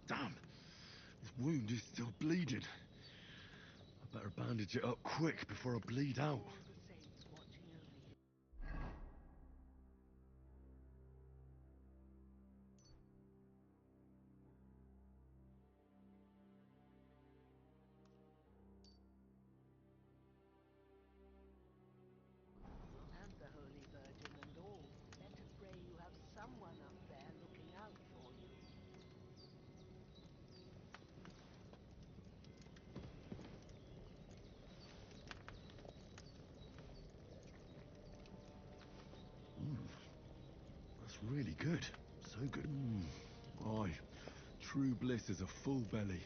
Damn! This wound is still bleeding. I better bandage it up quick before I bleed out. All the saints watching over you. And the Holy Virgin and all. Better pray you have someone up there looking out for you. That's really good. So good. Aye, true bliss is a full belly.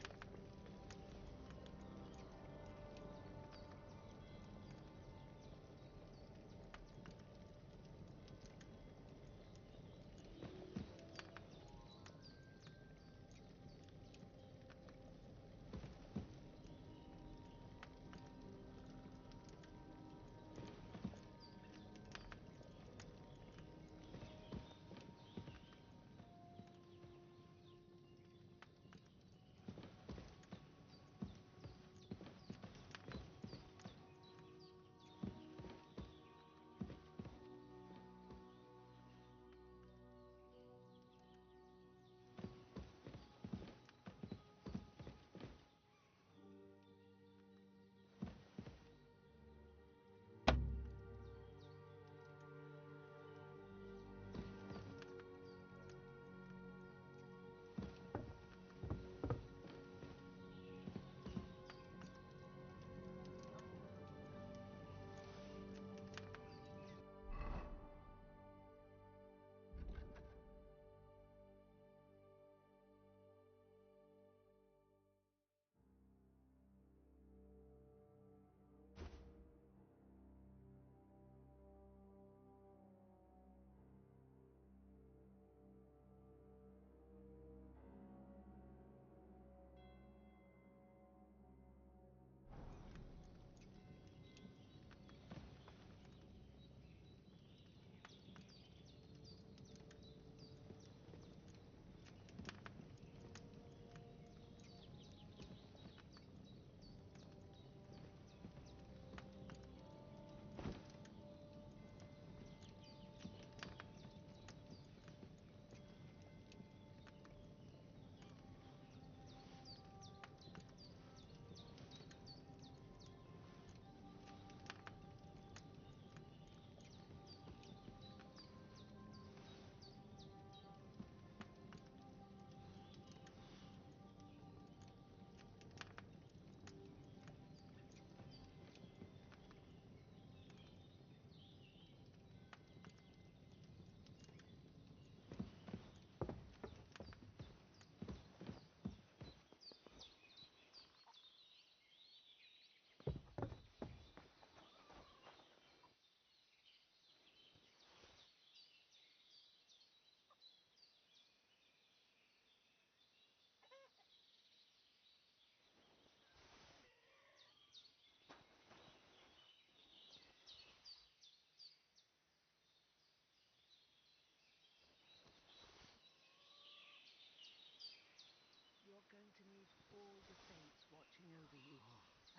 You're going to need all the saints watching over you.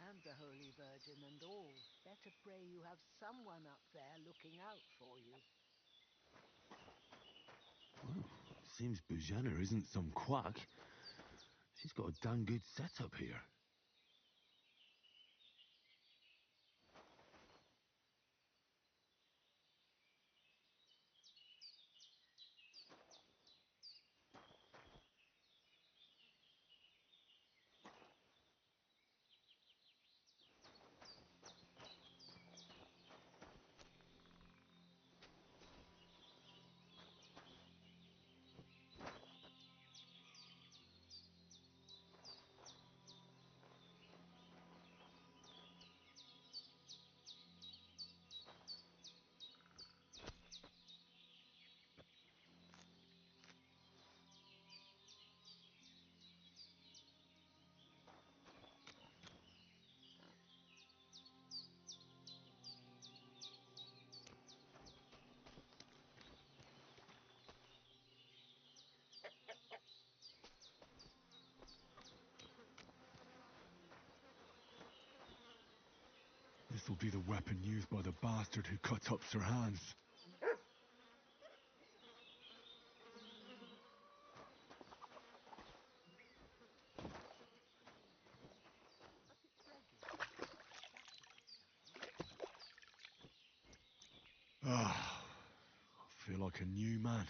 And the Holy Virgin and all. Better pray you have someone up there looking out for you. Seems Bujana isn't some quack. She's got a damn good setup here. This'll be the weapon used by the bastard who cut up Sir Hans. Ah, I feel like a new man.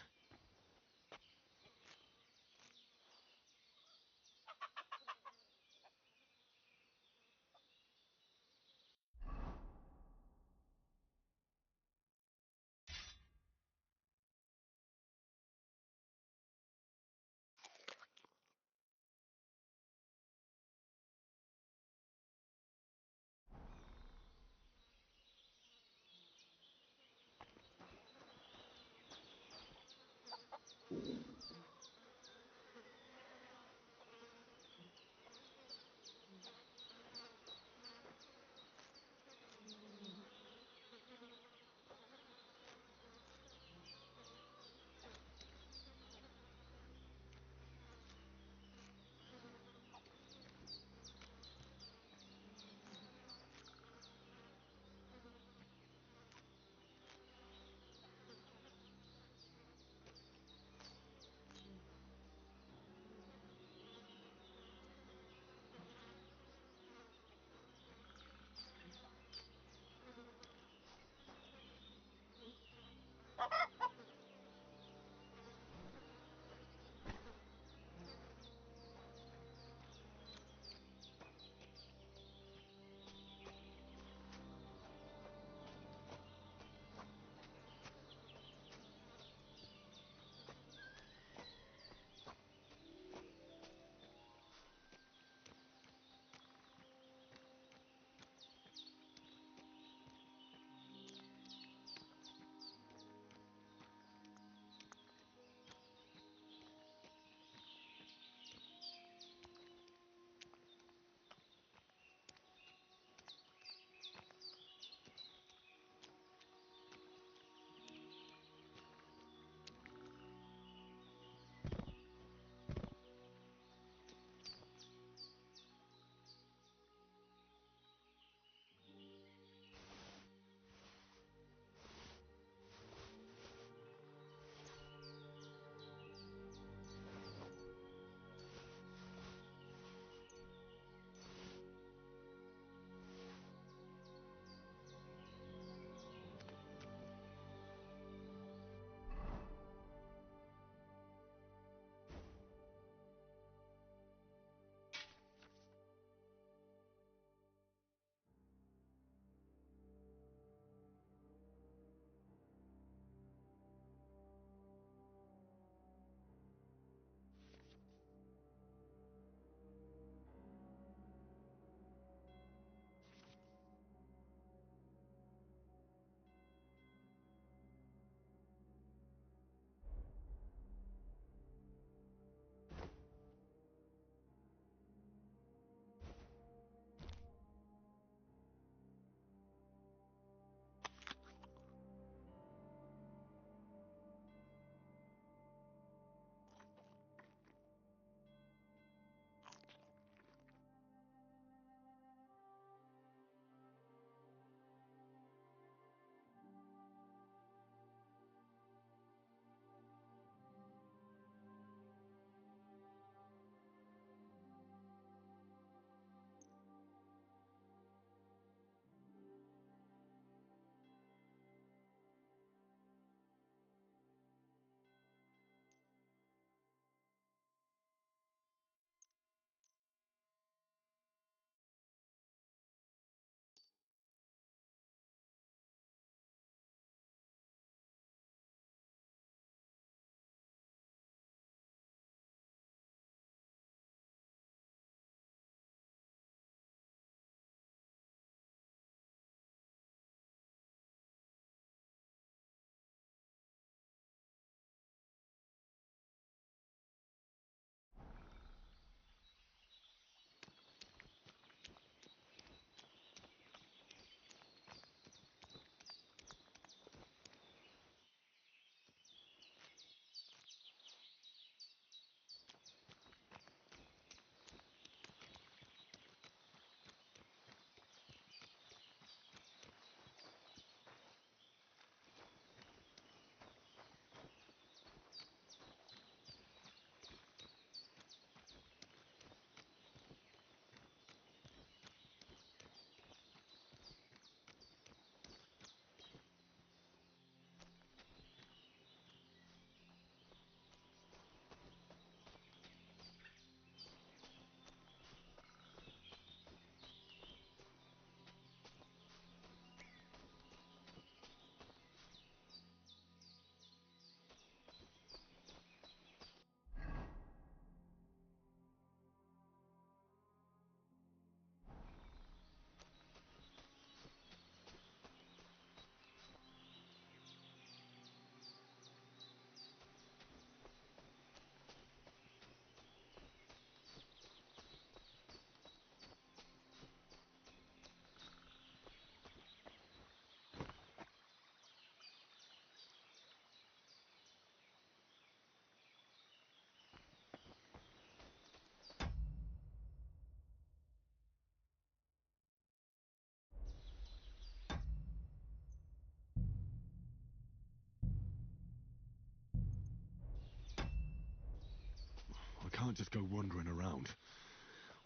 can't just go wandering around.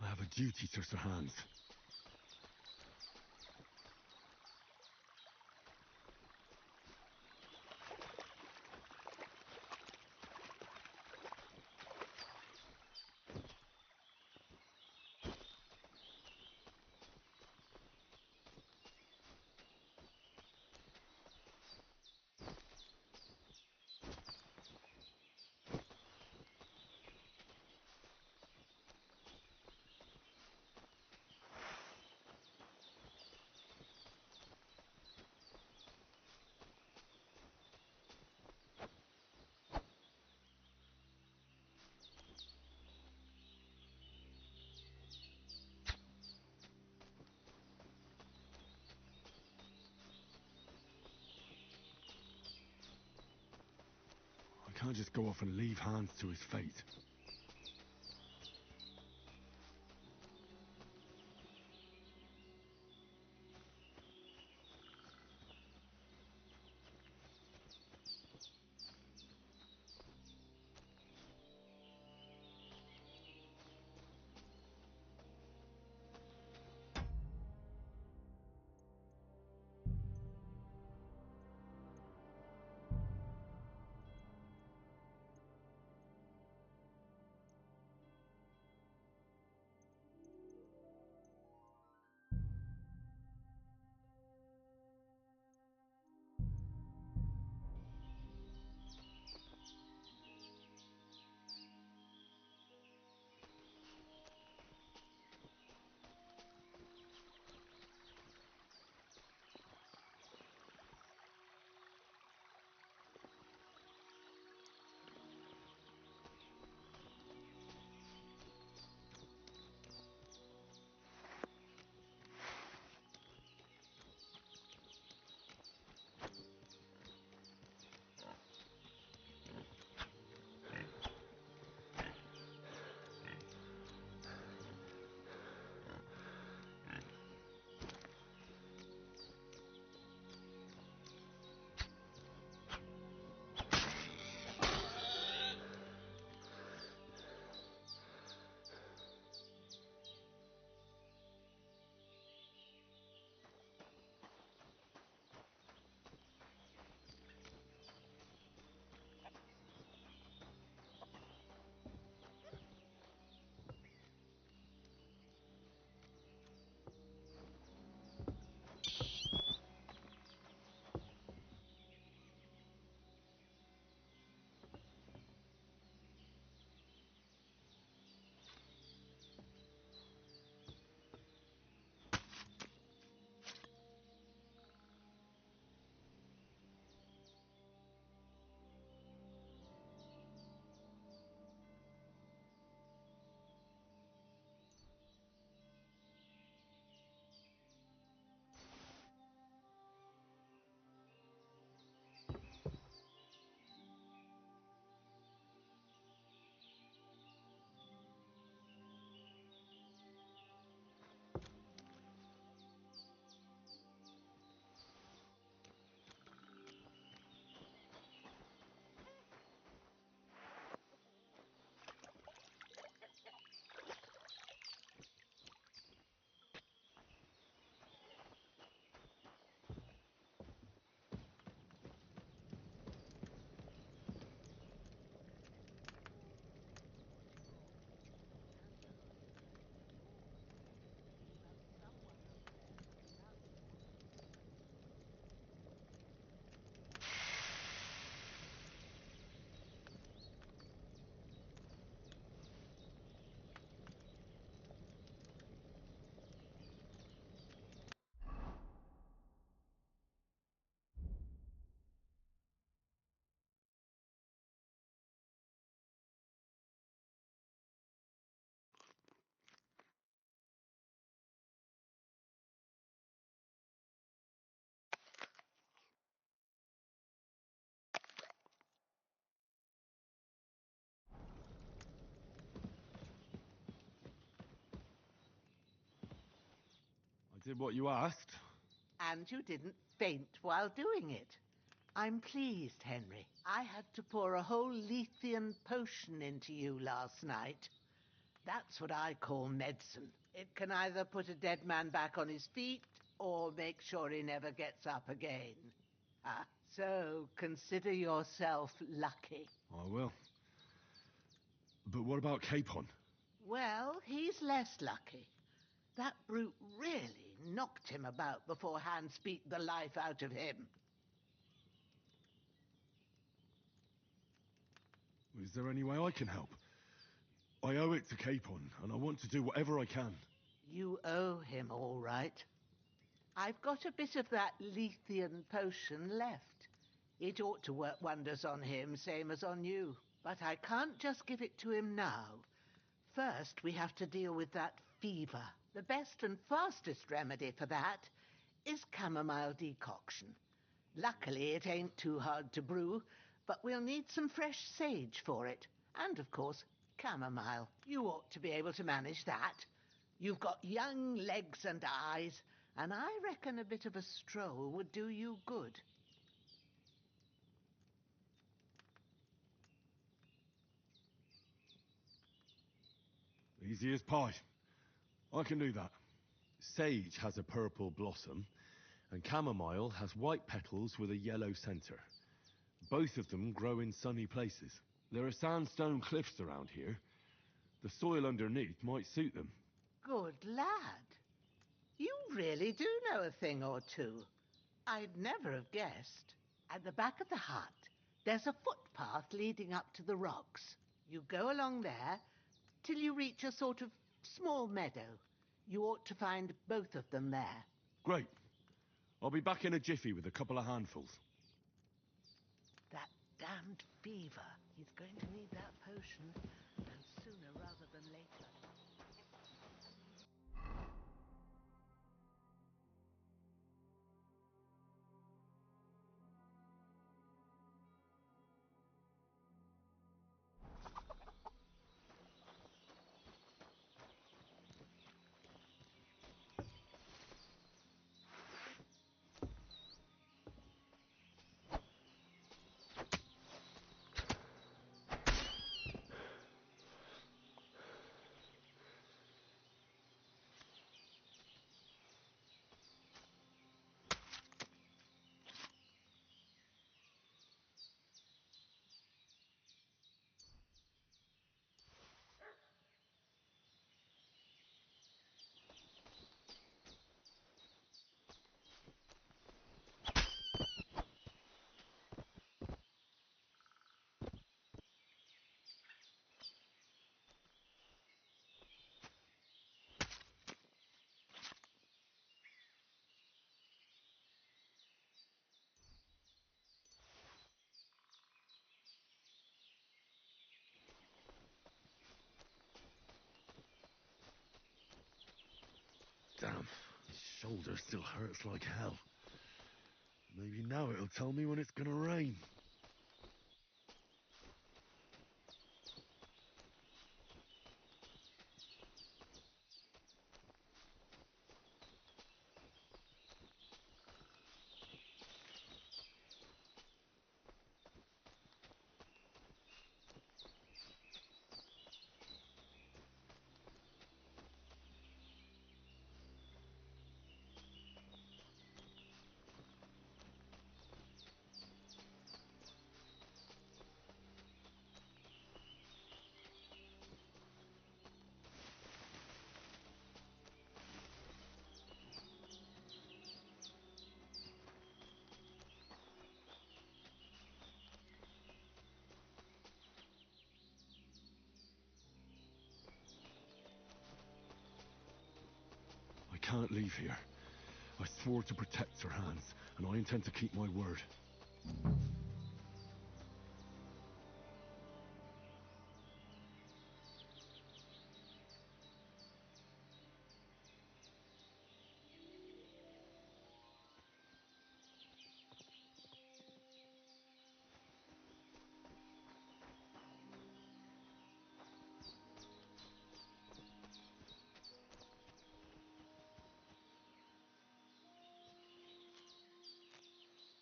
I have a duty to Sir Hans. I can't just go off and leave Hans to his fate. I did what you asked. And you didn't faint while doing it. I'm pleased, Henry. I had to pour a whole Lethean potion into you last night. That's what I call medicine. It can either put a dead man back on his feet or make sure he never gets up again. So consider yourself lucky. I will. But what about Capon? Well, he's less lucky. That brute really knocked him about before Hans beat the life out of him. Is there any way I can help? I owe it to Capon, and I want to do whatever I can. You owe him, all right. I've got a bit of that Lethean potion left. It ought to work wonders on him, same as on you. But I can't just give it to him now. First, we have to deal with that fever. The best and fastest remedy for that is chamomile decoction. Luckily, it ain't too hard to brew, but we'll need some fresh sage for it. And, of course, chamomile. You ought to be able to manage that. You've got young legs and eyes, and I reckon a bit of a stroll would do you good. Easy as pie. I can do that. Sage has a purple blossom, and chamomile has white petals with a yellow center. Both of them grow in sunny places. There are sandstone cliffs around here. The soil underneath might suit them. Good lad. You really do know a thing or two. I'd never have guessed. At the back of the hut, there's a footpath leading up to the rocks. You go along there till you reach a sort of small meadow. You ought to find both of them there. Great. I'll be back in a jiffy with a couple of handfuls. That damned fever. He's going to need that potion, and sooner rather than later. Damn, his shoulder still hurts like hell. Maybe now it'll tell me when it's gonna rain. I can't leave here. I swore to protect Sir Hans, and I intend to keep my word.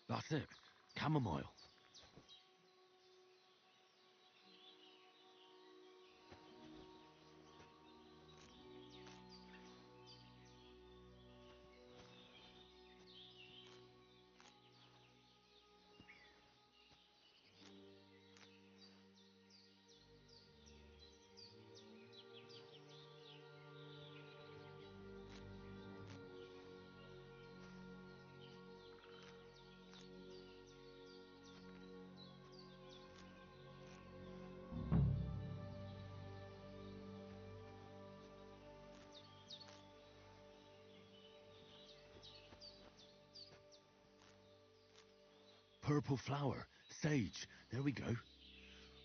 That's it. chamomile. Purple flower, sage, there we go.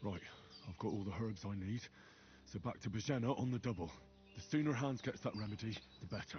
Right, I've got all the herbs I need, so back to Bajena on the double. The sooner Hans gets that remedy, the better.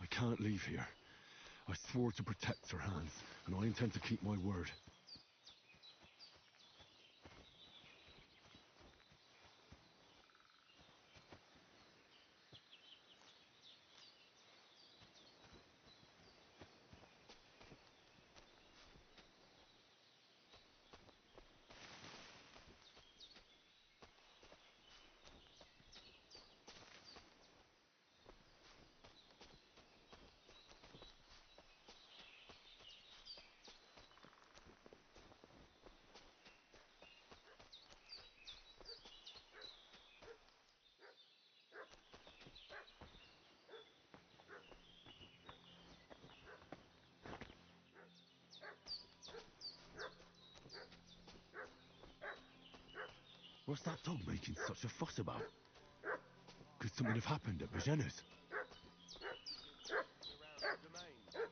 I can't leave here. I swore to protect Sir Hans, and I intend to keep my word. What's that dog making such a fuss about? Could something have happened at Bajena's?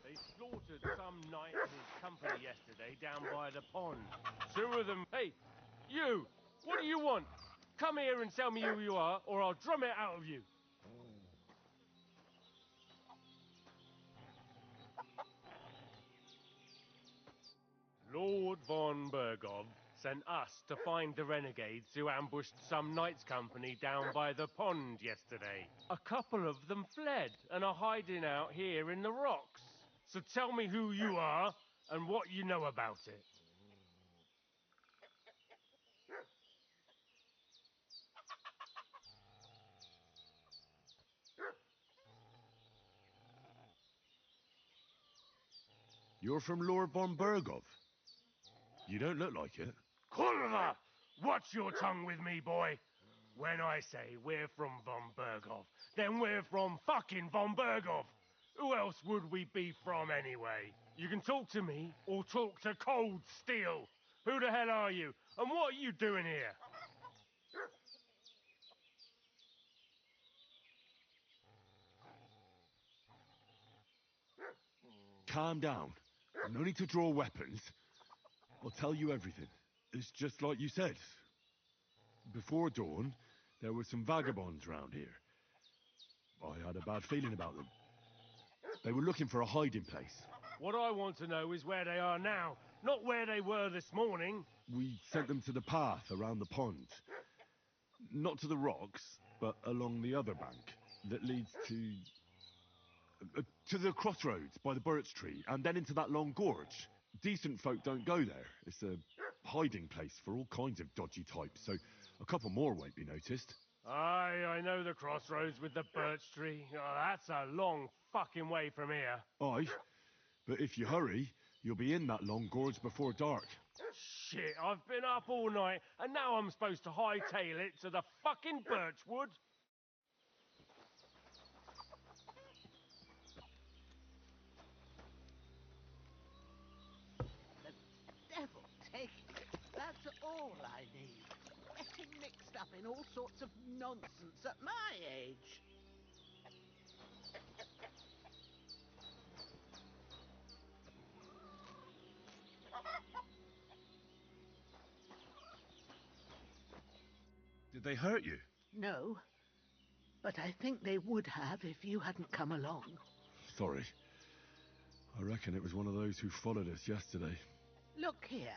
They slaughtered some knight and his company yesterday down by the pond. 2 of them. Hey, you! What do you want? Come here and tell me who you are, or I'll drum it out of you. Lord von Bergov sent us to find the renegades who ambushed some knights' company down by the pond yesterday. A couple of them fled and are hiding out here in the rocks. So tell me who you are and what you know about it. You're from Lord von Bergov. You don't look like it. Kurva! Watch your tongue with me, boy. When I say we're from von Bergov, then we're from fucking von Bergov. Who else would we be from anyway? You can talk to me or talk to cold steel. Who the hell are you? And what are you doing here? Calm down. No need to draw weapons. I'll tell you everything. It's just like you said. Before dawn, there were some vagabonds round here. I had a bad feeling about them. They were looking for a hiding place. What I want to know is where they are now, not where they were this morning. We sent them to the path around the pond. Not to the rocks, but along the other bank that leads to the crossroads by the birch tree, and then into that long gorge. Decent folk don't go there. It's a hiding place for all kinds of dodgy types, so a couple more won't be noticed. Aye, I know the crossroads with the birch tree. Oh, that's a long fucking way from here. Aye, but if you hurry, you'll be in that long gorge before dark. Shit, I've been up all night, and now I'm supposed to hightail it to the fucking birchwood? The devil take it. That's all I need. Getting mixed up in all sorts of nonsense at my age. Did they hurt you? No, but I think they would have if you hadn't come along. Sorry. I reckon it was one of those who followed us yesterday. Look here.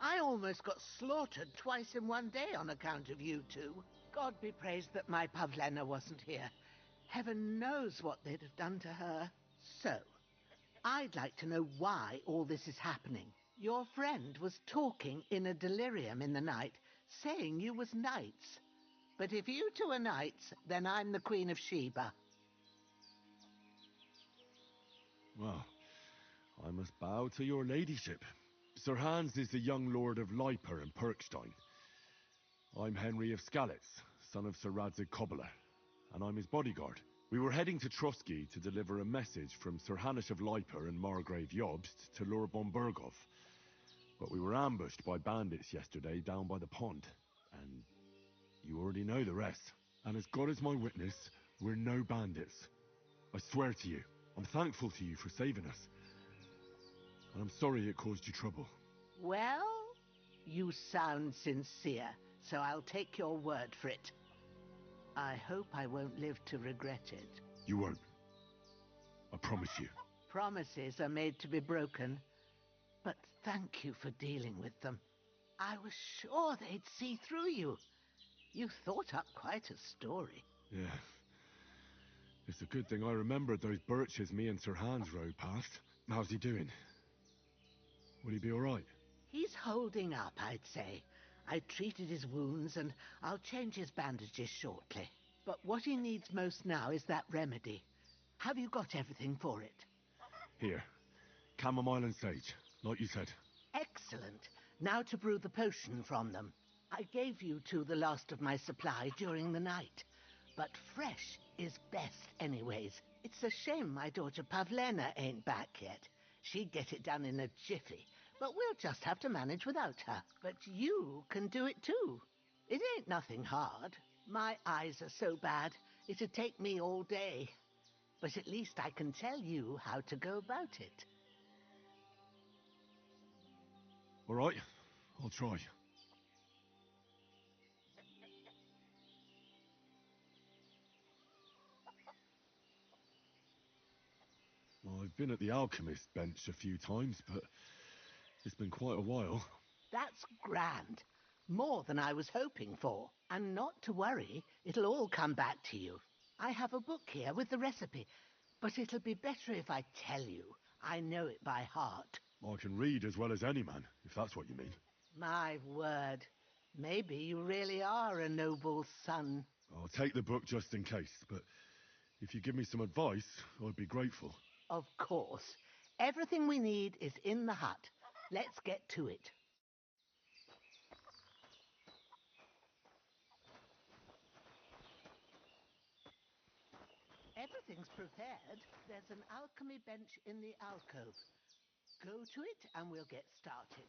I almost got slaughtered twice in one day on account of you two. God be praised that my Pavlena wasn't here. Heaven knows what they'd have done to her. So, I'd like to know why all this is happening. Your friend was talking in a delirium in the night, saying you was knights. But if you two are knights, then I'm the Queen of Sheba. Well, I must bow to your ladyship. Sir Hans is the young lord of Leiper and Perkstein. I'm Henry of Skalitz, son of Sir Radzig Cobbler, and I'm his bodyguard. We were heading to Trotsky to deliver a message from Sir Hanish of Leiper and Margrave Jobst to Lord von Berghoff. But we were ambushed by bandits yesterday down by the pond, and you already know the rest. And as God is my witness, we're no bandits. I swear to you, I'm thankful to you for saving us. And I'm sorry it caused you trouble. Well, you sound sincere, so I'll take your word for it. I hope I won't live to regret it. You won't. I promise you. Promises are made to be broken, but thank you for dealing with them. I was sure they'd see through you. You thought up quite a story. Yeah. It's a good thing I remembered those birches me and Sir Hans rode past. How's he doing? Will he be all right? He's holding up, I'd say. I treated his wounds, and I'll change his bandages shortly. But what he needs most now is that remedy. Have you got everything for it? Here. Chamomile and sage, like you said. Excellent. Now to brew the potion from them. I gave you two the last of my supply during the night. But fresh is best anyways. It's a shame my daughter Pavlena ain't back yet. She'd get it done in a jiffy. But we'll just have to manage without her. But you can do it too. It ain't nothing hard. My eyes are so bad, it'd take me all day. But at least I can tell you how to go about it. All right, I'll try. Well, I've been at the alchemist bench a few times, but it's been quite a while. That's grand. More than I was hoping for. And not to worry, it'll all come back to you. I have a book here with the recipe, but it'll be better if I tell you. I know it by heart. I can read as well as any man, if that's what you mean. My word. Maybe you really are a noble son. I'll take the book just in case, but if you give me some advice, I'd be grateful. Of course. Everything we need is in the hut. Let's get to it. Everything's prepared. There's an alchemy bench in the alcove. Go to it and we'll get started.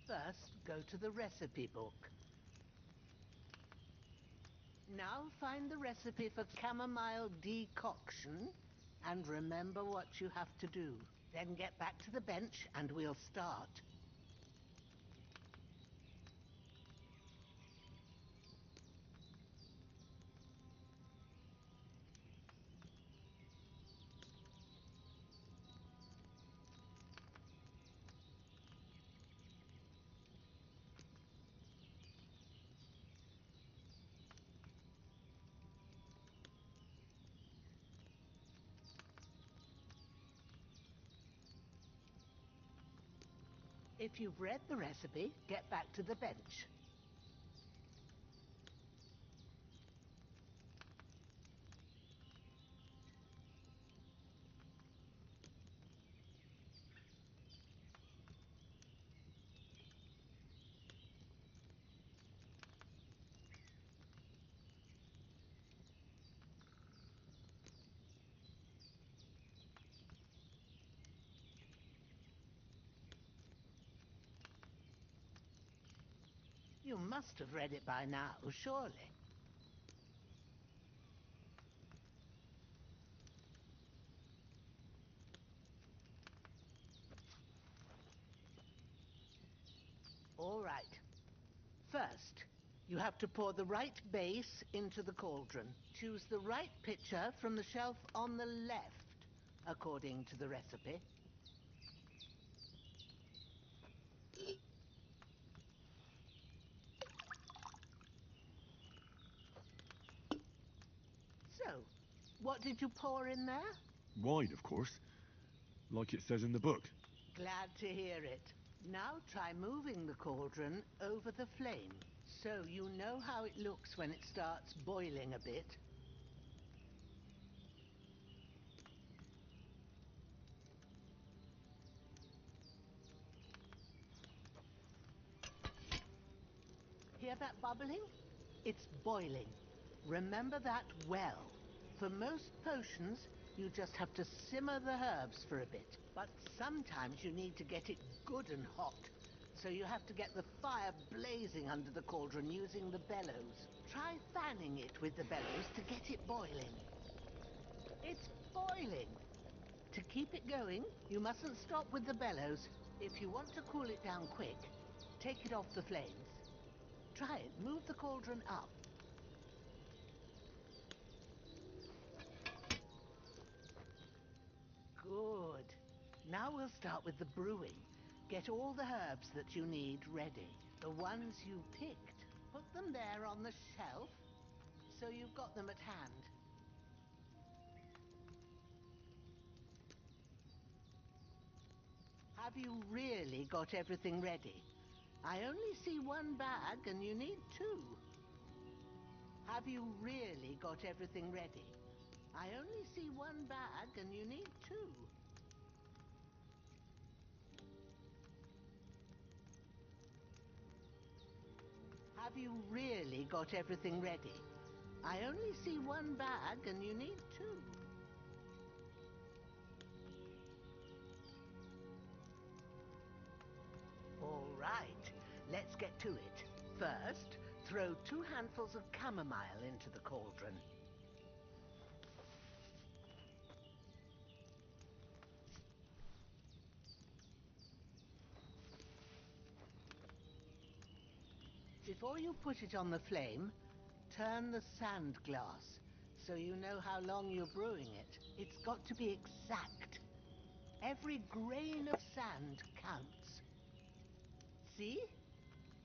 First, go to the recipe book. Now find the recipe for chamomile decoction and remember what you have to do. Then get back to the bench and we'll start. If you've read the recipe, get back to the bench. You must have read it by now, surely. All right. First, you have to pour the right base into the cauldron. Choose the right pitcher from the shelf on the left, according to the recipe. So, what did you pour in there? Wine, of course. Like it says in the book. Glad to hear it. Now try moving the cauldron over the flame, so you know how it looks when it starts boiling a bit. Hear that bubbling? It's boiling. Remember that well. For most potions, you just have to simmer the herbs for a bit. But sometimes you need to get it good and hot. So you have to get the fire blazing under the cauldron using the bellows. Try fanning it with the bellows to get it boiling. It's boiling. To keep it going, you mustn't stop with the bellows. If you want to cool it down quick, take it off the flames. Try it. Move the cauldron up. Good. Now we'll start with the brewing. Get all the herbs that you need ready. The ones you picked. Put them there on the shelf, so you've got them at hand. Have you really got everything ready? I only see one bag and you need two. Have you really got everything ready? I only see one bag and you need two. Have you really got everything ready? I only see one bag and you need two. All right, let's get to it. First, throw 2 handfuls of chamomile into the cauldron. Before you put it on the flame, turn the sand glass so you know how long you're brewing it. It's got to be exact. Every grain of sand counts. See?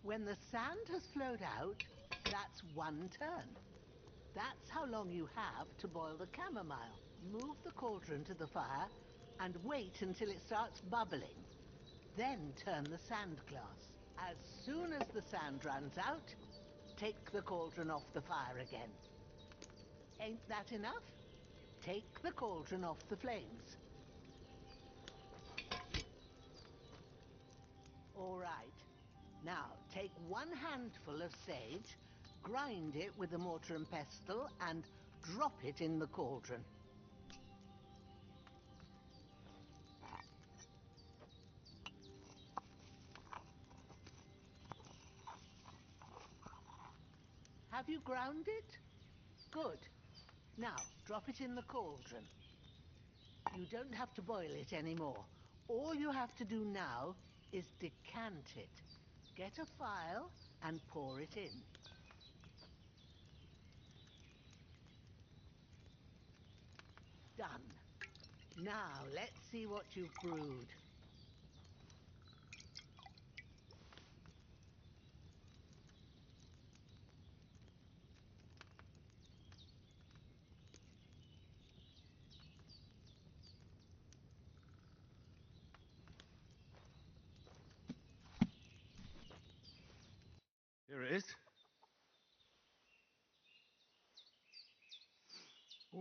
When the sand has flowed out, that's 1 turn. That's how long you have to boil the chamomile. Move the cauldron to the fire and wait until it starts bubbling. Then turn the sand glass. As soon as the sand runs out, take the cauldron off the fire again. Ain't that enough? Take the cauldron off the flames. All right. Now, take 1 handful of sage, grind it with a mortar and pestle, and drop it in the cauldron. Have you ground it? Good. Now, drop it in the cauldron. You don't have to boil it anymore. All you have to do now is decant it. Get a phial and pour it in. Done. Now, let's see what you've brewed.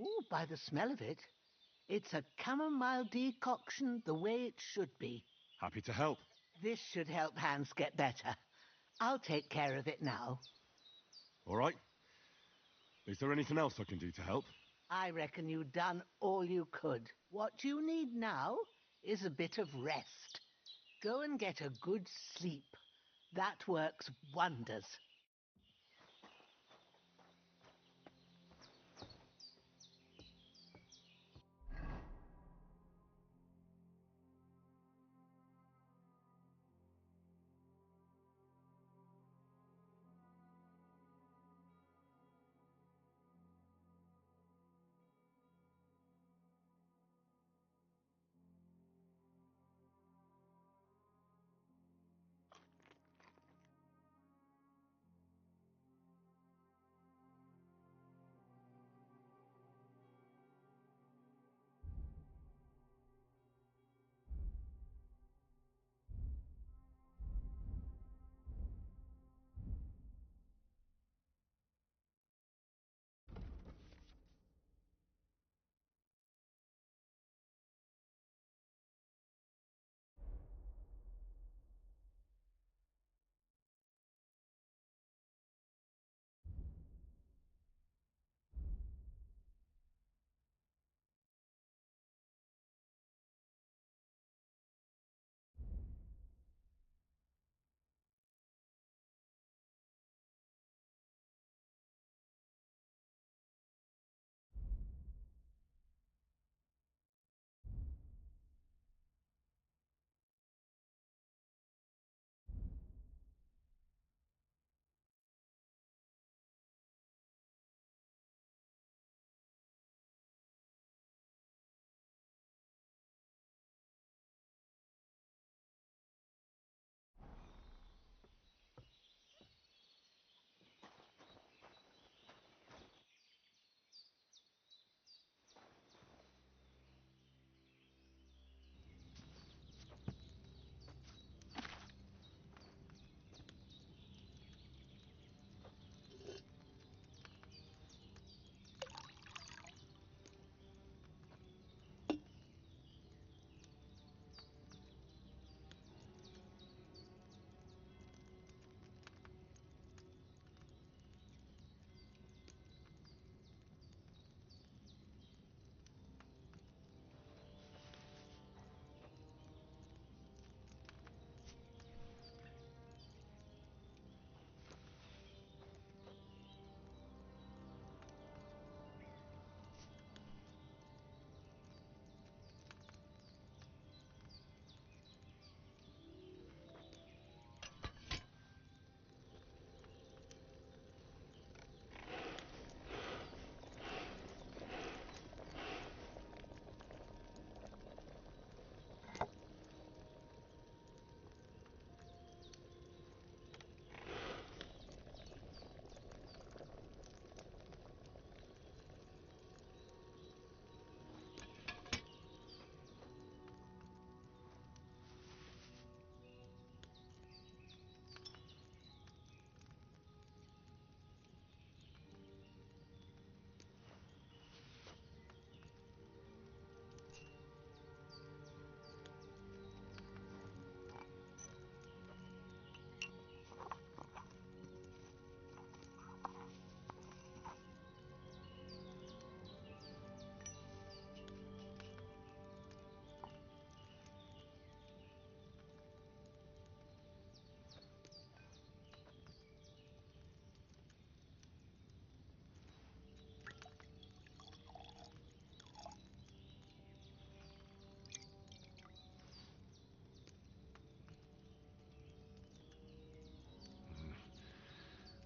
Oh, by the smell of it, it's a chamomile decoction the way it should be. Happy to help. This should help Hans get better. I'll take care of it now. All right. Is there anything else I can do to help? I reckon you've done all you could. What you need now is a bit of rest. Go and get a good sleep. That works wonders.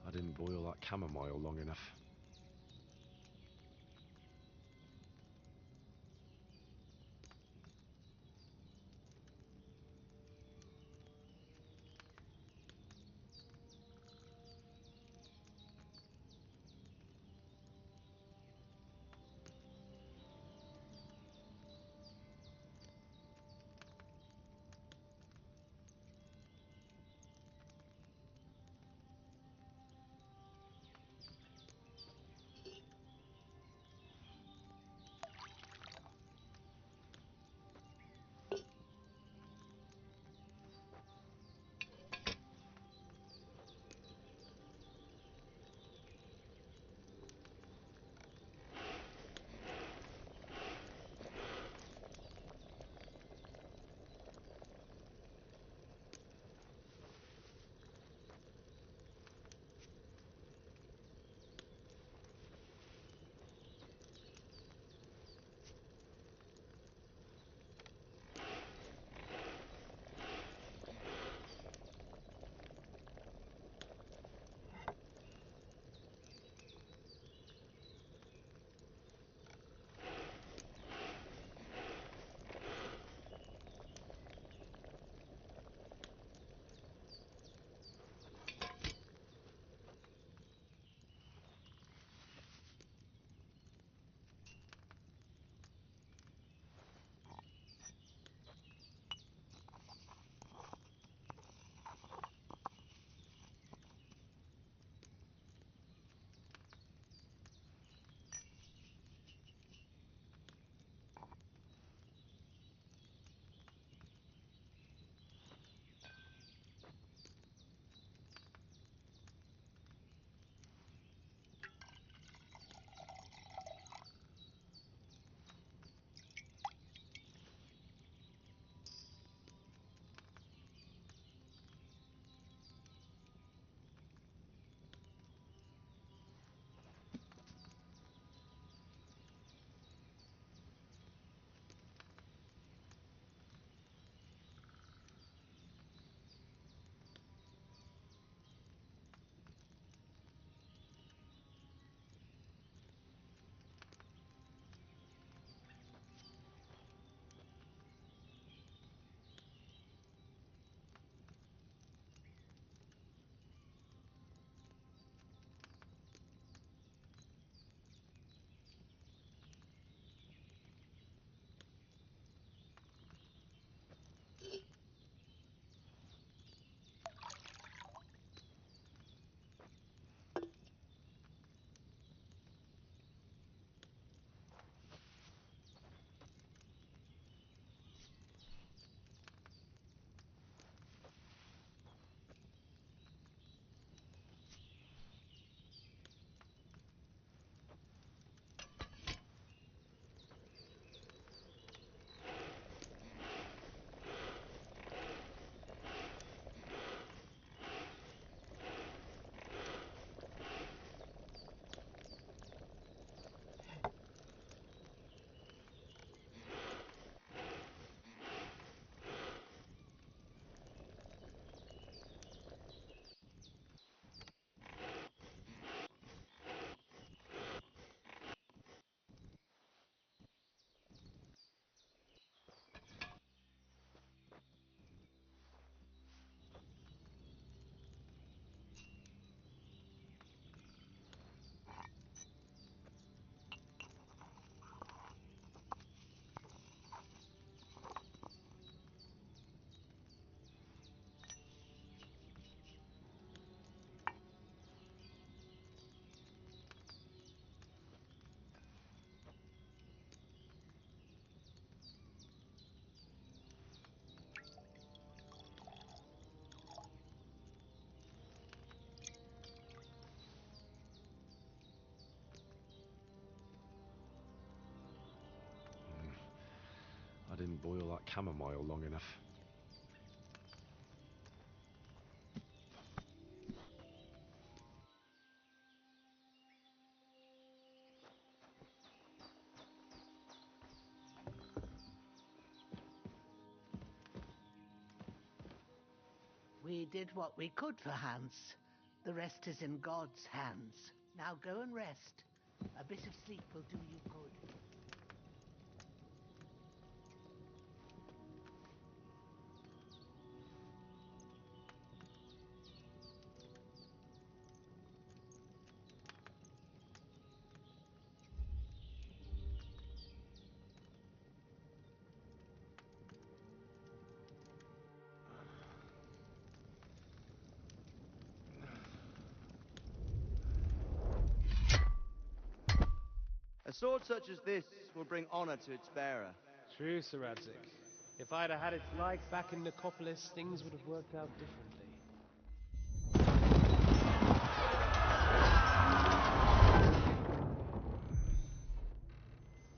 I didn't boil that chamomile long enough. boil that chamomile long enough. We did what we could for Hans. The rest is in God's hands. Now go and rest. A bit of sleep will do you good. A sword such as this will bring honor to its bearer. True, Sir Radzik. If I'd have had its like back in Nicopolis, things would have worked out differently.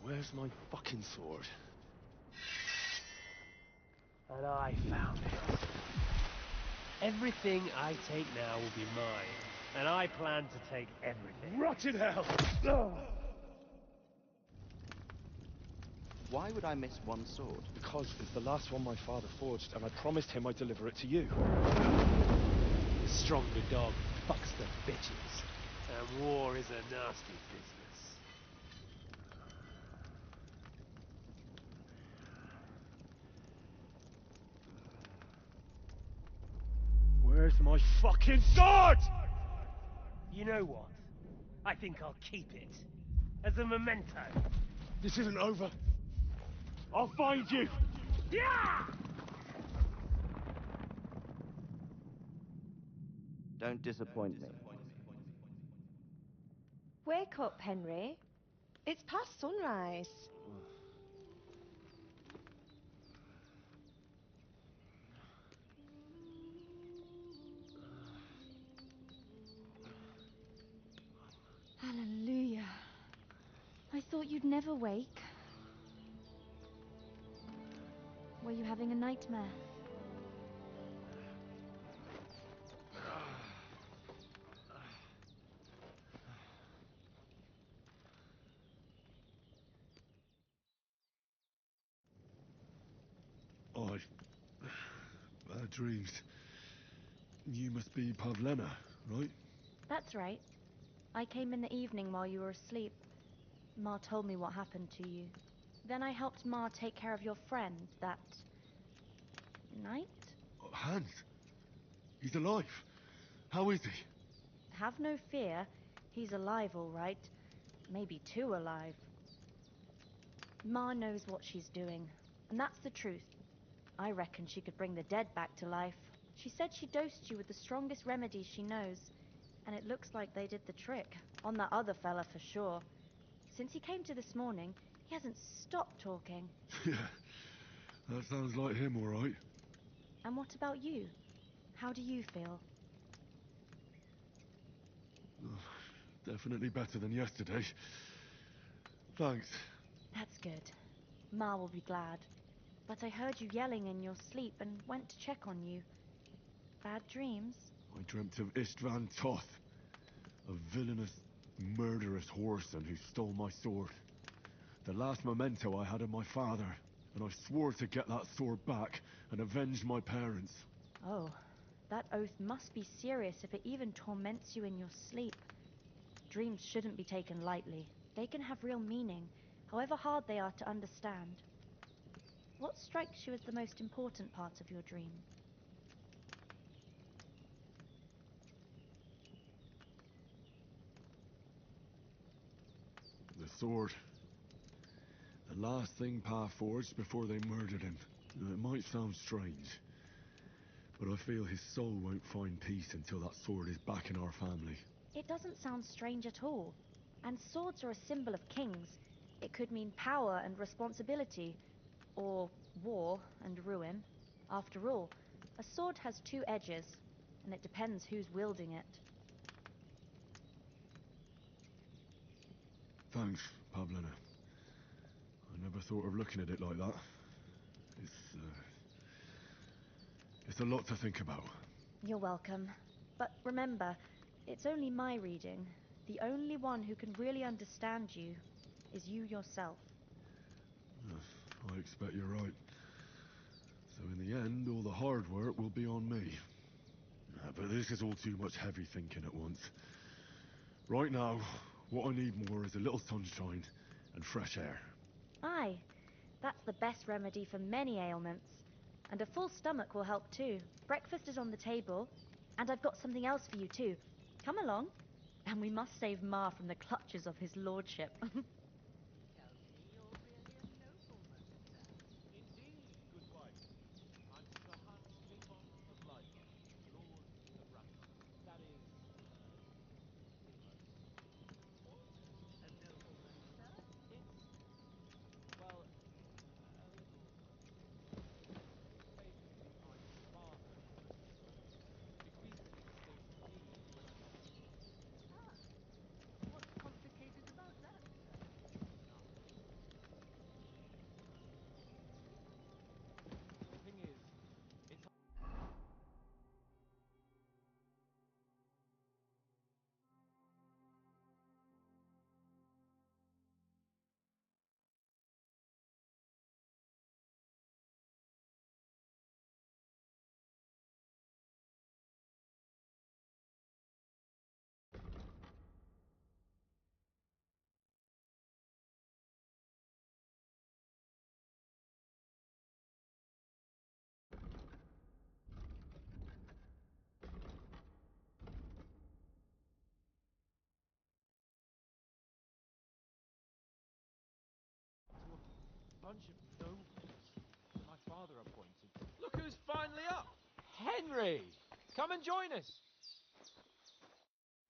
Where's my fucking sword? And I found it. Everything I take now will be mine, and I plan to take everything. Rotten hell! Why would I miss one sword? Because it's the last one my father forged, and I promised him I'd deliver it to you. The stronger dog fucks the bitches, and war is a nasty business. Where's my fucking sword? You know what? I think I'll keep it. As a memento. This isn't over. I'll find you! Yeah! Don't disappoint me. Wake up, Henry. It's past sunrise. Hallelujah. I thought you'd never wake. Were you having a nightmare? Bad dreams. You must be Pavlena, right? That's right. I came in the evening while you were asleep. Ma told me what happened to you. Then I helped Ma take care of your friend that night? Hans? He's alive. How is he? Have no fear. He's alive, all right. Maybe too alive. Ma knows what she's doing, and that's the truth. I reckon she could bring the dead back to life. She said she dosed you with the strongest remedies she knows, and it looks like they did the trick. On that other fella for sure. Since he came to this morning, he hasn't stopped talking. Yeah, that sounds like him, all right. And what about you? How do you feel? Definitely better than yesterday. Thanks. That's good. Ma will be glad. But I heard you yelling in your sleep and went to check on you. Bad dreams? I dreamt of Istvan Toth, a villainous, murderous whoreson who stole my sword. The last memento I had of my father, and I swore to get that sword back and avenge my parents. Oh, that oath must be serious if it even torments you in your sleep. Dreams shouldn't be taken lightly. They can have real meaning, however hard they are to understand. What strikes you as the most important part of your dream? The sword. The last thing Pa forged before they murdered him. It might sound strange, but I feel his soul won't find peace until that sword is back in our family. It doesn't sound strange at all. And swords are a symbol of kings. It could mean power and responsibility, or war and ruin. After all, a sword has two edges, and it depends who's wielding it. Thanks, Pavlena. I never thought of looking at it like that. It's a lot to think about. You're welcome. But remember, it's only my reading. The only one who can really understand you is you yourself. I expect you're right. So in the end, all the hard work will be on me. But this is all too much heavy thinking at once. Right now, what I need more is a little sunshine and fresh air. Aye, that's the best remedy for many ailments. And a full stomach will help too. Breakfast is on the table, and I've got something else for you too. Come along, and we must save Ma from the clutches of his lordship. Bunch of nobles my father appointed. Look who's finally up! Henry! Come and join us!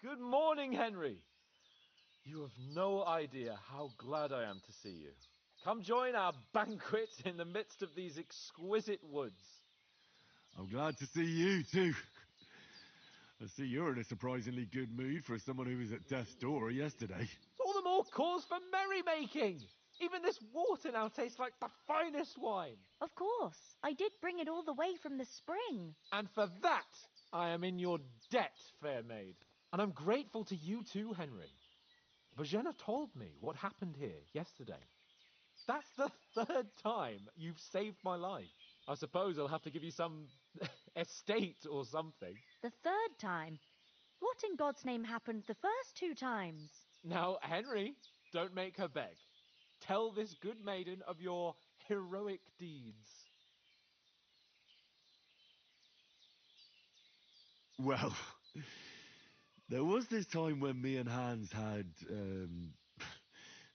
Good morning, Henry! You have no idea how glad I am to see you. Come join our banquet in the midst of these exquisite woods. I'm glad to see you too. I see you're in a surprisingly good mood for someone who was at death's door yesterday. All the more cause for merrymaking! Even this water now tastes like the finest wine. Of course, I did bring it all the way from the spring. And for that, I am in your debt, fair maid. And I'm grateful to you too, Henry. Bojena told me what happened here yesterday. That's the third time you've saved my life. I suppose I'll have to give you some estate or something. The third time? What in God's name happened the first 2 times? Now, Henry, don't make her beg. Tell this good maiden of your heroic deeds. Well, there was this time when me and Hans had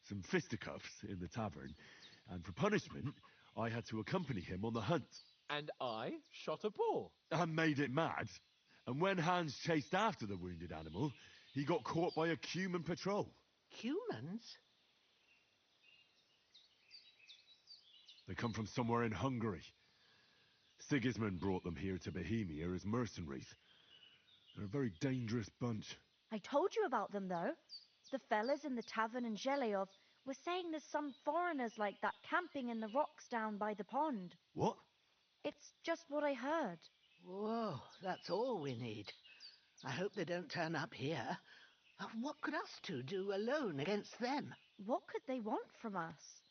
some fisticuffs in the tavern, and for punishment, I had to accompany him on the hunt. And I shot a boar. And made it mad. And when Hans chased after the wounded animal, he got caught by a Cuman patrol. Humans? They come from somewhere in Hungary. Sigismund brought them here to Bohemia as mercenaries. They're a very dangerous bunch. I told you about them, though. The fellas in the tavern in Zheleyov were saying there's some foreigners like that camping in the rocks down by the pond. What? It's just what I heard. Whoa, that's all we need. I hope they don't turn up here. What could us two do alone against them? What could they want from us?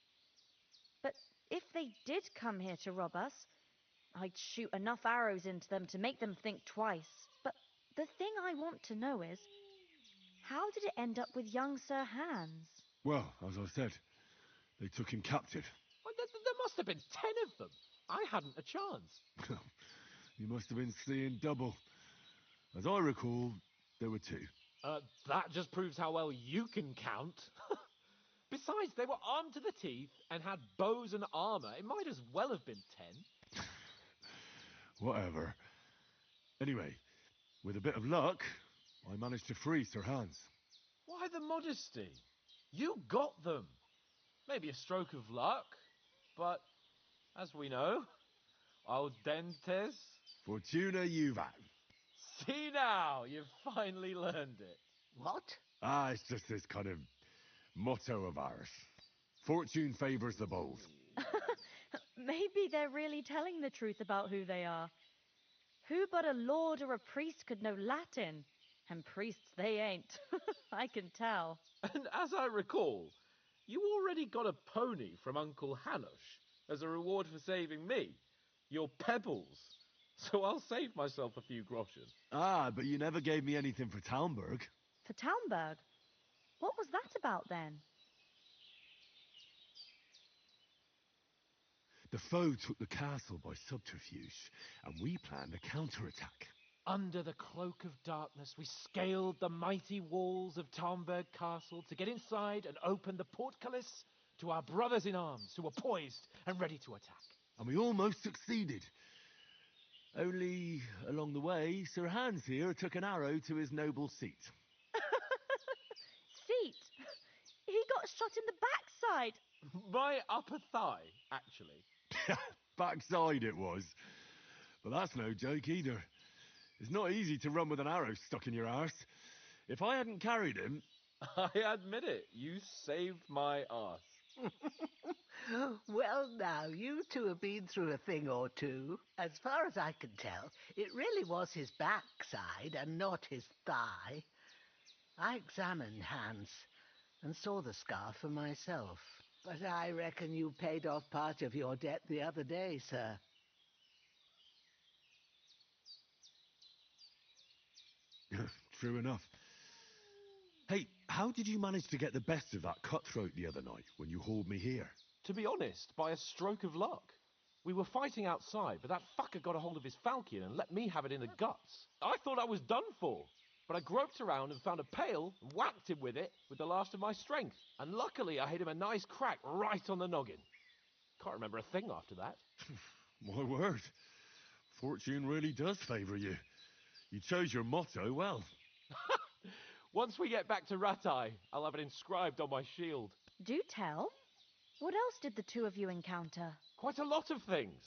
But if they did come here to rob us, I'd shoot enough arrows into them to make them think twice. But the thing I want to know is, how did it end up with young Sir Hans? Well, as I said, they took him captive. Well, there must have been 10 of them. I hadn't a chance. You must have been seeing double. As I recall, there were 2. That just proves how well you can count. Besides, they were armed to the teeth and had bows and armor. It might as well have been 10. Whatever. Anyway, with a bit of luck, I managed to free Sir Hans. Why the modesty? You got them. Maybe a stroke of luck, but as we know, al dentes. Fortuna juvat. See now, you've finally learned it. What? It's just this kind of motto of ours. Fortune favors the bold. Maybe they're really telling the truth about who they are. Who but a lord or a priest could know Latin? And priests they ain't. I can tell. And as I recall, you already got a pony from Uncle Hanush as a reward for saving me. Your pebbles. So I'll save myself a few groschen. Ah, but you never gave me anything for Talmberg. For Talmberg? What was that about then? The foe took the castle by subterfuge, and we planned a counterattack. Under the cloak of darkness, we scaled the mighty walls of Talmberg Castle to get inside and open the portcullis to our brothers in arms who were poised and ready to attack. And we almost succeeded. Only, along the way, Sir Hans here took an arrow to his noble seat. Seat? He got shot in the backside. My upper thigh, actually. Backside it was. But that's no joke either. It's not easy to run with an arrow stuck in your arse. If I hadn't carried him... I admit it, you saved my arse. Well, now, you two have been through a thing or two. As far as I can tell, it really was his backside and not his thigh. I examined Hans and saw the scar for myself. But I reckon you paid off part of your debt the other day, sir. True enough. Hey, how did you manage to get the best of that cutthroat the other night when you hauled me here? To be honest, by a stroke of luck. We were fighting outside, but that fucker got a hold of his falcon and let me have it in the guts. I thought I was done for, but I groped around and found a pail and whacked him with it with the last of my strength. And luckily I hit him a nice crack right on the noggin. Can't remember a thing after that. My word. Fortune really does favour you. You chose your motto well. Once we get back to Ratai, I'll have it inscribed on my shield. Do tell. What else did the two of you encounter? Quite a lot of things,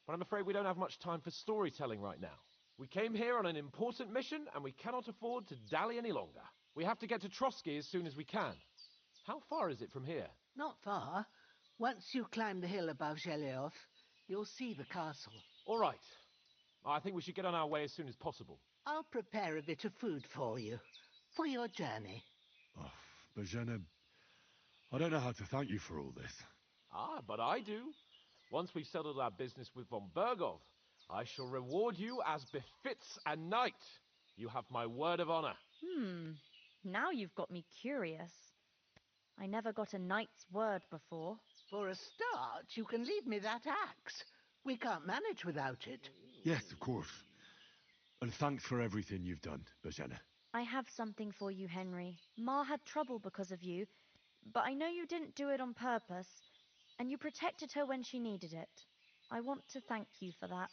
but I'm afraid we don't have much time for storytelling right now. We came here on an important mission, and we cannot afford to dally any longer. We have to get to Trotsky as soon as we can. How far is it from here? Not far. Once you climb the hill above Zheleov, you'll see the castle. All right. I think we should get on our way as soon as possible. I'll prepare a bit of food for you, for your journey. Oh, Bozhena, I don't know how to thank you for all this. Ah, but I do. Once we've settled our business with von Bergov, I shall reward you as befits a knight. You have my word of honor. Now you've got me curious. I never got a knight's word before. For a start, you can leave me that axe. We can't manage without it. Yes, of course. And thanks for everything you've done, Bozhena. I have something for you, Henry. Ma had trouble because of you, but I know you didn't do it on purpose, and you protected her when she needed it. I want to thank you for that.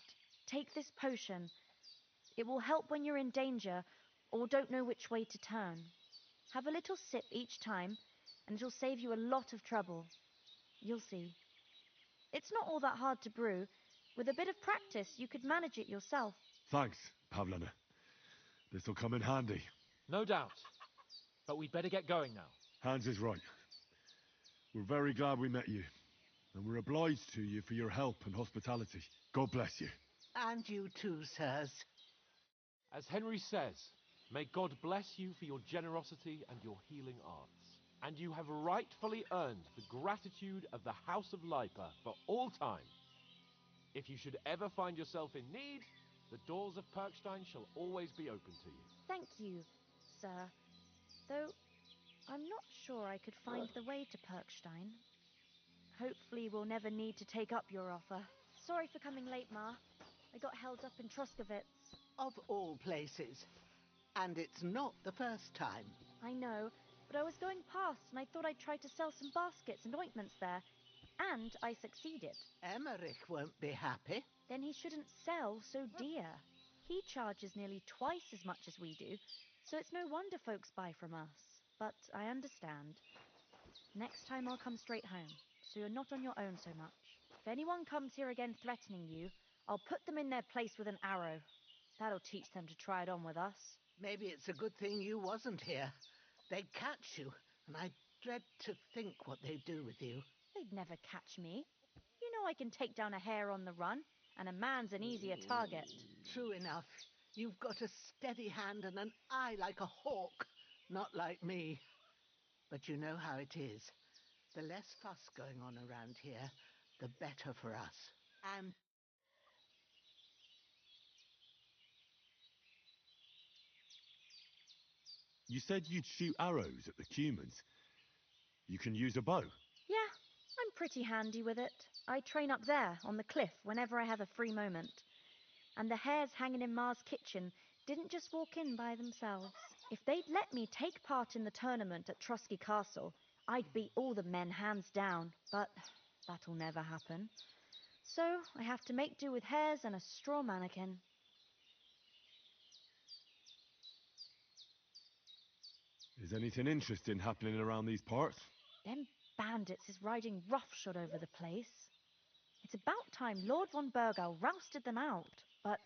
Take this potion. It will help when you're in danger or don't know which way to turn. Have a little sip each time, and it'll save you a lot of trouble. You'll see. It's not all that hard to brew. With a bit of practice, you could manage it yourself. Thanks, Pavlena. This'll come in handy. No doubt. But we'd better get going now. Hans is right. We're very glad we met you. And we're obliged to you for your help and hospitality. God bless you. And you too, sirs. As Henry says, may God bless you for your generosity and your healing arts. And you have rightfully earned the gratitude of the House of Lipa for all time. If you should ever find yourself in need, the doors of Perkstein shall always be open to you. Thank you, sir. Though I'm not sure I could find the way to Perkstein. Hopefully we'll never need to take up your offer. Sorry for coming late, Ma. I got held up in Troskovitz. Of all places. And it's not the first time. I know, but I was going past and I thought I'd try to sell some baskets and ointments there. And I succeeded. Emmerich won't be happy. Then he shouldn't sell so dear. He charges nearly twice as much as we do, so it's no wonder folks buy from us. But I understand. Next time I'll come straight home, so you're not on your own so much. If anyone comes here again threatening you, I'll put them in their place with an arrow. That'll teach them to try it on with us. Maybe it's a good thing you wasn't here. They'd catch you, and I dread to think what they'd do with you. They'd never catch me. You know I can take down a hare on the run, and a man's an easier target. True enough. You've got a steady hand and an eye like a hawk, not like me. But you know how it is. The less fuss going on around here, the better for us. And You said you'd shoot arrows at the humans. You can use a bow. Yeah, I'm pretty handy with it. I train up there, on the cliff, whenever I have a free moment. And the hares hanging in Ma's kitchen didn't just walk in by themselves. If they'd let me take part in the tournament at Trusky Castle, I'd beat all the men hands down, but that'll never happen. So I have to make do with hares and a straw mannequin. Is anything interesting happening around these parts? Them bandits is riding roughshod over the place. It's about time Lord von Burgau rousted them out, but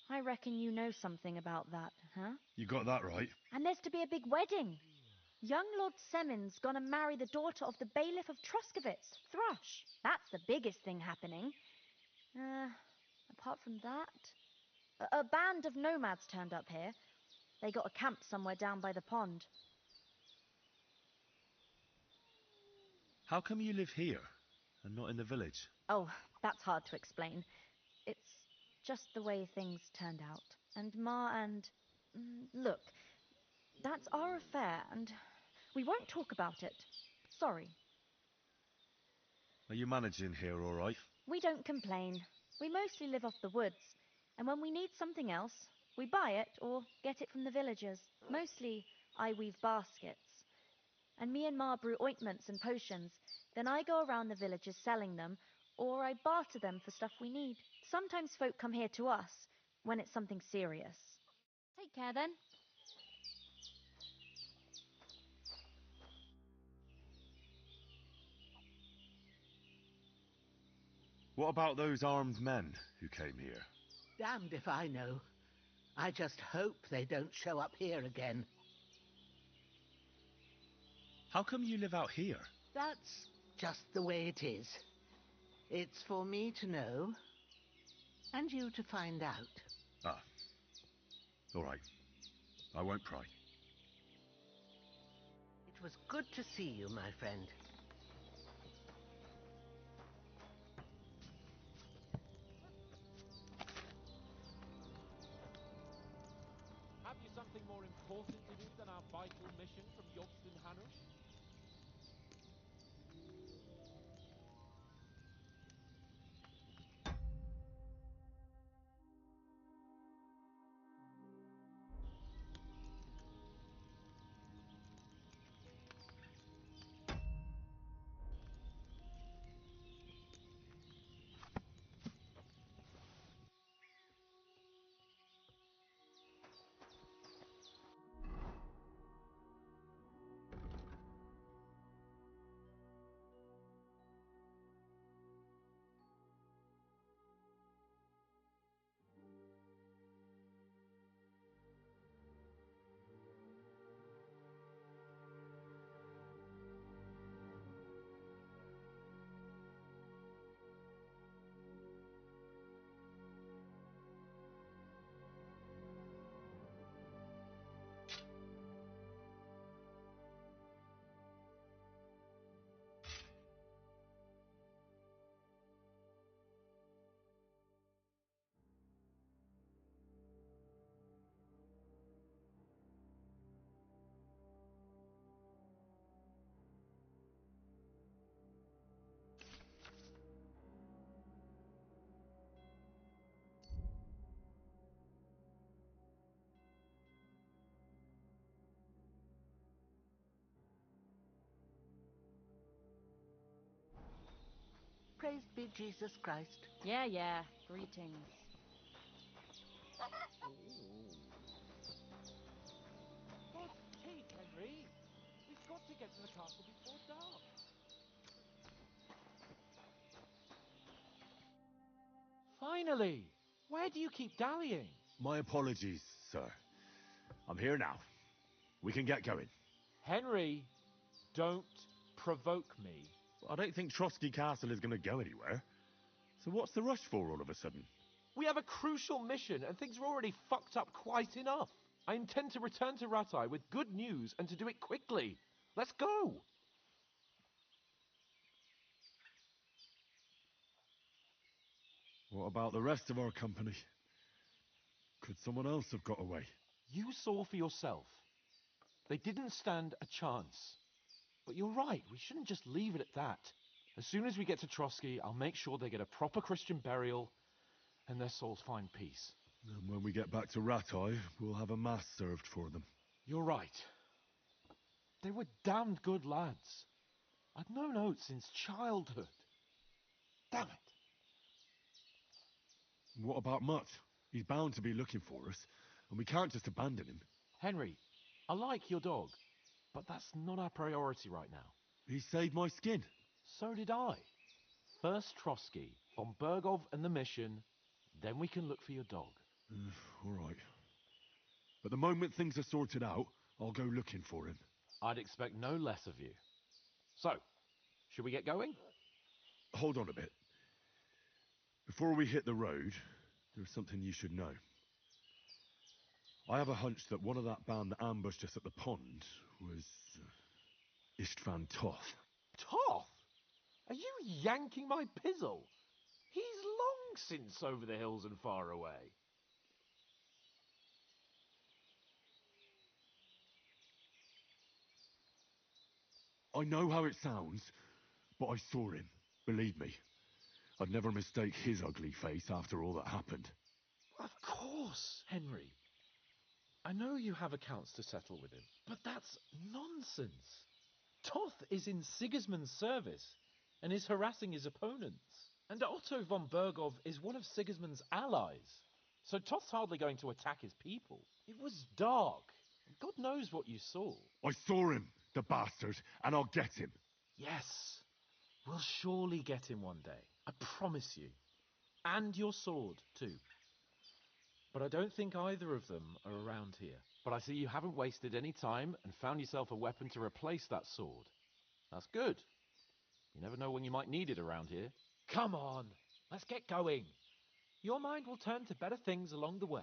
I reckon you know something about that, huh? You got that right. And there's to be a big wedding. Young Lord Semon's gonna marry the daughter of the bailiff of Troskovitz, Thrush. That's the biggest thing happening. Apart from that, a band of nomads turned up here. They got a camp somewhere down by the pond. How come you live here and not in the village? Oh, that's hard to explain. It's just the way things turned out. And Ma and... Look, that's our affair, and we won't talk about it. Sorry. Are you managing here all right? We don't complain. We mostly live off the woods, and when we need something else, we buy it or get it from the villagers. Mostly, I weave baskets. And me and Ma brew ointments and potions. Then I go around the villages selling them, or I barter them for stuff we need. Sometimes folk come here to us, when it's something serious. Take care then. What about those armed men who came here? damned if I know. I just hope they don't show up here again. How come you live out here? That's just the way it is. It's for me to know, and you to find out. Ah. All right. I won't pry. It was good to see you, my friend. Have you something more important to do than our vital mission from Jobst and Hanush? Praised be Jesus Christ. Yeah. Greetings. God's sake, Henry! We've got to get to the castle before dark. Finally! Where do you keep dallying? My apologies, sir. I'm here now. We can get going. Henry, don't provoke me. I don't think Trotsky Castle is going to go anywhere. So what's the rush for all of a sudden? We have a crucial mission, and things are already fucked up quite enough. I intend to return to Ratai with good news, and to do it quickly. Let's go! What about the rest of our company? Could someone else have got away? You saw for yourself. They didn't stand a chance. But you're right, we shouldn't just leave it at that. As soon as we get to Trotsky, I'll make sure they get a proper Christian burial and their souls find peace. And when we get back to Ratai, we'll have a mass served for them. You're right. They were damned good lads. I'd known Oates since childhood. Damn it. What about Mutt? He's bound to be looking for us, and we can't just abandon him. Henry, I like your dog, but that's not our priority right now. He saved my skin. So did I. First Trotsky, von Bergov and the mission, then we can look for your dog. All right. But the moment things are sorted out, I'll go looking for him. I'd expect no less of you. So, should we get going? Hold on a bit. Before we hit the road, there's something you should know. I have a hunch that one of that band that ambushed us at the pond was Istvan Toth. Toth? Are you yanking my pizzle? He's long since over the hills and far away. I know how it sounds, but I saw him. Believe me. I'd never mistake his ugly face after all that happened. Of course, Henry. I know you have accounts to settle with him, but that's nonsense. Toth is in Sigismund's service and is harassing his opponents. And Otto von Bergov is one of Sigismund's allies. So Toth's hardly going to attack his people. It was dark. God knows what you saw. I saw him, the bastard, and I'll get him. Yes, we'll surely get him one day. I promise you. And your sword, too. But I don't think either of them are around here. But I see you haven't wasted any time and found yourself a weapon to replace that sword. That's good. You never know when you might need it around here. Come on, let's get going. Your mind will turn to better things along the way.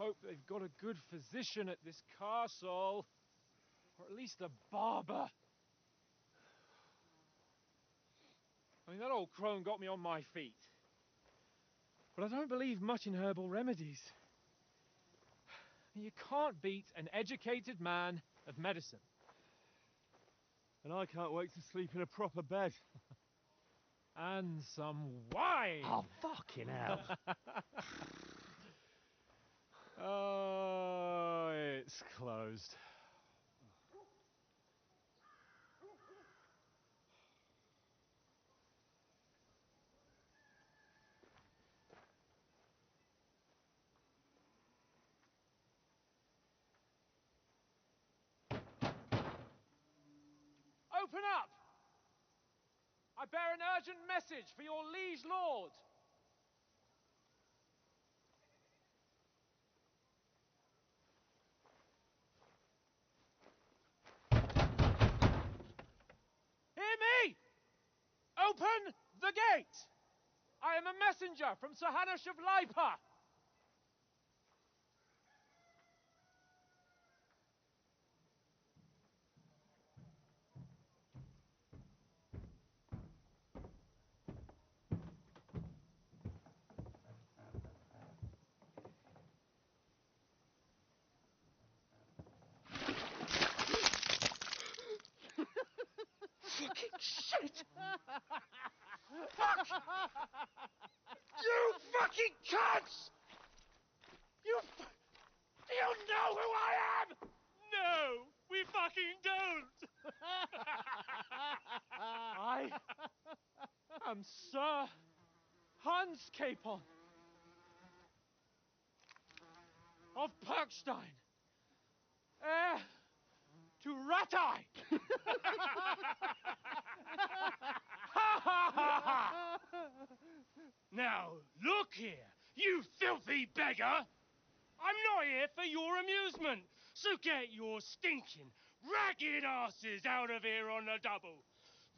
hope they've got a good physician at this castle. Or at least a barber. I mean, that old crone got me on my feet. But I don't believe much in herbal remedies. You can't beat an educated man of medicine. And I can't wait to sleep in a proper bed. And some wine! Oh, fucking hell. Oh, it's closed. Open up! I bear an urgent message for your liege lord. Hear me! Open the gate! I am a messenger from Sir Hanush of Lipa. Fucking shit! Fuck! You fucking cunts! Do you know who I am? No, we fucking don't. I am Sir Hans Capon of Perkstein, heir to Ratai. Now, look here, you filthy beggar! I'm not here for your amusement, so get your stinking, ragged asses out of here on the double.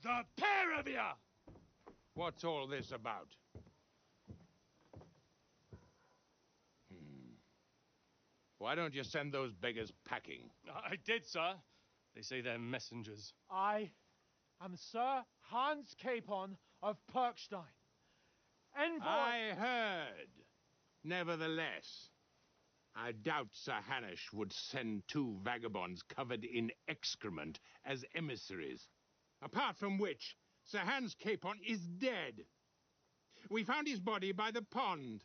The pair of you! What's all this about? Why don't you send those beggars packing? I did, sir. They say they're messengers. I am Sir Hans Capon of Perkstein, envoy. I heard. Nevertheless, I doubt Sir Hanush would send two vagabonds covered in excrement as emissaries. Apart from which, Sir Hans Capon is dead. We found his body by the pond.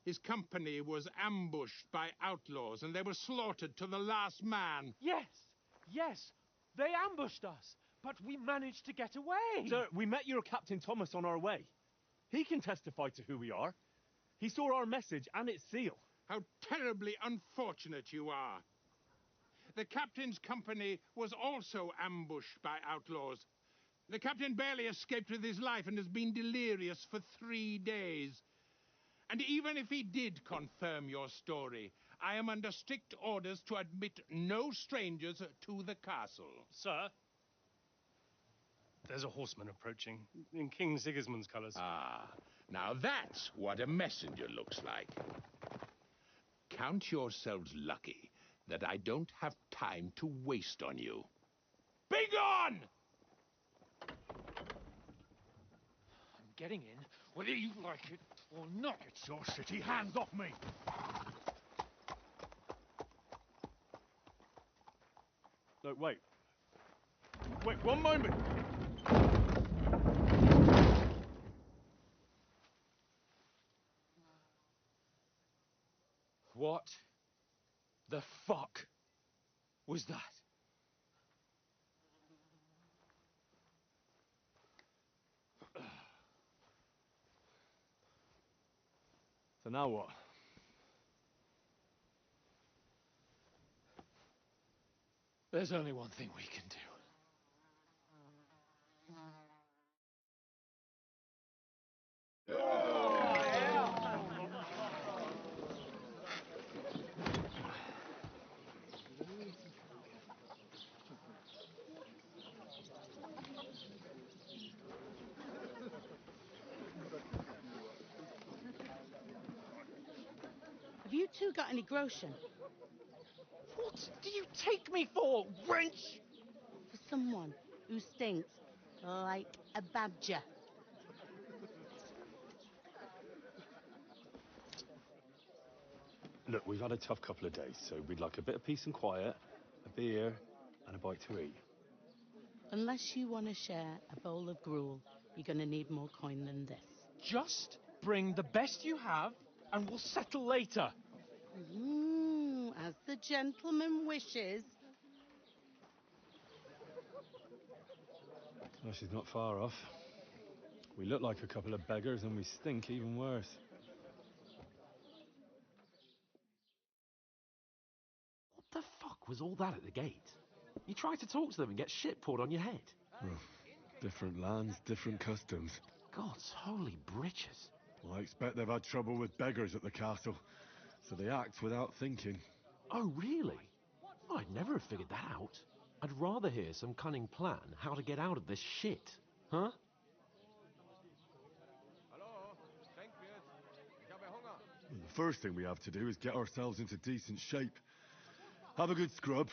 His company was ambushed by outlaws, and they were slaughtered to the last man. Yes, they ambushed us, but we managed to get away. Sir, we met your Captain Thomas on our way. He can testify to who we are. He saw our message and its seal. How terribly unfortunate you are. The captain's company was also ambushed by outlaws. The captain barely escaped with his life and has been delirious for 3 days. And even if he did confirm your story, I am under strict orders to admit no strangers to the castle. Sir, there's a horseman approaching in King Sigismund's colours. Ah, now that's what a messenger looks like. Count yourselves lucky that I don't have time to waste on you. Be gone! I'm getting in, whether you like it or not. It's your city. Hands off me! No, wait. Wait, one moment! What the fuck was that? So now what? There's only one thing we can do. Have you You two got any groschen? What do you take me for, wench? For someone who stinks like a badger. Look, we've had a tough couple of days, so we'd like a bit of peace and quiet, a beer, and a bite to eat. Unless you want to share a bowl of gruel, you're going to need more coin than this. Just bring the best you have, and we'll settle later. As the gentleman wishes. Well, she's not far off. We look like a couple of beggars, and we stink even worse. What the fuck was all that at the gate? You tried to talk to them and get shit poured on your head. Well, different lands, different customs. God's holy britches. Well, I expect they've had trouble with beggars at the castle, so they act without thinking. Oh, really? I'd never have figured that out. I'd rather hear some cunning plan how to get out of this shit. Huh? Well, the first thing we have to do is get ourselves into decent shape. Have a good scrub,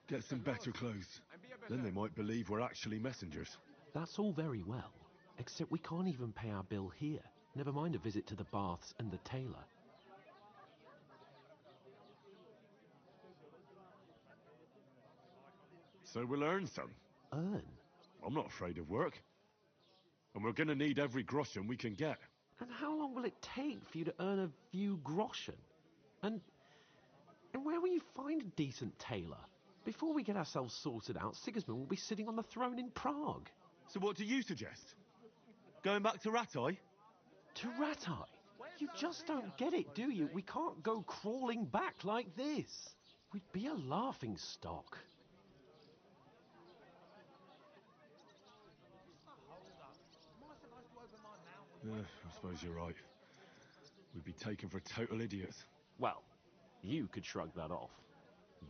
get some better clothes. Then they might believe we're actually messengers. That's all very well, except we can't even pay our bill here. Never mind a visit to the baths and the tailor. So we'll earn some. Earn? I'm not afraid of work. And we're gonna need every groschen we can get. And how long will it take for you to earn a few groschen? And where will you find a decent tailor? Before we get ourselves sorted out, Sigismund will be sitting on the throne in Prague. So what do you suggest? Going back to Ratai? To Ratai? You just don't get it, do you? We can't go crawling back like this. We'd be a laughing stock. I suppose you're right. We'd be taken for total idiots. Well, you could shrug that off.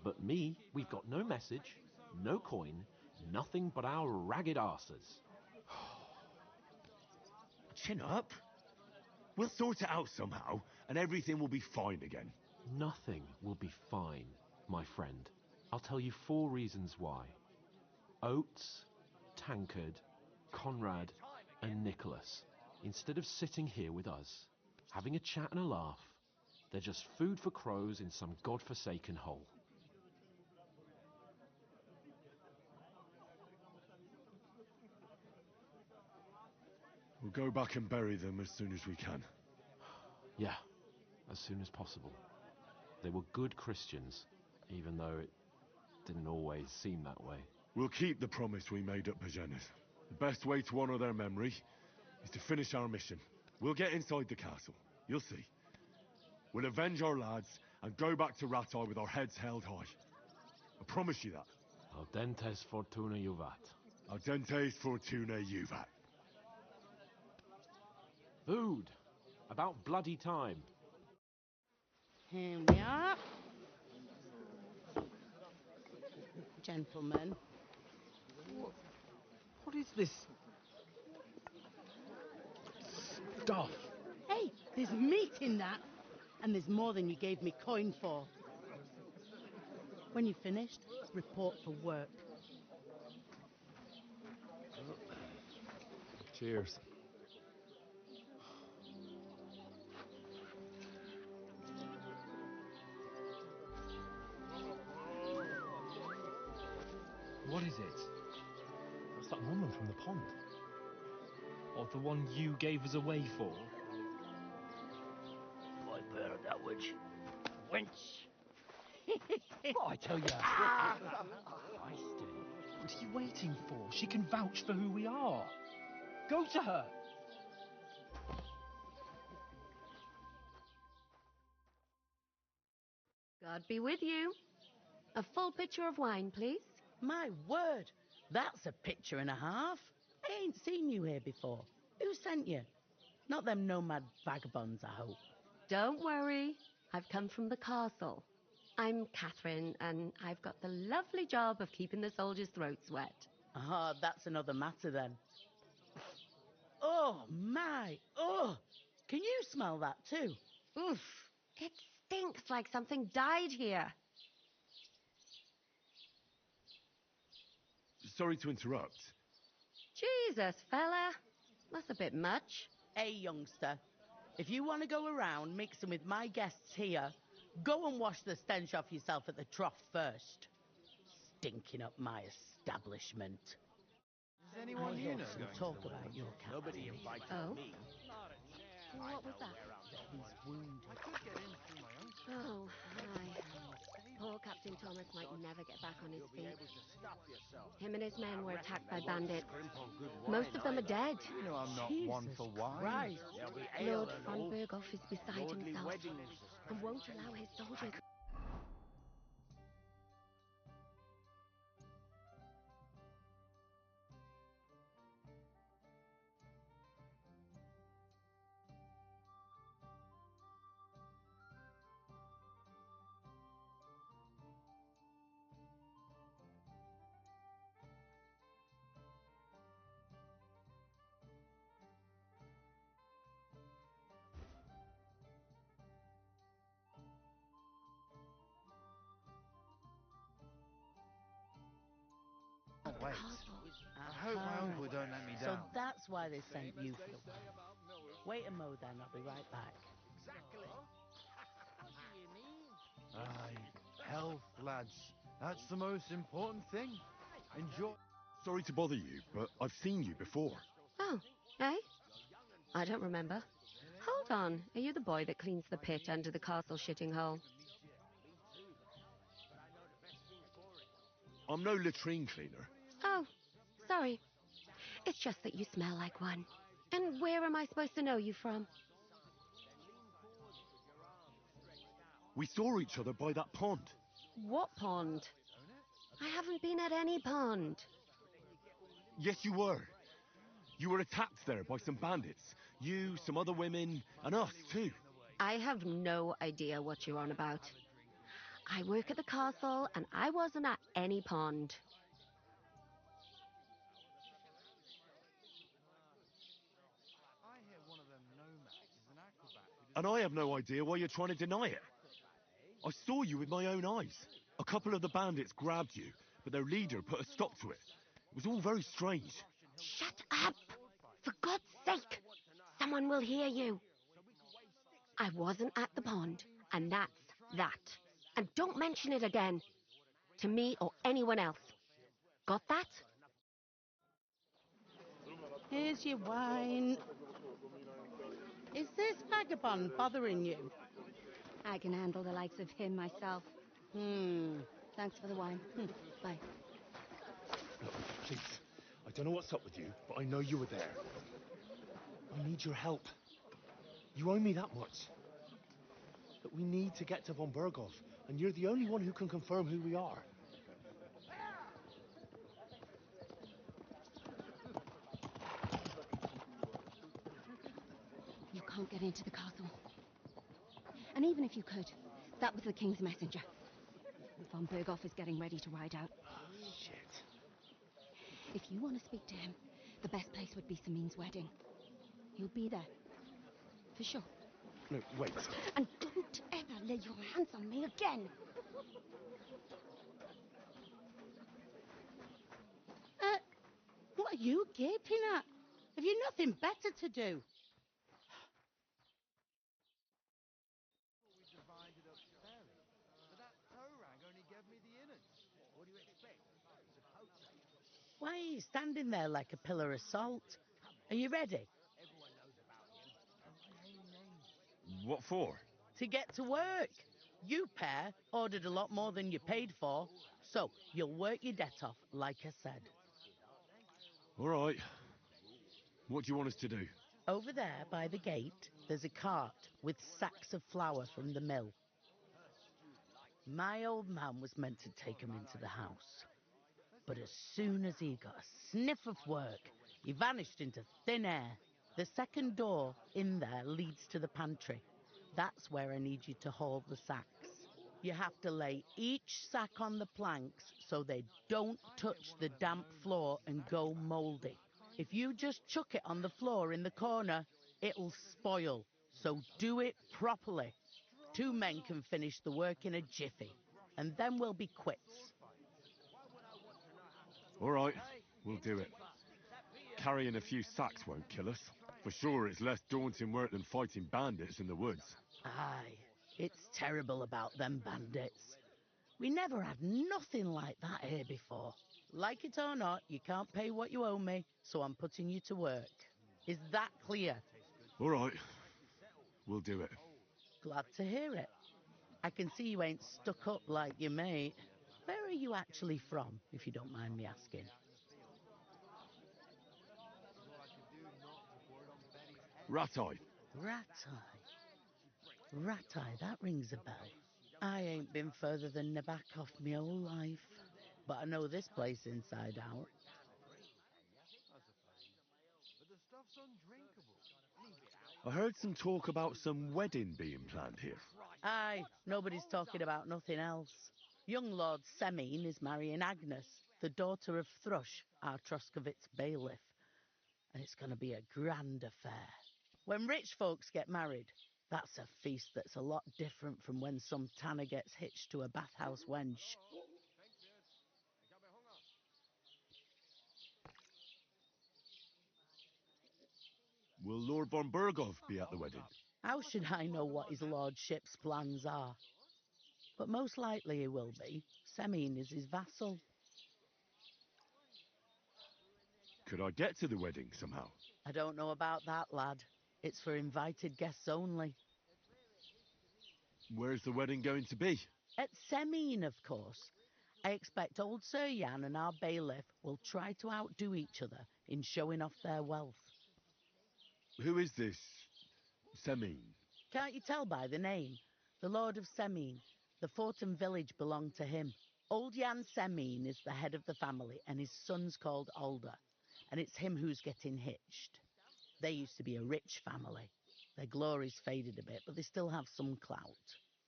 But me, we've got no message, no coin, nothing but our ragged arses. Chin up. We'll sort it out somehow, and everything will be fine again. Nothing will be fine, my friend. I'll tell you 4 reasons why. Oates, Tankard, Conrad, and Nicholas. Instead of sitting here with us, having a chat and a laugh, they're just food for crows in some godforsaken hole. We'll go back and bury them as soon as we can. Yeah, as soon as possible. They were good Christians, even though it didn't always seem that way. We'll keep the promise we made at Bajena's. The best way to honor their memory is to finish our mission. We'll get inside the castle. You'll see. We'll avenge our lads and go back to Ratai with our heads held high. I promise you that. Audentes fortuna juvat. Audentes fortuna juvat. Food. About bloody time. Here we are. Gentlemen. What is this stuff? Hey, there's meat in that. And there's more than you gave me coin for. When you're finished, report for work. Cheers. What is it? What's that woman from the pond? Or the one you gave us away for? My bear that witch. Wench! Oh, I tell you. What are you waiting for? She can vouch for who we are. Go to her. God be with you. A full pitcher of wine, please. My word, that's a picture and a half. I ain't seen you here before. Who sent you? Not them nomad vagabonds, I hope. Don't worry. I've come from the castle. I'm Catherine, and I've got the lovely job of keeping the soldiers' throats wet. Ah, that's another matter then. Oh, my. Oh, can you smell that too? Oof. It's stinks like something died here. Sorry to interrupt. Jesus, fella. That's a bit much. Hey, youngster. If you want to go around mixing with my guests here, go and wash the stench off yourself at the trough first. Stinking up my establishment. Is anyone you know We'll talk about your cat. Nobody invited me. What was that? He's wounded. I could get in through my own Oh, hi. Poor Captain Thomas might never get back on his feet. Him and his men were attacked by bandits. Most of them are dead. You know I'm not one for wine. Christ. Lord von Berghoff is beside himself and won't allow his soldiers... Wait. I hope my uncle don't let me So down. that's why they sent you for the wedding. Wait a mo then, I'll be right back. Aye, health, lads. That's the most important thing. Enjoy. Sorry to bother you, but I've seen you before. Oh, eh? I don't remember. Hold on, are you the boy that cleans the pit under the castle shitting hole? I'm no latrine cleaner. Oh, sorry. It's just that you smell like one. And where am I supposed to know you from? We saw each other by that pond. What pond? I haven't been at any pond. Yes, you were. You were attacked there by some bandits. You, some other women, and us, too. I have no idea what you're on about. I work at the castle, and I wasn't at any pond. I hear one of them nomads is an acrobat who And I have no idea why you're trying to deny it. I saw you with my own eyes. A couple of the bandits grabbed you, but their leader put a stop to it. It was all very strange. Shut up! For God's sake! Someone will hear you. I wasn't at the pond, and that's that. And don't mention it again. To me or anyone else. Got that? Here's your wine. Is this vagabond bothering you? I can handle the likes of him myself. Thanks for the wine. Bye. Look, please. I don't know what's up with you, but I know you were there. I need your help. You owe me that much. But we need to get to von Berghoff, and you're the only one who can confirm who we are. You can't get into the castle. And even if you could, that was the king's messenger. Von Berghoff is getting ready to ride out. Oh, shit. If you want to speak to him, the best place would be Samin's wedding. He'll be there. For sure. No, wait. And don't ever lay your hands on me again! What are you gaping at? Have you nothing better to do? we divided up fairly, but that Torang only gave me the innards. What do you expect? It's a poacher. Why are you standing there like a pillar of salt? Are you ready? What for? To get to work. You pair ordered a lot more than you paid for, so you'll work your debt off, like I said. All right. What do you want us to do? Over there by the gate, there's a cart with sacks of flour from the mill. My old man was meant to take 'em into the house. But as soon as he got a sniff of work, he vanished into thin air. The second door in there leads to the pantry. That's where I need you to haul the sacks. You have to lay each sack on the planks so they don't touch the damp floor and go mouldy. If you just chuck it on the floor in the corner, it'll spoil. So do it properly. 2 men can finish the work in a jiffy, and then we'll be quits. All right, we'll do it. Carrying a few sacks won't kill us. For sure, it's less daunting work than fighting bandits in the woods. Aye, it's terrible about them bandits. We never had nothing like that here before. Like it or not, you can't pay what you owe me, so I'm putting you to work. Is that clear? All right, we'll do it. Glad to hear it. I can see you ain't stuck up like your mate. Where are you actually from, if you don't mind me asking? Rat-eye. Rat-eye, that rings a bell. I ain't been further than the back off my whole life, but I know this place inside out. I heard some talk about some wedding being planned here. Aye, nobody's talking about nothing else. Young Lord Semine is marrying Agnes, the daughter of Thrush, our Troskovitz bailiff. And it's going to be a grand affair. When rich folks get married, that's a feast that's a lot different from when some tanner gets hitched to a bathhouse wench. Will Lord von Berghoff be at the wedding? How should I know what his lordship's plans are? But most likely he will be. Semine is his vassal. Could I get to the wedding somehow? I don't know about that, lad. It's for invited guests only. Where's the wedding going to be? At Semine, of course. I expect old Sir Jan and our bailiff will try to outdo each other in showing off their wealth. Who is this Semine? Can't you tell by the name? The Lord of Semine. The fort and village belong to him. Old Jan Semine is the head of the family, and his son's called Alder. And it's him who's getting hitched. They used to be a rich family. Their glory's faded a bit, but they still have some clout.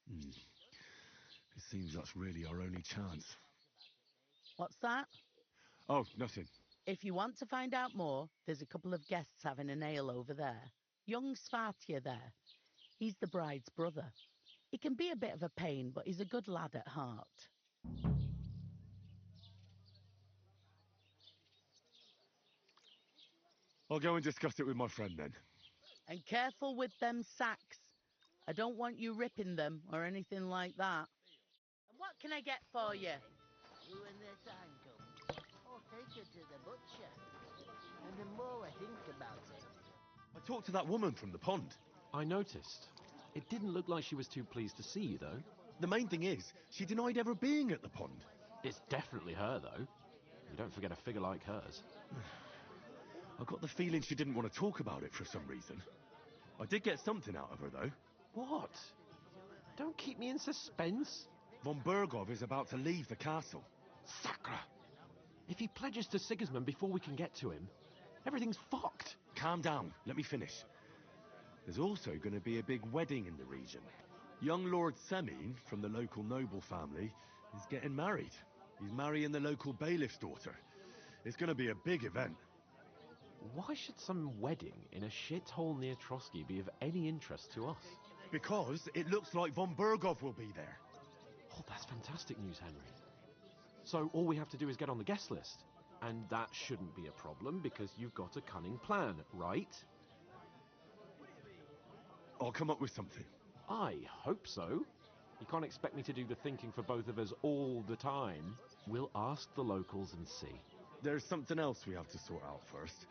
It seems that's really our only chance. What's that? Oh, nothing. If you want to find out more, there's a couple of guests having an ale over there. Young Svartje there. He's the bride's brother. He can be a bit of a pain, but he's a good lad at heart. I'll go and discuss it with my friend then. And careful with them sacks. I don't want you ripping them or anything like that. And what can I get for you? When their time comes, I'll take her to the butcher. And the more I think about it... I talked to that woman from the pond. I noticed. It didn't look like she was too pleased to see you, though. The main thing is, she denied ever being at the pond. It's definitely her, though. You don't forget a figure like hers. I got the feeling she didn't want to talk about it for some reason. I did get something out of her, though. What? Don't keep me in suspense. Von Berghoff is about to leave the castle. Sacre! If he pledges to Sigismund before we can get to him, everything's fucked. Calm down. Let me finish. There's also going to be a big wedding in the region. Young Lord Semine, from the local noble family, is getting married. He's marrying the local bailiff's daughter. It's going to be a big event. Why should some wedding in a shithole near Trotsky be of any interest to us? Because it looks like von Berghoff will be there. Oh, that's fantastic news, Henry. So all we have to do is get on the guest list. And that shouldn't be a problem because you've got a cunning plan, right? I'll come up with something. I hope so. You can't expect me to do the thinking for both of us all the time. We'll ask the locals and see. There's something else we have to sort out first.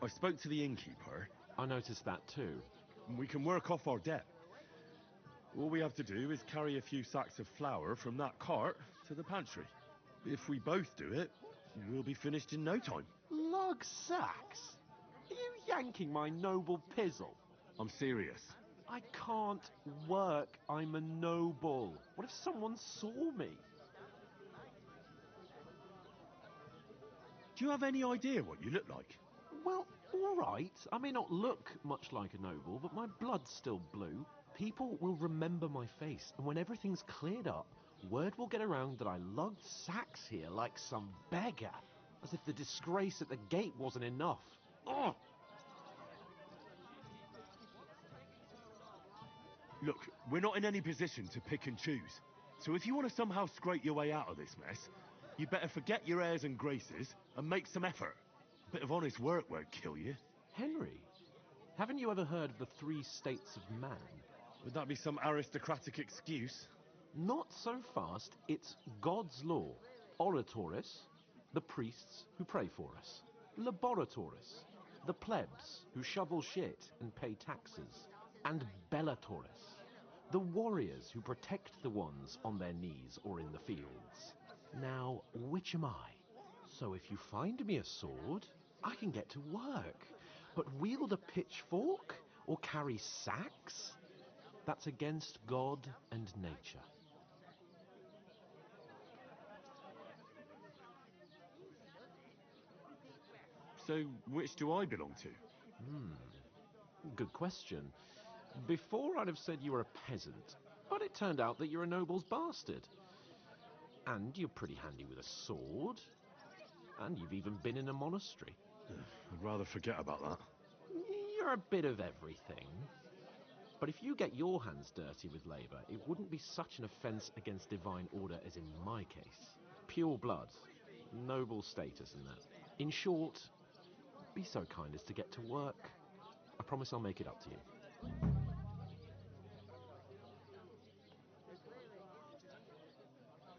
I spoke to the innkeeper. I noticed that too. We can work off our debt. All we have to do is carry a few sacks of flour from that cart to the pantry. If we both do it, we'll be finished in no time. Lug sacks? Are you yanking my noble pizzle? I'm serious. I can't work. I'm a noble. What if someone saw me? Do you have any idea what you look like? Well, all right. I may not look much like a noble, but my blood's still blue. People will remember my face, and when everything's cleared up, word will get around that I lugged sacks here like some beggar, as if the disgrace at the gate wasn't enough. Ugh! Look, we're not in any position to pick and choose. So if you want to somehow scrape your way out of this mess, you better forget your airs and graces and make some effort. A bit of honest work won't kill you. Henry, haven't you ever heard of the 3 states of man? Would that be some aristocratic excuse? Not so fast. It's God's law. Oratoris, the priests who pray for us. Laboratoris, the plebs who shovel shit and pay taxes. And Bellatoris, the warriors who protect the ones on their knees or in the fields. Now, which am I? So if you find me a sword, I can get to work. But wield a pitchfork or carry sacks? That's against God and nature. So, which do I belong to? Good question. Before I'd have said you were a peasant, but it turned out that you're a noble's bastard. And you're pretty handy with a sword. And you've even been in a monastery. I'd rather forget about that. You're a bit of everything. But if you get your hands dirty with labour, it wouldn't be such an offence against divine order as in my case. Pure blood, noble status and that. In short, be so kind as to get to work. I promise I'll make it up to you.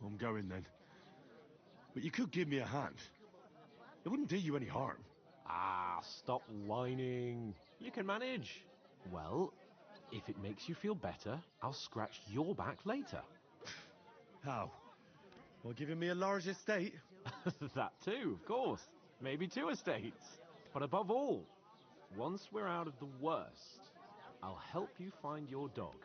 I'm going then. But you could give me a hand. It wouldn't do you any harm. Ah, stop whining. You can manage. Well, if it makes you feel better, I'll scratch your back later. How? Well, giving me a large estate? That too, of course. Maybe 2 estates. But above all, once we're out of the worst, I'll help you find your dog.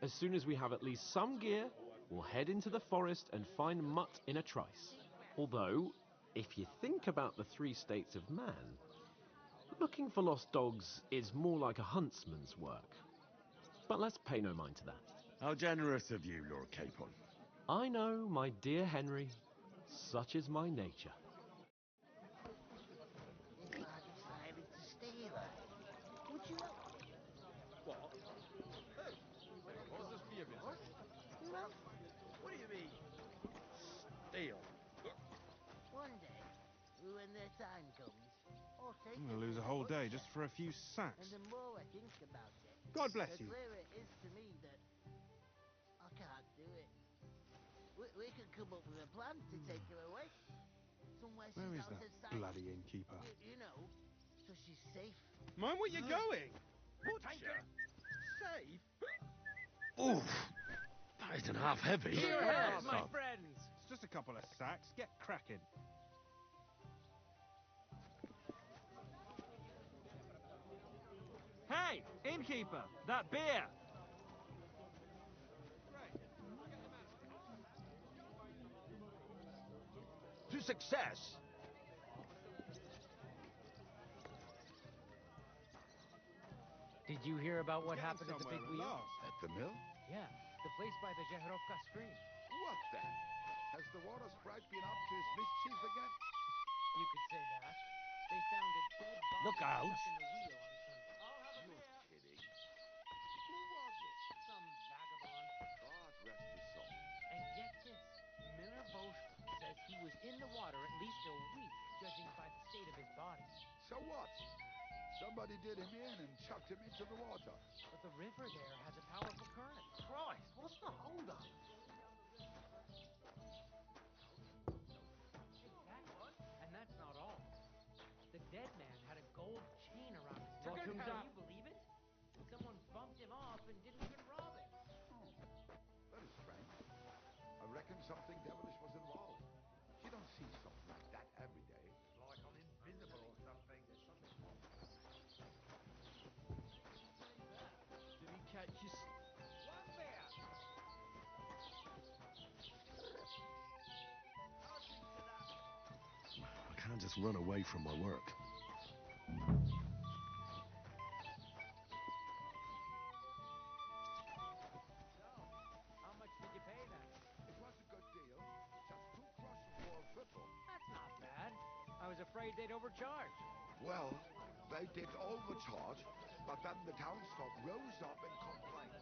As soon as we have at least some gear, we'll head into the forest and find Mutt in a trice. Although, if you think about the 3 states of man, looking for lost dogs is more like a huntsman's work. But let's pay no mind to that. How generous of you, Lord Capon. I know, my dear Henry. Such is my nature. Would you help me? What? Hey, what's this for your business? Well, What do you mean? Steal. one day, when the time comes, I'll take I'm gonna lose a whole day just for a few sacks. And the more I think about it, God bless the you. clearer it is to me that I can't do it. We could come up with a plan to take her away. Somewhere Where she's is out that of sight. bloody innkeeper? You know, so she's safe. Mind where you're going! Butcher? Safe? Oof! That isn't half heavy. Here, my Oh. friends! It's just a couple of sacks. Get cracking. Hey, innkeeper! That beer! To success! Did you hear about what happened at the big wheel? At the mill? Yeah, the place by the Jeherovka stream. What then? Has the water sprite been up to his mischief again? You could say that. They found a dead body Look out. stuck in the wheel on Sunday. You're kidding. Who was it? Some vagabond. God rest his soul. And get this, Miller Bosch says he was in the water at least a week, judging by the state of his body. So what? Somebody did him in and chucked him into the water. But the river there has a powerful current. Christ, what's the hold up? Exactly. And that's not all. The dead man had a gold chain around his neck. Bottoms Can up. you believe it? Someone bumped him off and didn't even rob him. That is strange. I reckon something devilish was involved. You don't see something like that every day. Like I'm invisible or something. Did he catch you? One beer! I can't just run away from my work. How much did you pay them? It was a good deal. Just 2 crosses for a fiddle. That's not bad. I was afraid they'd overcharge. Well, they did overcharge, but then the townsfolk rose up and complained.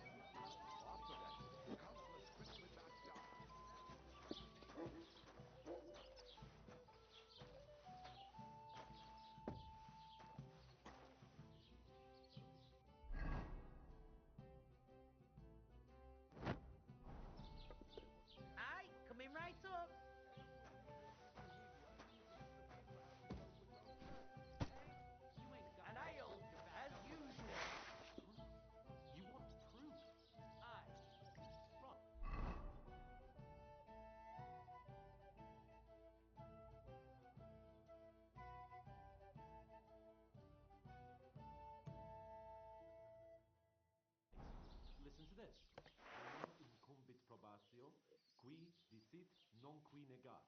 non qui negat.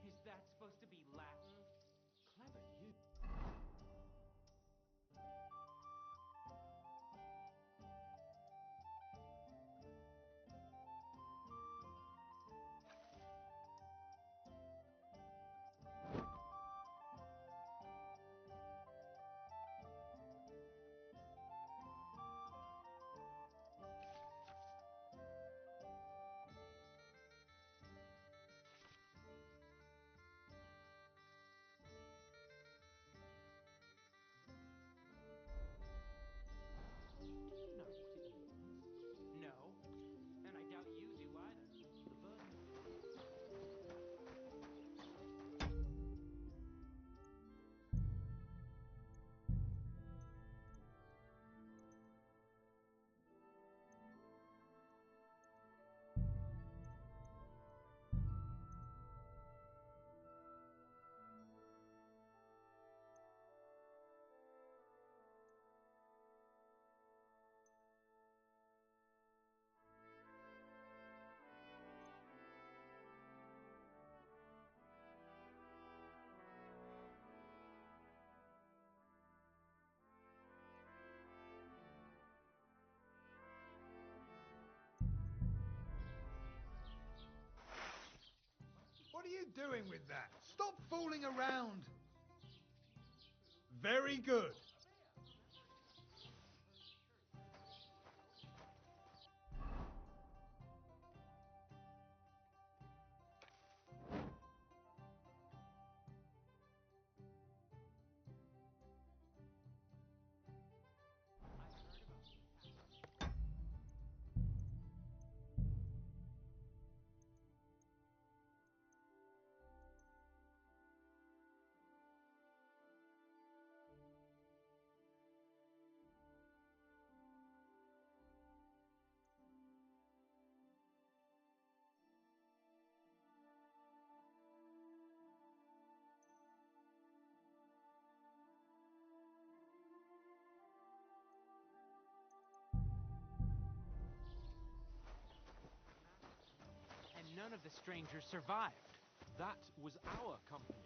Is that supposed to be Latin? Clever you. Do you know what it means? No. And I doubt you do either. The burden of What are you doing with that? Stop fooling around! Very good. And none of the strangers survived. That was our company.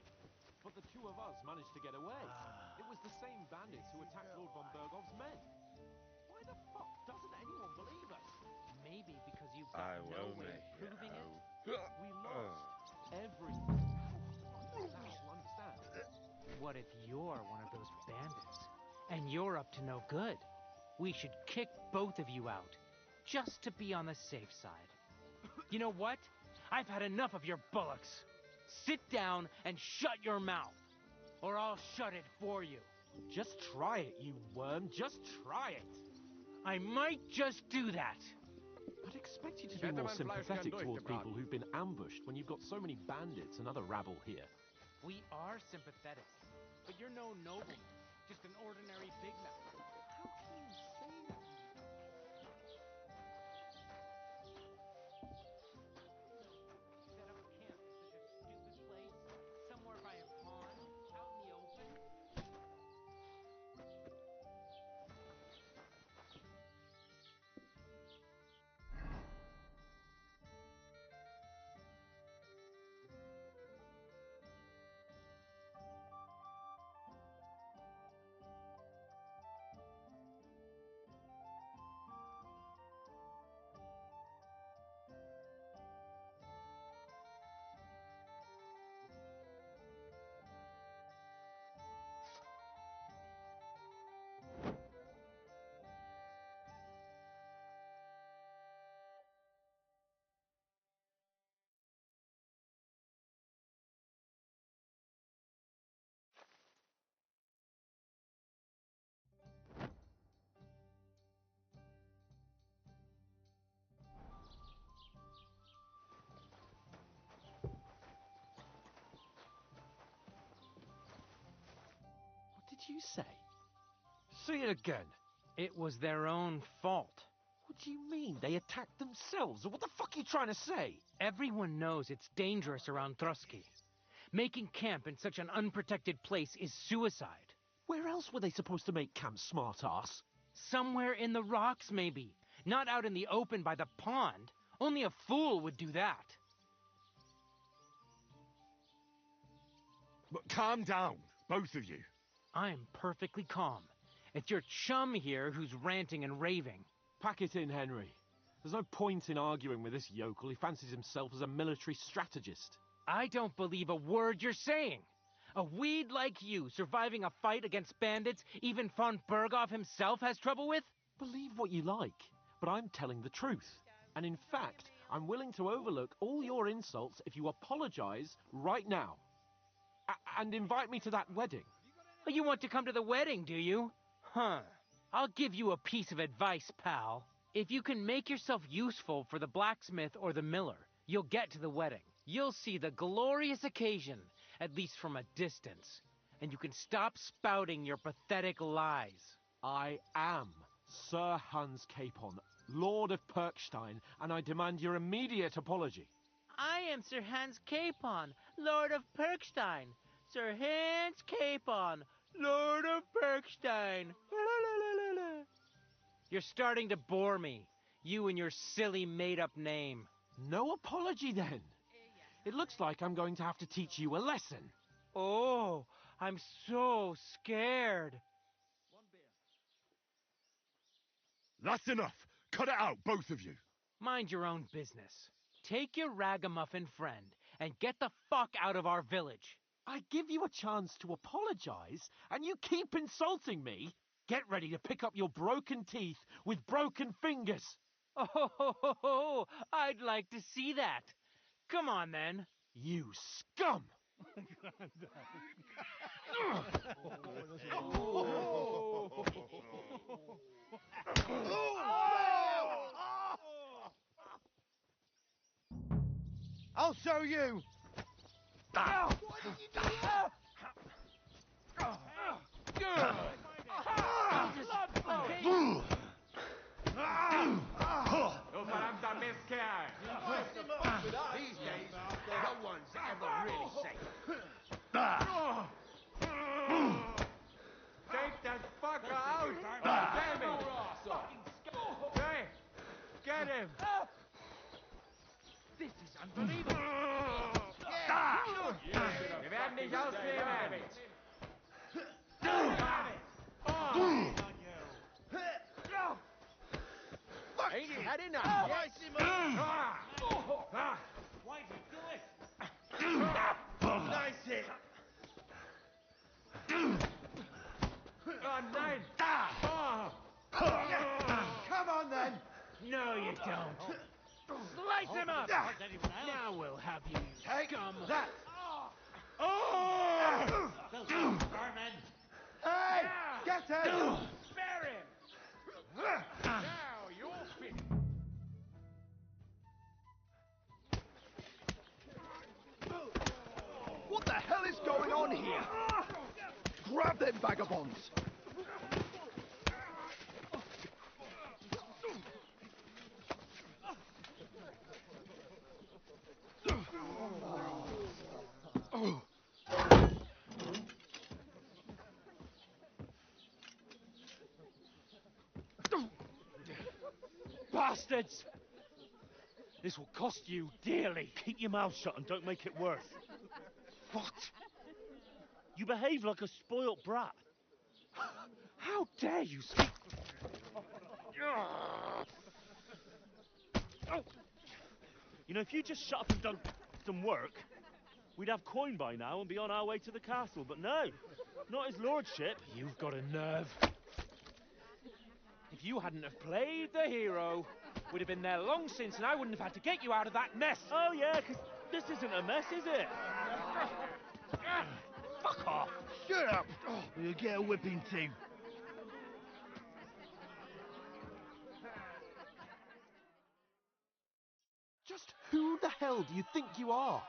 But the two of us managed to get away. It was the same bandits who attacked Lord von Bergov's men. Why the fuck doesn't anyone believe us? Maybe because you've got no way of proving it. We lost everything. Now you understand. What if you're one of those bandits? And you're up to no good? We should kick both of you out, just to be on the safe side. You know what? I've had enough of your bullocks. Sit down and shut your mouth, or I'll shut it for you. Just try it, you worm. Just try it. I might just do that. I'd expect you to be more sympathetic towards people who've been ambushed when you've got so many bandits and other rabble here. We are sympathetic, but you're no nobleman, just an ordinary big mouth. How can you say that? Set up camp in such a stupid place, somewhere by a pond, out in the open. What did you say? Say it again. It was their own fault. What do you mean? They attacked themselves? What the fuck are you trying to say? Everyone knows it's dangerous around Trotsky. Making camp in such an unprotected place is suicide. Where else were they supposed to make camp, smart-ass? Somewhere in the rocks, maybe. Not out in the open by the pond. Only a fool would do that. But calm down, both of you. I'm perfectly calm. It's your chum here who's ranting and raving. Pack it in, Henry. There's no point in arguing with this yokel. He fancies himself as a military strategist. I don't believe a word you're saying. A weed like you surviving a fight against bandits even von Berghoff himself has trouble with? Believe what you like, but I'm telling the truth. And in fact, I'm willing to overlook all your insults if you apologize right now. And invite me to that wedding. Oh, you want to come to the wedding, do you? Huh. I'll give you a piece of advice, pal. If you can make yourself useful for the blacksmith or the miller, you'll get to the wedding. You'll see the glorious occasion, at least from a distance. And you can stop spouting your pathetic lies. I am Sir Hans Capon, Lord of Perkstein, and I demand your immediate apology. I am Sir Hans Capon, Lord of Perkstein. Sir Hans Capon, Lord of Perkstein. You're starting to bore me, you and your silly made-up name. No apology, then. It looks like I'm going to have to teach you a lesson. Oh, I'm so scared. That's enough. Cut it out, both of you. Mind your own business. Take your ragamuffin friend and get the fuck out of our village. I give you a chance to apologize, and you keep insulting me. Get ready to pick up your broken teeth with broken fingers. Oh, I'd like to see that. Come on, then. You scum! I'll show you! Why did you do that? These days, no one's ever really safe. Take that fucker out! Damn it! Hey, get him! This is unbelievable. Wir werden dich ausnehmen! Ain't he had enough? Why did you do it? Nice hit. Oh, nein! Come on then. No, you don't. Slice him up! Now we'll have you, Take scum. that. Vermin! Hey, get him. Spare him! Now you're finished! What the hell is going on here? Grab them vagabonds! Bastards! This will cost you dearly. Keep your mouth shut and don't make it worse. What? You behave like a spoilt brat. How dare you speak? You know, if you just shut up and done some work, we'd have coin by now and be on our way to the castle. But no, not his lordship. You've got a nerve. If you hadn't have played the hero, we'd have been there long since, and I wouldn't have had to get you out of that mess. Oh yeah, 'cause this isn't a mess, is it? Fuck off. Shut up! You'll get a whipping too. Just who the hell do you think you are?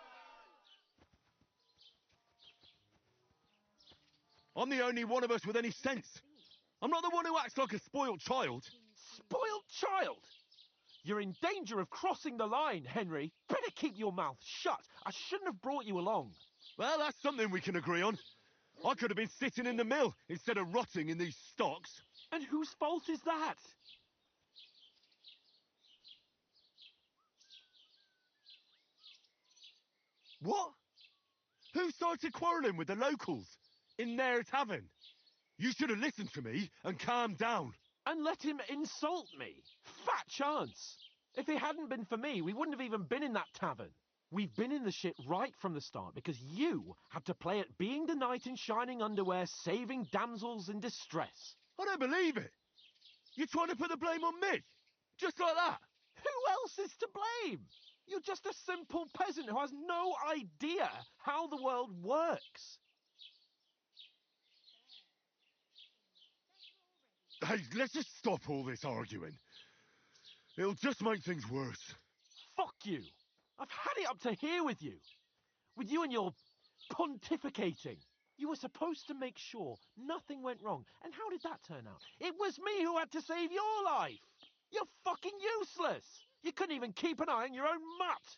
I'm the only one of us with any sense. I'm not the one who acts like a spoiled child. Spoiled child? You're in danger of crossing the line, Henry. Better keep your mouth shut. I shouldn't have brought you along. Well, that's something we can agree on. I could have been sitting in the mill instead of rotting in these stocks. And whose fault is that? What? Who started quarrelling with the locals in their tavern? You should have listened to me and calmed down. And let him insult me. Fat chance. If it hadn't been for me, we wouldn't have even been in that tavern. We've been in the shit right from the start because you had to play at being the knight in shining underwear, saving damsels in distress. I don't believe it. You're trying to put the blame on me? Just like that? Who else is to blame? You're just a simple peasant who has no idea how the world works. Hey, let's just stop all this arguing. It'll just make things worse. Fuck you. I've had it up to here with you. With you and your pontificating. You were supposed to make sure nothing went wrong. And how did that turn out? It was me who had to save your life. You're fucking useless. You couldn't even keep an eye on your own mutt.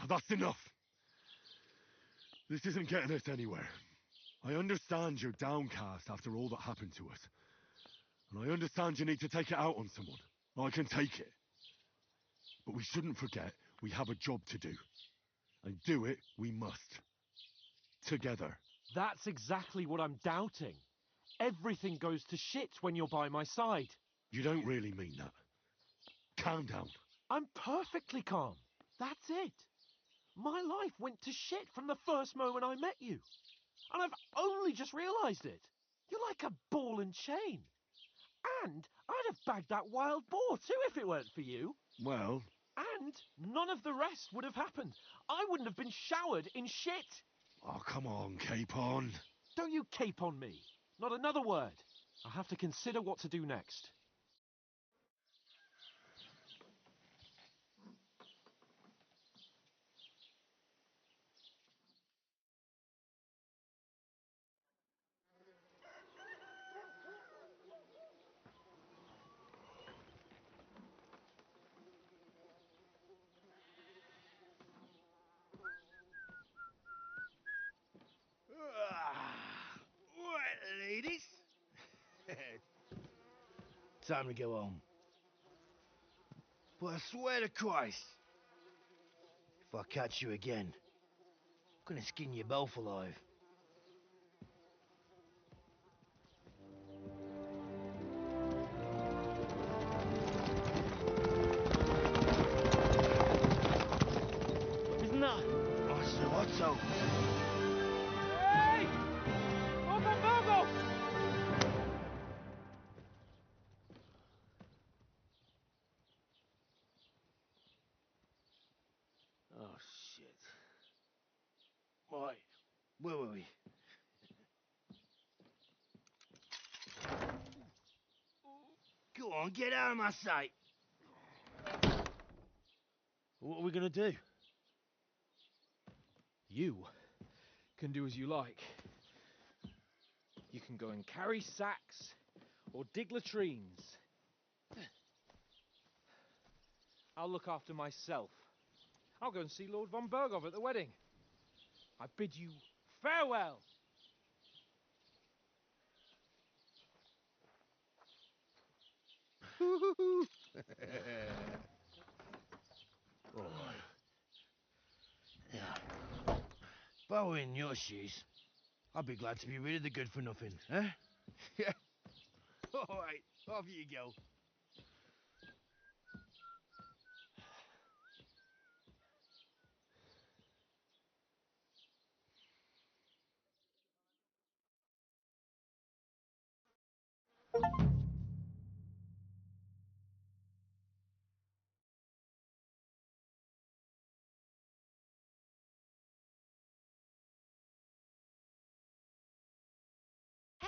Oh, that's enough. This isn't getting us anywhere. I understand you're downcast after all that happened to us. And I understand you need to take it out on someone. I can take it. But we shouldn't forget we have a job to do. And do it we must. Together. That's exactly what I'm doubting. Everything goes to shit when you're by my side. You don't really mean that. Calm down. I'm perfectly calm. That's it. My life went to shit from the first moment I met you. And I've only just realised it. You're like a ball and chain. And I'd have bagged that wild boar too if it weren't for you. Well... And none of the rest would have happened. I wouldn't have been showered in shit. Oh, come on, Capon. Don't you cape on me. Not another word. I'll have to consider what to do next. Right, ladies. Time to go home. But I swear to Christ, if I catch you again, I'm gonna skin you both alive. Isn't that? Otto. Hey! Go! Oh, shit. Right, where were we? Go on, get out of my sight. What are we gonna do? You can do as you like. You can go and carry sacks or dig latrines. I'll look after myself. I'll go and see Lord von Berghoff at the wedding. I bid you farewell. All right. Yeah. If I were in your shoes, I'd be glad to be rid of the good for nothing, eh? Yeah. All right, off you go.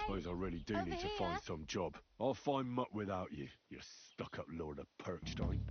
Suppose I really do need to find some job. I'll find mutt without you, you stuck-up Lord of Perkstein.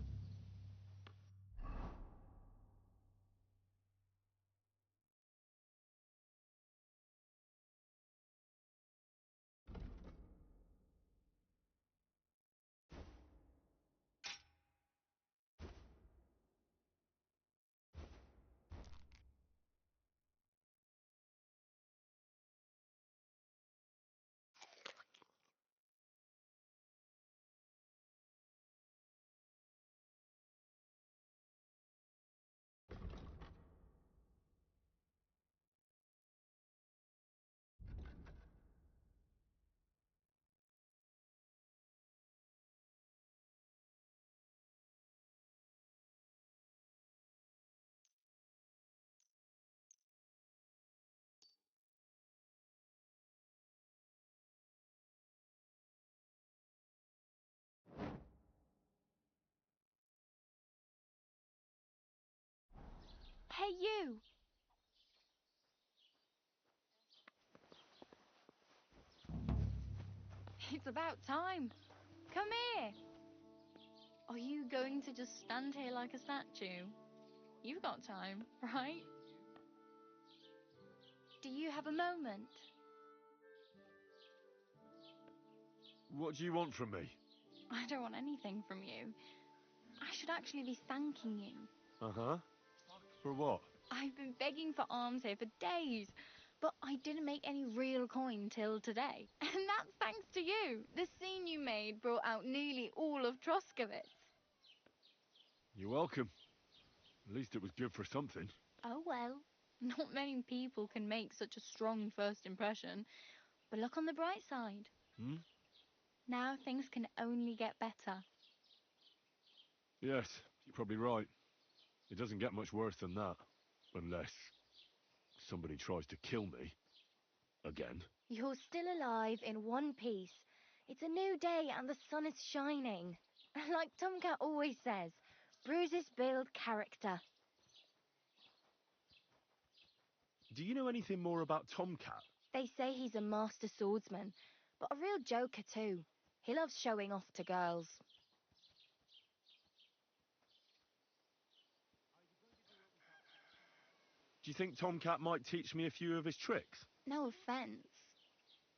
Hey, you! It's about time. Come here. Are you going to just stand here like a statue? You've got time, right? Do you have a moment? What do you want from me? I don't want anything from you. I should actually be thanking you. Uh-huh. For what? I've been begging for arms here for days, but I didn't make any real coin till today. And that's thanks to you. The scene you made brought out nearly all of Troskowitz. You're welcome. At least it was good for something. Oh well. Not many people can make such a strong first impression. But look on the bright side. Hmm? Now things can only get better. Yes, you're probably right. It doesn't get much worse than that. Unless somebody tries to kill me. Again. You're still alive in one piece. It's a new day and the sun is shining. Like Tomcat always says, bruises build character. Do you know anything more about Tomcat? They say he's a master swordsman, but a real joker too. He loves showing off to girls. Do you think Tomcat might teach me a few of his tricks? No offence,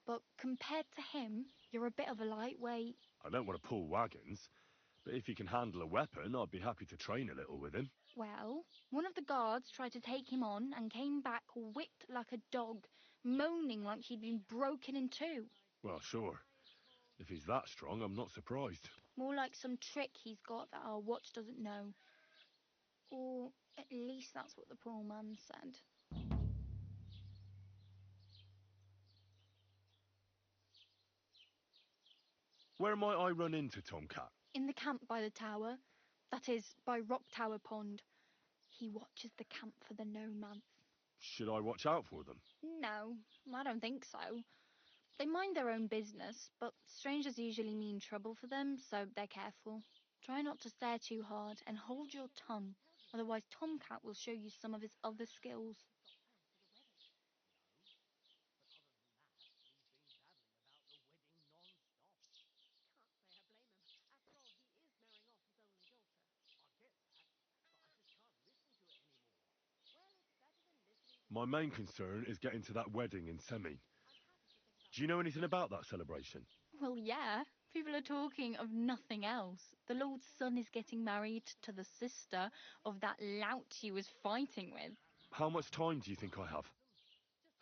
but compared to him, you're a bit of a lightweight. I don't want to pull wagons, but if he can handle a weapon, I'd be happy to train a little with him. Well, one of the guards tried to take him on and came back whipped like a dog, moaning like he'd been broken in two. Well, sure. If he's that strong, I'm not surprised. More like some trick he's got that our watch doesn't know. Or at least that's what the poor man said. Where might I run into Tomcat? In the camp by the tower. That is, by Rock Tower Pond. He watches the camp for the nomads. Should I watch out for them? No, I don't think so. They mind their own business, but strangers usually mean trouble for them, so they're careful. Try not to stare too hard and hold your tongue, otherwise Tomcat will show you some of his other skills. My main concern is getting to that wedding in Semin. Do you know anything about that celebration? Well, yeah. People are talking of nothing else. The Lord's son is getting married to the sister of that lout he was fighting with. How much time do you think I have?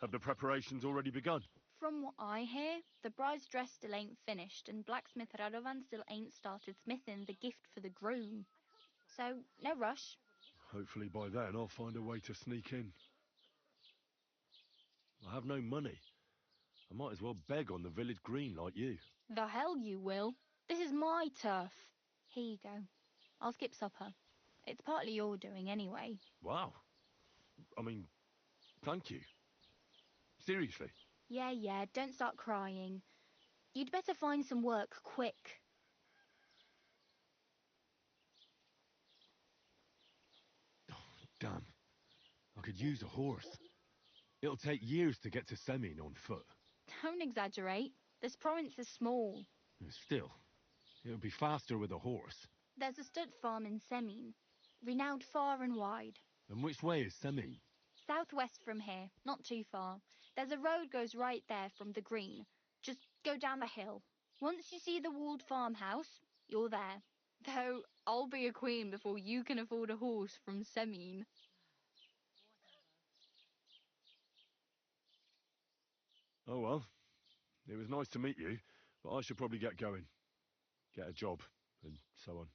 Have the preparations already begun? From what I hear, the bride's dress still ain't finished, and blacksmith Radovan still ain't started smithing the gift for the groom. So, no rush. Hopefully by then I'll find a way to sneak in. I have no money. I might as well beg on the village green like you. The hell you will. This is my turf. Here you go. I'll skip supper. It's partly your doing anyway. Wow. I mean, thank you. Seriously. Yeah, don't start crying. You'd better find some work quick. Damn. I could use a horse. It'll take years to get to Semin on foot. Don't exaggerate. This province is small. Still, it'll be faster with a horse. There's a stud farm in Semin, renowned far and wide. And which way is Semin? Southwest from here, not too far. There's a road goes right there from the green. Just go down the hill. Once you see the walled farmhouse, you're there. Though, I'll be a queen before you can afford a horse from Semin. Oh well. It was nice to meet you, but I should probably get going. Get a job, and so on.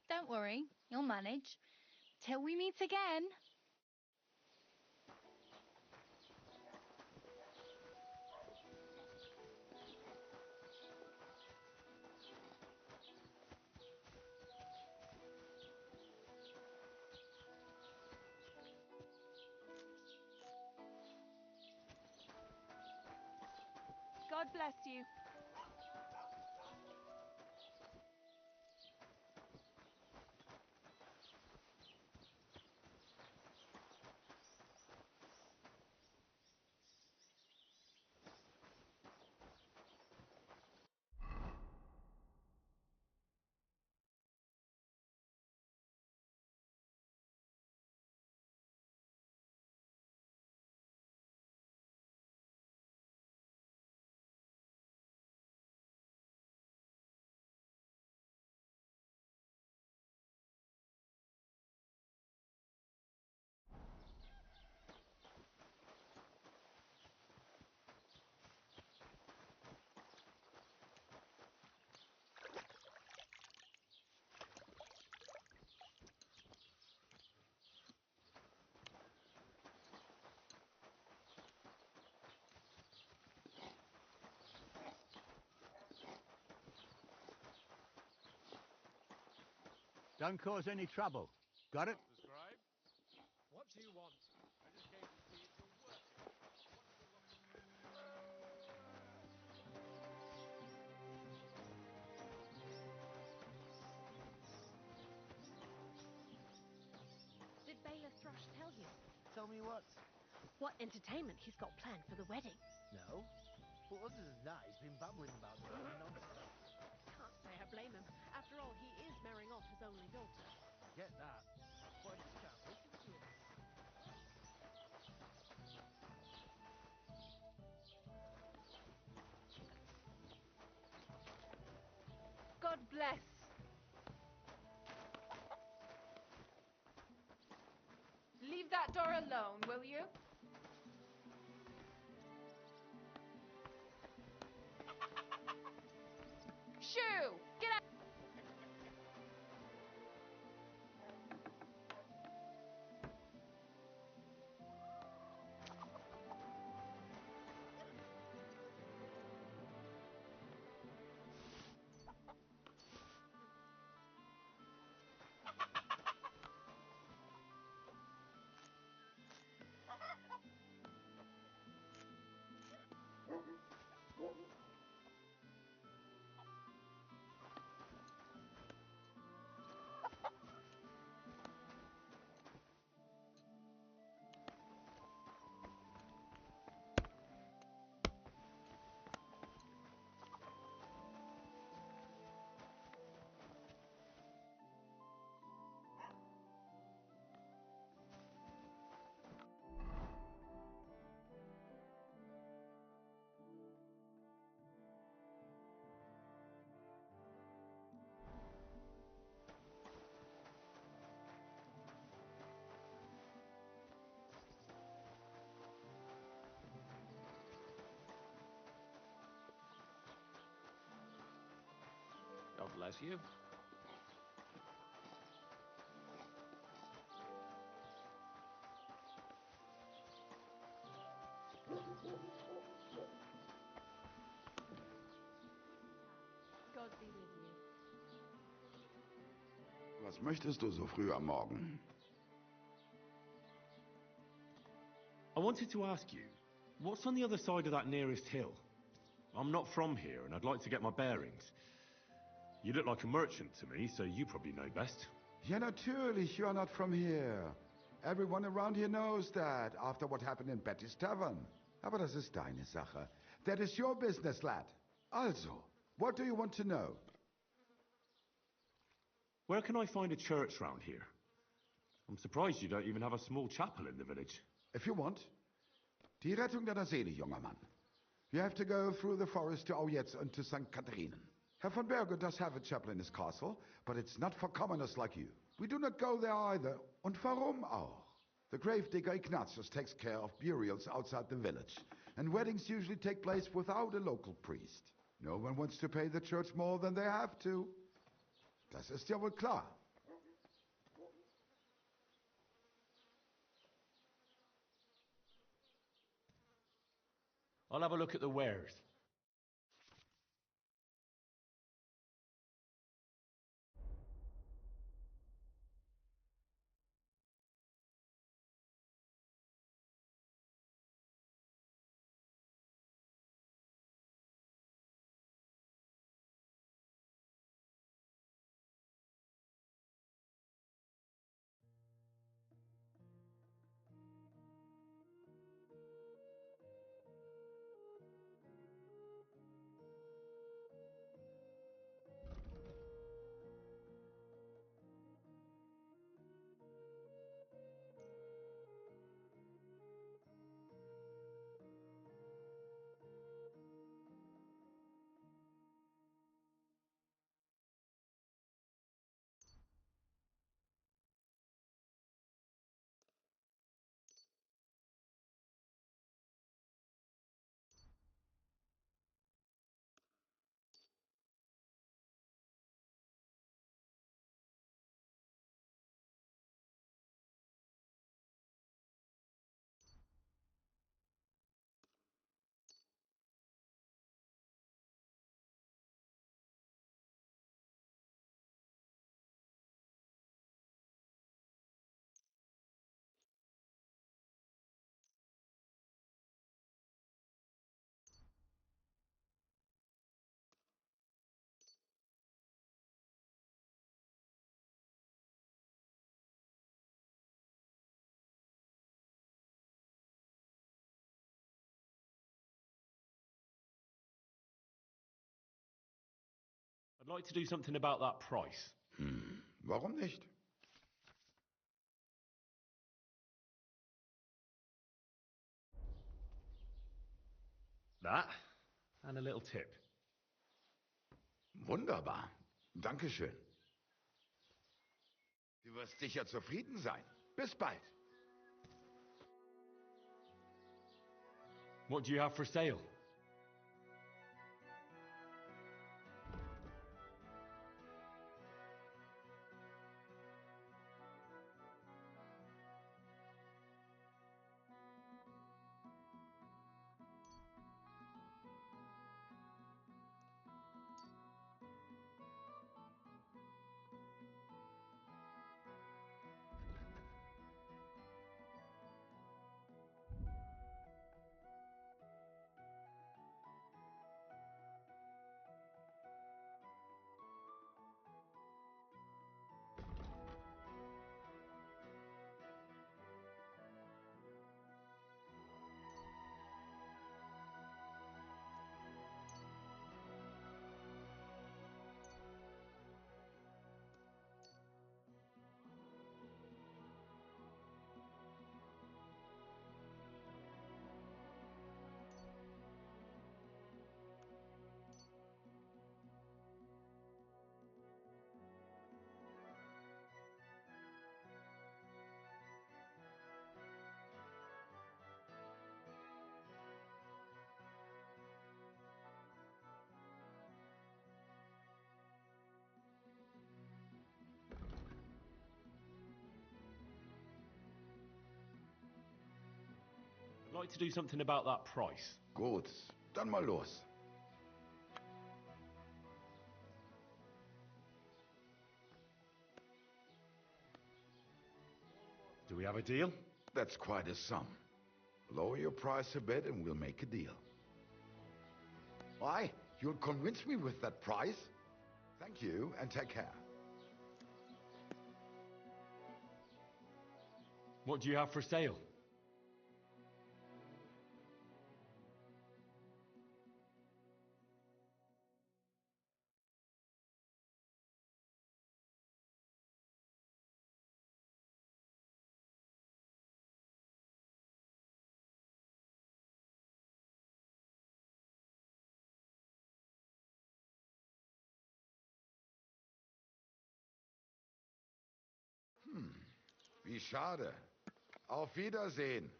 Don't worry, you'll manage. Till we meet again. God bless you. Don't cause any trouble. Got it? What do you want? I just came to see if you're working. Did Bailiff Thrush tell you? Tell me what? What entertainment he's got planned for the wedding? No. But other than that, he's been babbling about some nonsense. Can't say I blame him. After all, he is marrying off his only daughter. I get that. But I just can't listen to him. God bless. Leave that door alone, will you? Shoo! Get out! God bless you. God be with you. Was möchtest du so früh am Morgen? I wanted to ask you, what's on the other side of that nearest hill? I'm not from here, and I'd like to get my bearings. You look like a merchant to me, so you probably know best. Ja, natürlich, you're not from here. Everyone around here knows that, after what happened in Betty's Tavern. Aber das ist deine Sache. That is your business, lad. Also, what do you want to know? Where can I find a church round here? I'm surprised you don't even have a small chapel in the village. If you want. Die Rettung deiner Seele, junger Mann. You have to go through the forest to Aujetz and to St. Katharinen. Herr von Berger does have a chapel in his castle, but it's not for commoners like you. We do not go there either. Und warum auch? The gravedigger Ignatius takes care of burials outside the village, and weddings usually take place without a local priest. No one wants to pay the church more than they have to. Das ist ja wohl klar. I'll have a look at the wares. I'd like to do something about that price. Warum nicht? That, and a little tip. Wunderbar. Dankeschön. Du wirst sicher zufrieden sein. Bis bald. What do you have for sale? I'd like to do something about that price. Gut, dann mal los. Do we have a deal? That's quite a sum. Lower your price a bit and we'll make a deal. Why? You'll convince me with that price? Thank you and take care. What do you have for sale? Wie schade. Auf Wiedersehen.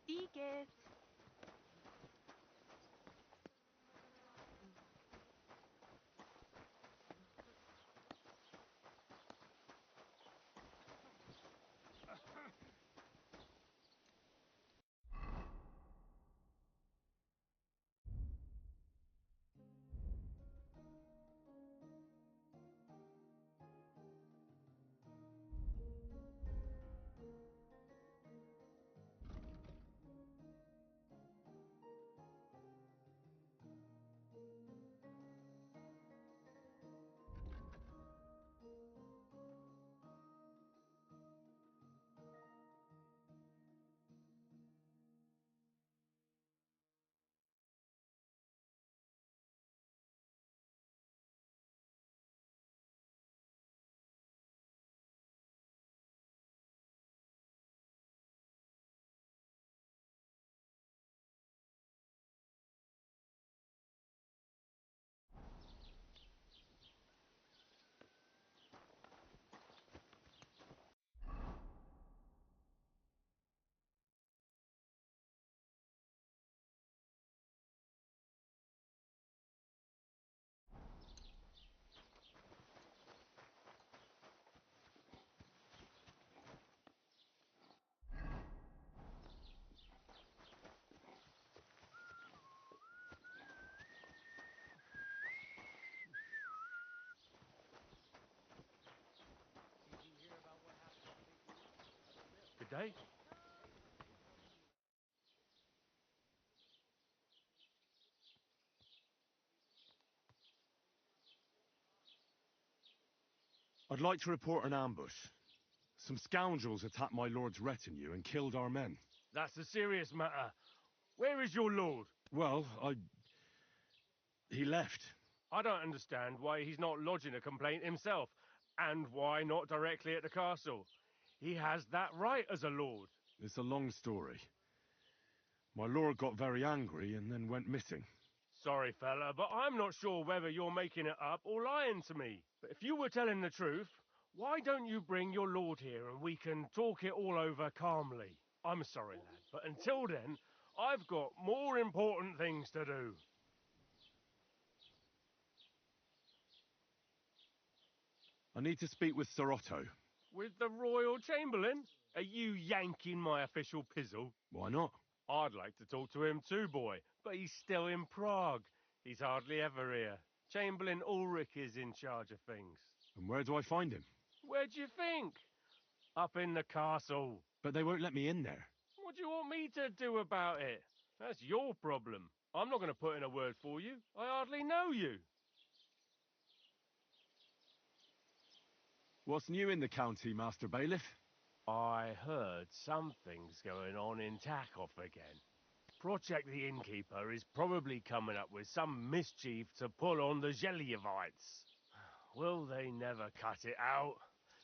Wie geht's? Good day. I'd like to report an ambush. Some scoundrels attacked my lord's retinue and killed our men. That's a serious matter. Where is your lord? Well, he left. I don't understand why he's not lodging a complaint himself, and why not directly at the castle. He has that right as a lord. It's a long story. My lord got very angry and then went missing. Sorry, fella, but I'm not sure whether you're making it up or lying to me. But if you were telling the truth, why don't you bring your lord here and we can talk it all over calmly? I'm sorry, lad, but until then, I've got more important things to do. I need to speak with Sir Otto. With the Royal Chamberlain? Are you yanking my official pizzle? Why not? I'd like to talk to him too, boy, but he's still in Prague. He's hardly ever here. Chamberlain Ulrich is in charge of things. And where do I find him? Where do you think? Up in the castle. But they won't let me in there. What do you want me to do about it? That's your problem. I'm not going to put in a word for you. I hardly know you. What's new in the county, Master Bailiff? I heard something's going on in Takoff again. Project the Innkeeper is probably coming up with some mischief to pull on the Zhelyevites. Will they never cut it out?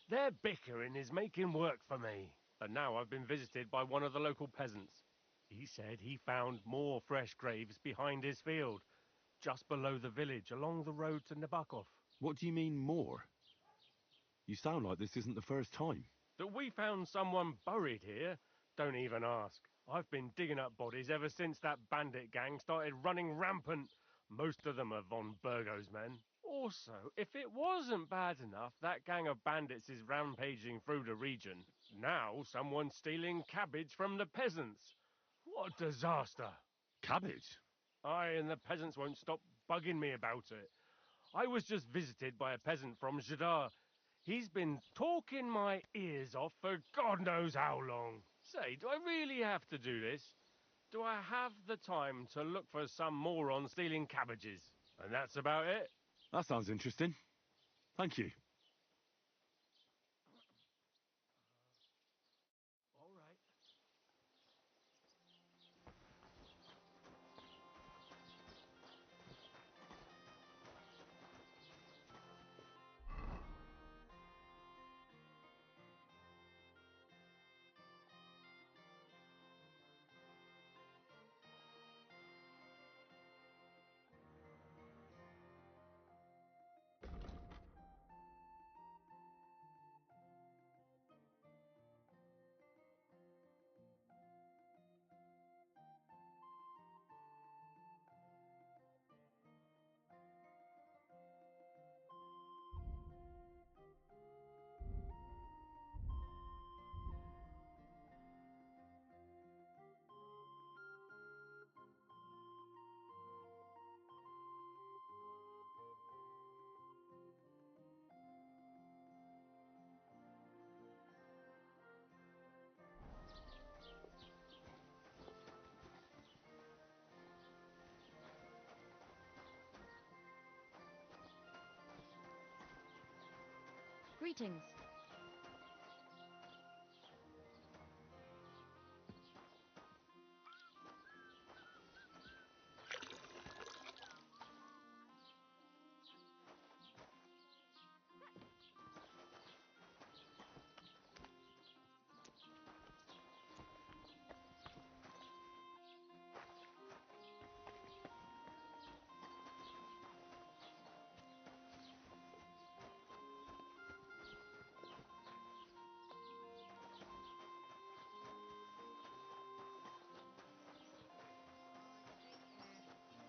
Their bickering is making work for me. And now I've been visited by one of the local peasants. He said he found more fresh graves behind his field, just below the village, along the road to Nabokov. What do you mean, more? You sound like this isn't the first time. That we found someone buried here? Don't even ask. I've been digging up bodies ever since that bandit gang started running rampant. Most of them are von Burgo's men. Also, if it wasn't bad enough that gang of bandits is rampaging through the region, now someone's stealing cabbage from the peasants. What a disaster. Cabbage? Aye, and the peasants won't stop bugging me about it. I was just visited by a peasant from Jadar. He's been talking my ears off for God knows how long. Say, do I really have to do this? Do I have the time to look for some moron stealing cabbages? And that's about it. That sounds interesting. Thank you. All right. Greetings.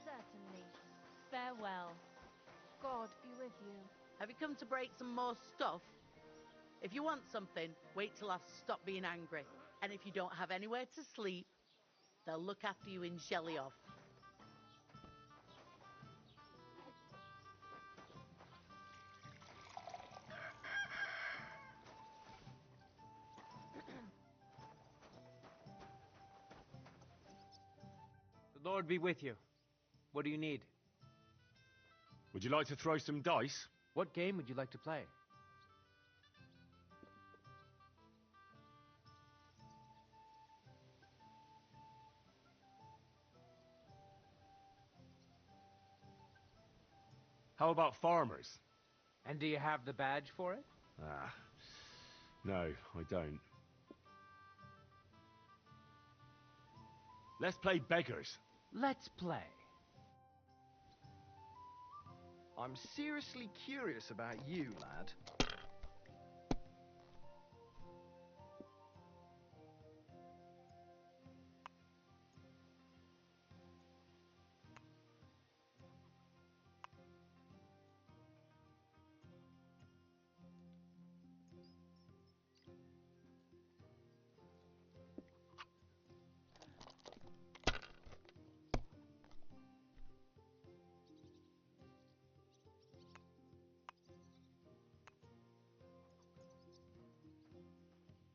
Certainly. Farewell. God be with you. Have you come to break some more stuff? If you want something, wait till I've stopped being angry. And if you don't have anywhere to sleep, they'll look after you in Zhelyov. The Lord be with you. What do you need? Would you like to throw some dice? What game would you like to play? How about farmers? And do you have the badge for it? Ah, no, I don't. Let's play beggars. Let's play. I'm seriously curious about you, lad.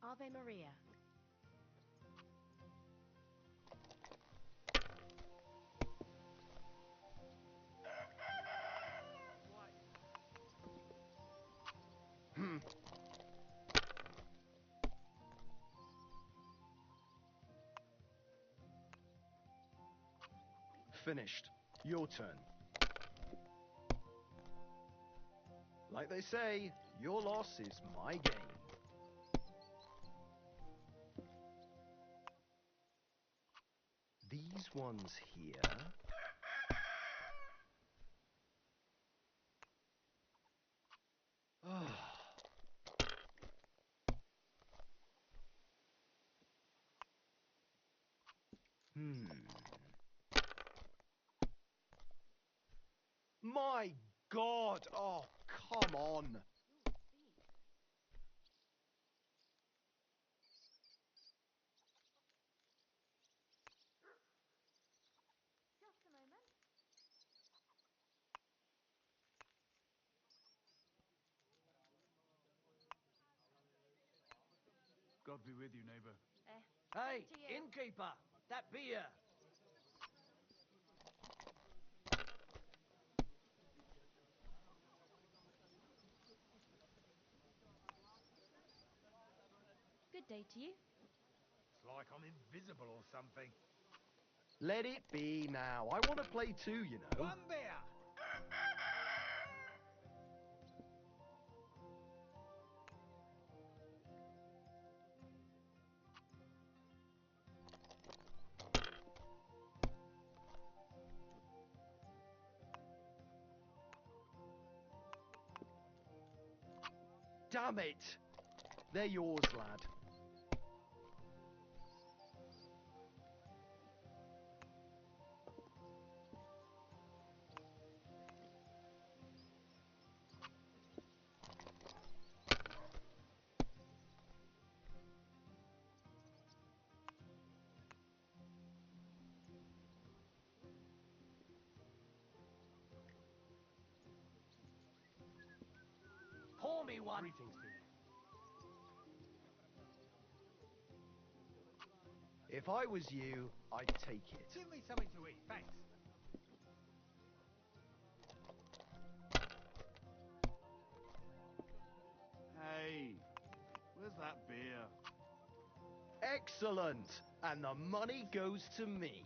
Ave Maria. Finished. Your turn. Like they say, your loss is my gain. These ones here. My God! Oh, come on! God be with you, neighbor. Hey, innkeeper, that beer. Good day to you. It's like I'm invisible or something. Let it be now. I want to play too, you know. One beer. Damn it! They're yours, lad. Pour me one. Greetings to you. If I was you, I'd take it. Give me something to eat, thanks. Hey, where's that beer? Excellent! And the money goes to me.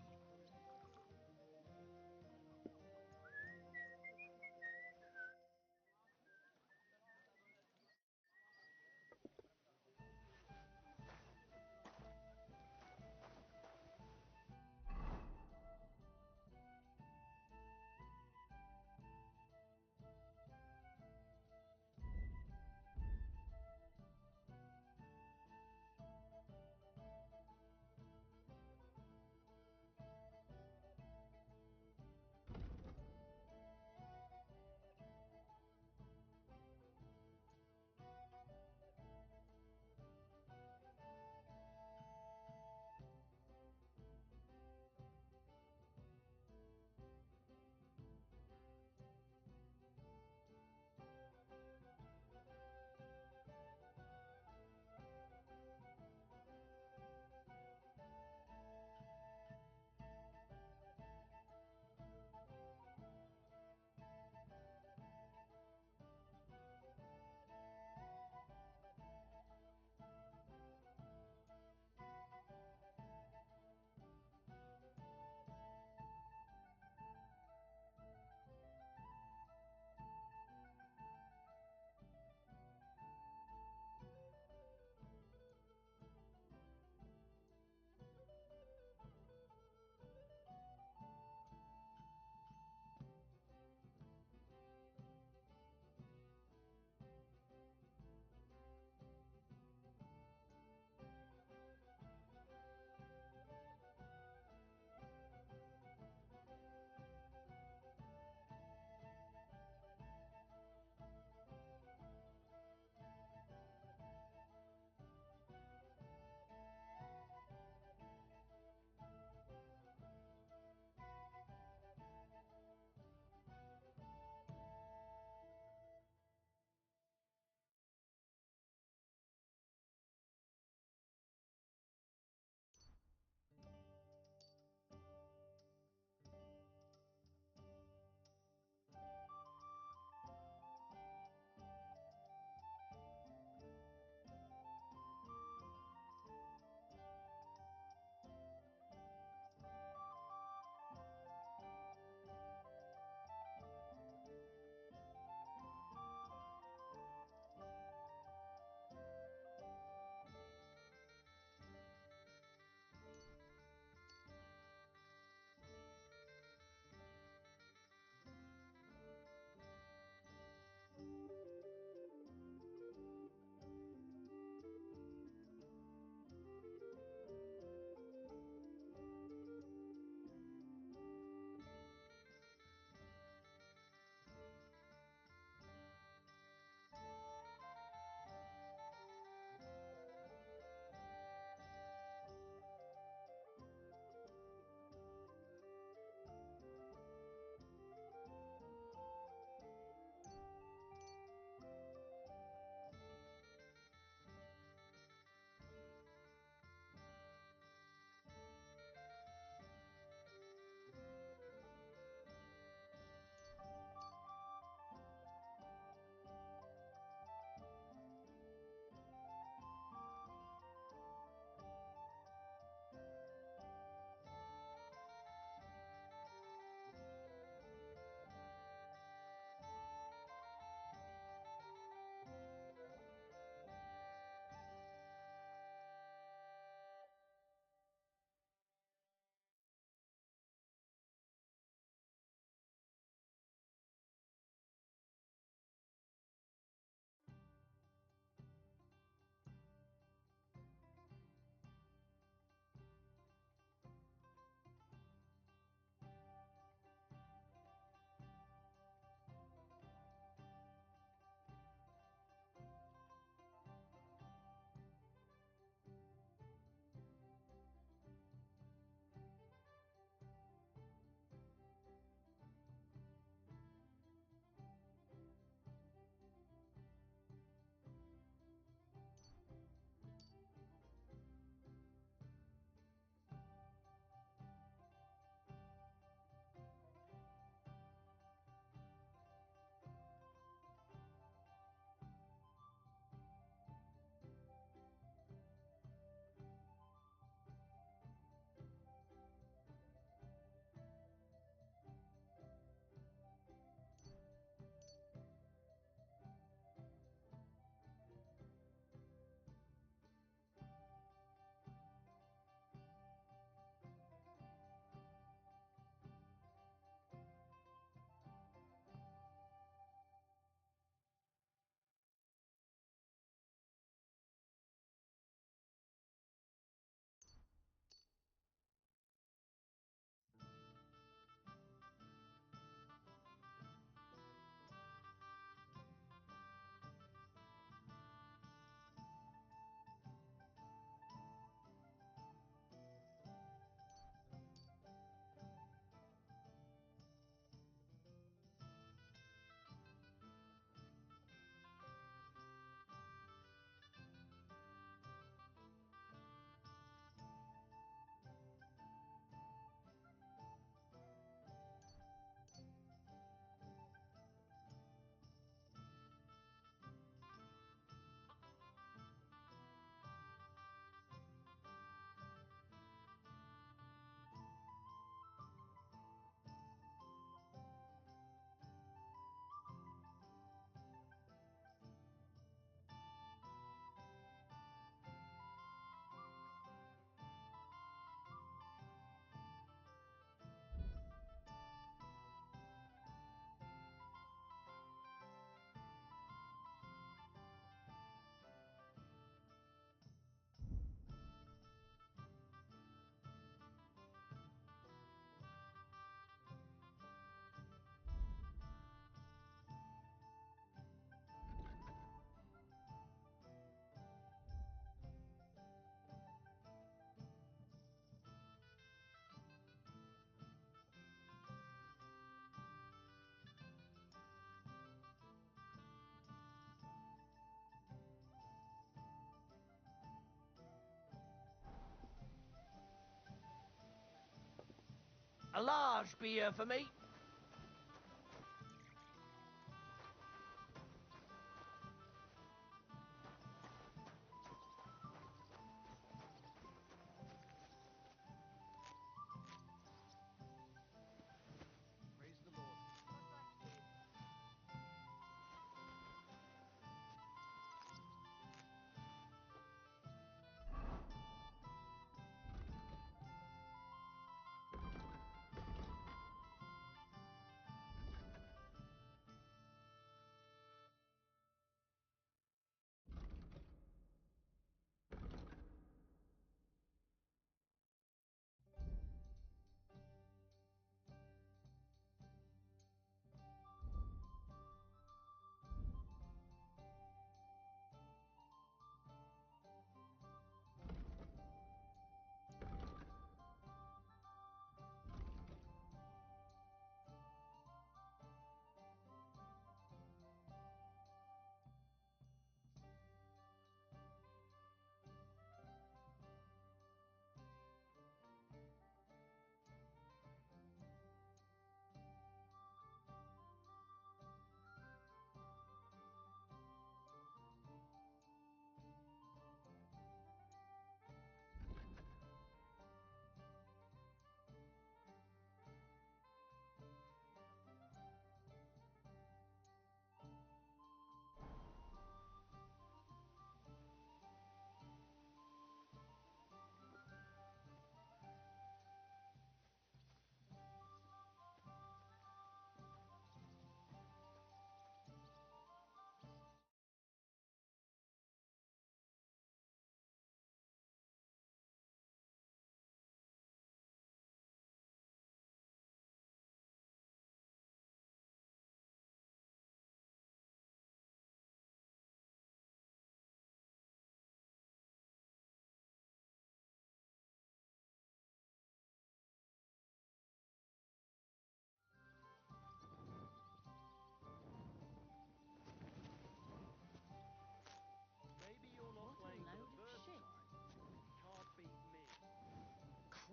A large beer for me.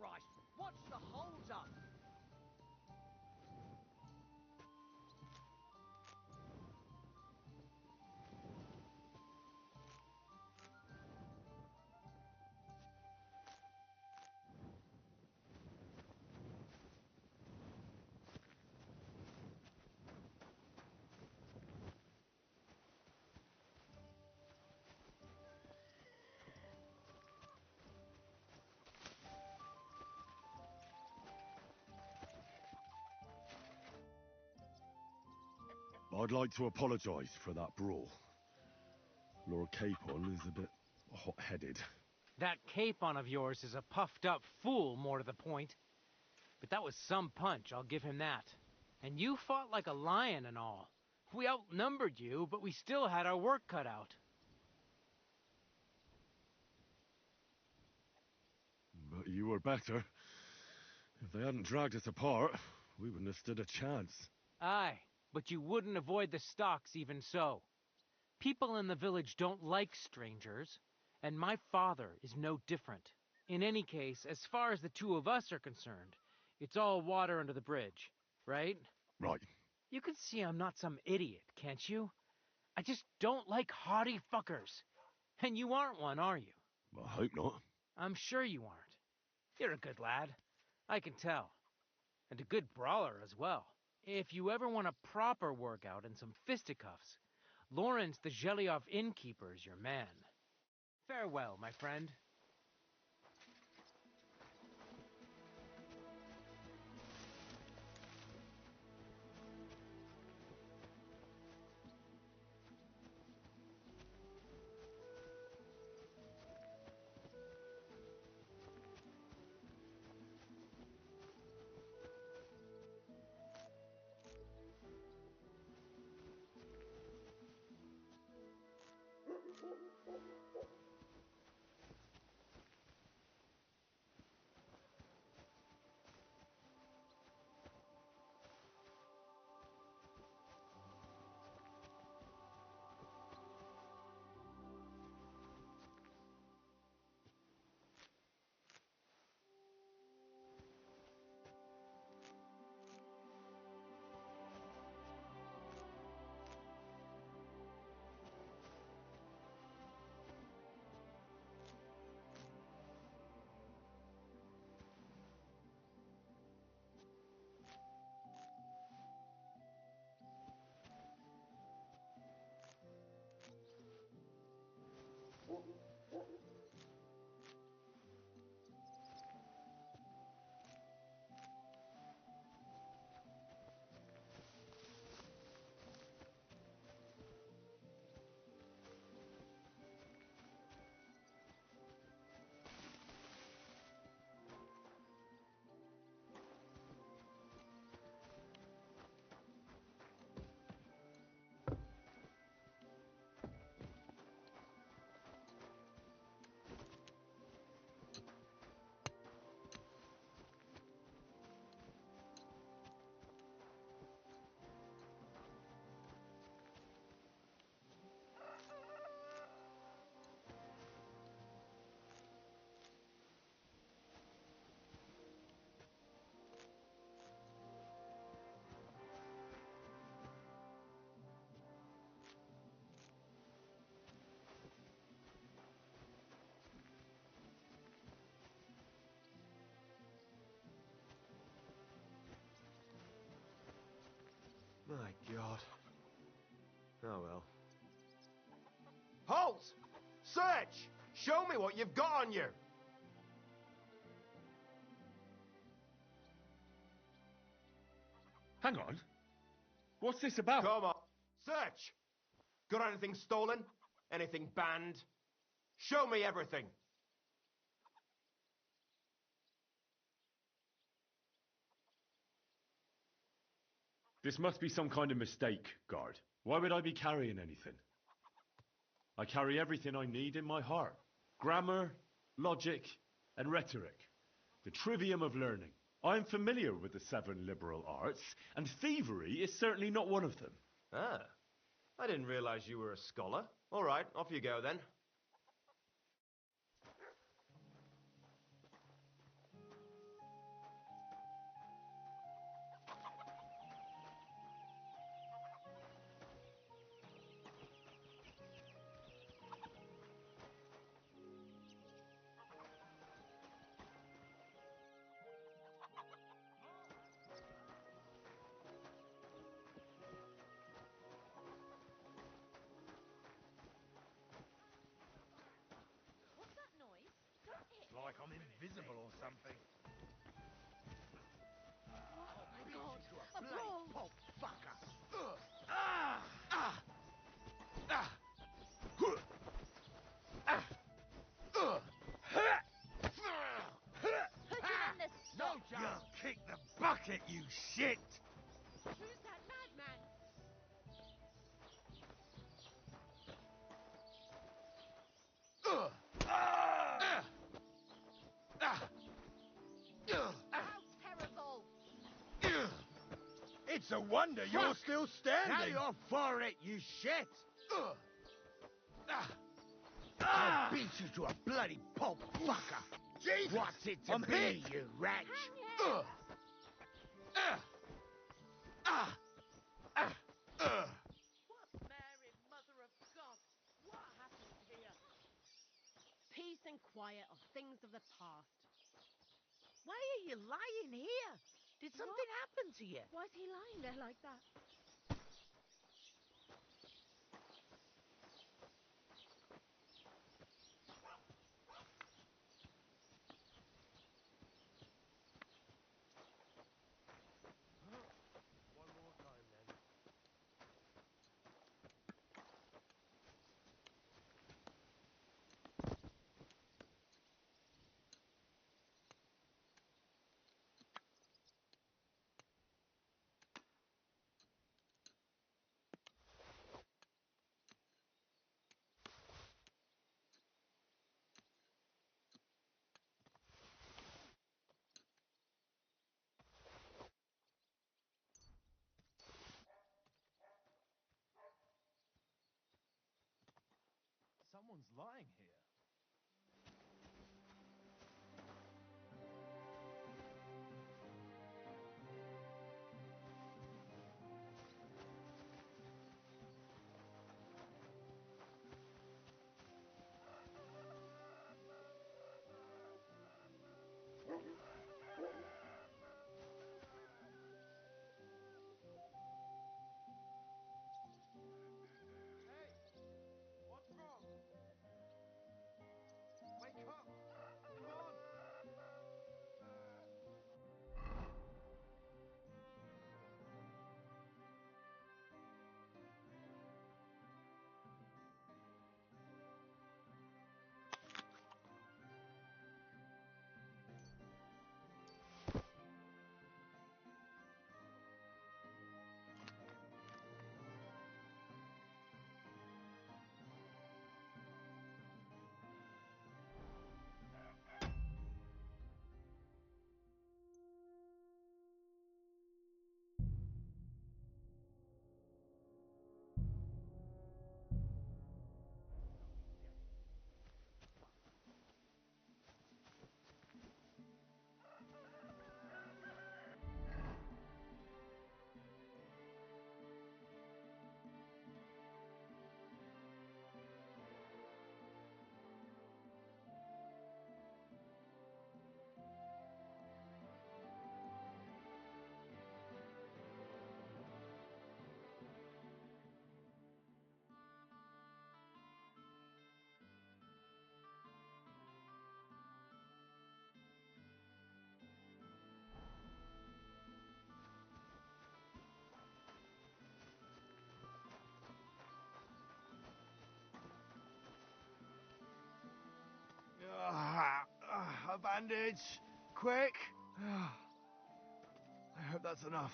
Christ, what's the hold up? I'd like to apologize for that brawl. Lord Capon is a bit hot-headed. That Capon of yours is a puffed-up fool, more to the point. But that was some punch, I'll give him that. And you fought like a lion and all. We outnumbered you, but we still had our work cut out. But you were better. If they hadn't dragged us apart, we wouldn't have stood a chance. Aye, but you wouldn't avoid the stocks even so. People in the village don't like strangers, and my father is no different. In any case, as far as the two of us are concerned, it's all water under the bridge, right? Right. You can see I'm not some idiot, can't you? I just don't like haughty fuckers. And you aren't one, are you? I hope not. I'm sure you aren't. You're a good lad. I can tell. And a good brawler as well. If you ever want a proper workout and some fisticuffs, Lawrence the Zhelyov innkeeper's your man. Farewell, my friend. My God. Oh well. Halt! Search! Show me what you've got on you! Hang on. What's this about? Come on. Search! Got anything stolen? Anything banned? Show me everything! This must be some kind of mistake, guard. Why would I be carrying anything? I carry everything I need in my heart. Grammar, logic, and rhetoric. The trivium of learning. I'm familiar with the 7 liberal arts, and thievery is certainly not one of them. Ah, I didn't realize you were a scholar. All right, off you go then. Like I'm invisible or something. Oh my God! A bloody pop fucker! No chance! Kick the bucket, you shit! Who's that madman? How terrible! It's a wonder you're still standing! Now you're for it, you shit! I'll beat you to a bloody pulp fucker! Jesus! What's it to I'm be, hit. you wretch? What Mary, Mother of God? What happened here? Peace and quiet are things of the past. Why are you lying here? Did something happen to you? Why is he lying there like that? One more time then. Someone's lying here. What's wrong? bandage! Quick! I hope that's enough.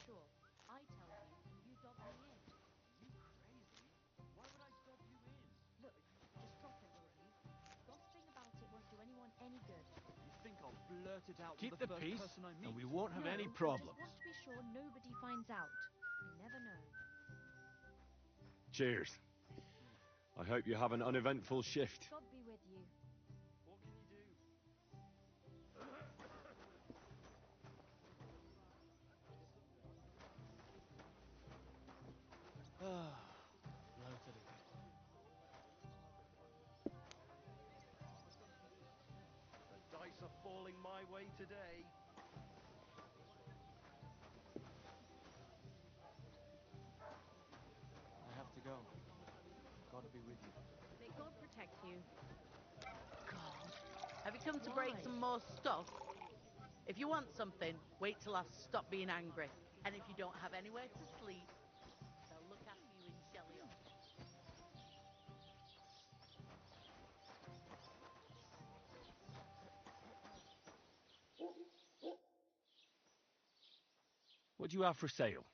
Sure, I tell you, you dob me in. You crazy? Why would I dob you in? Look, just drop it, will you? Gossiping about it won't do anyone any good. You think I'll blurt it out Keep to the the first peace, person I meet? and we won't have No, any I problems. just want to be sure nobody finds out. You never know. Cheers. I hope you have an uneventful shift. God be with you. What can you do? Bloated again. The dice are falling my way today. I have to go. Gotta be with you. May God protect you. God. Have you come to Why? break some more stuff? If you want something, wait till I stop being angry. And if you don't have anywhere to sleep, they'll look after you in Jelly. What do you have for sale?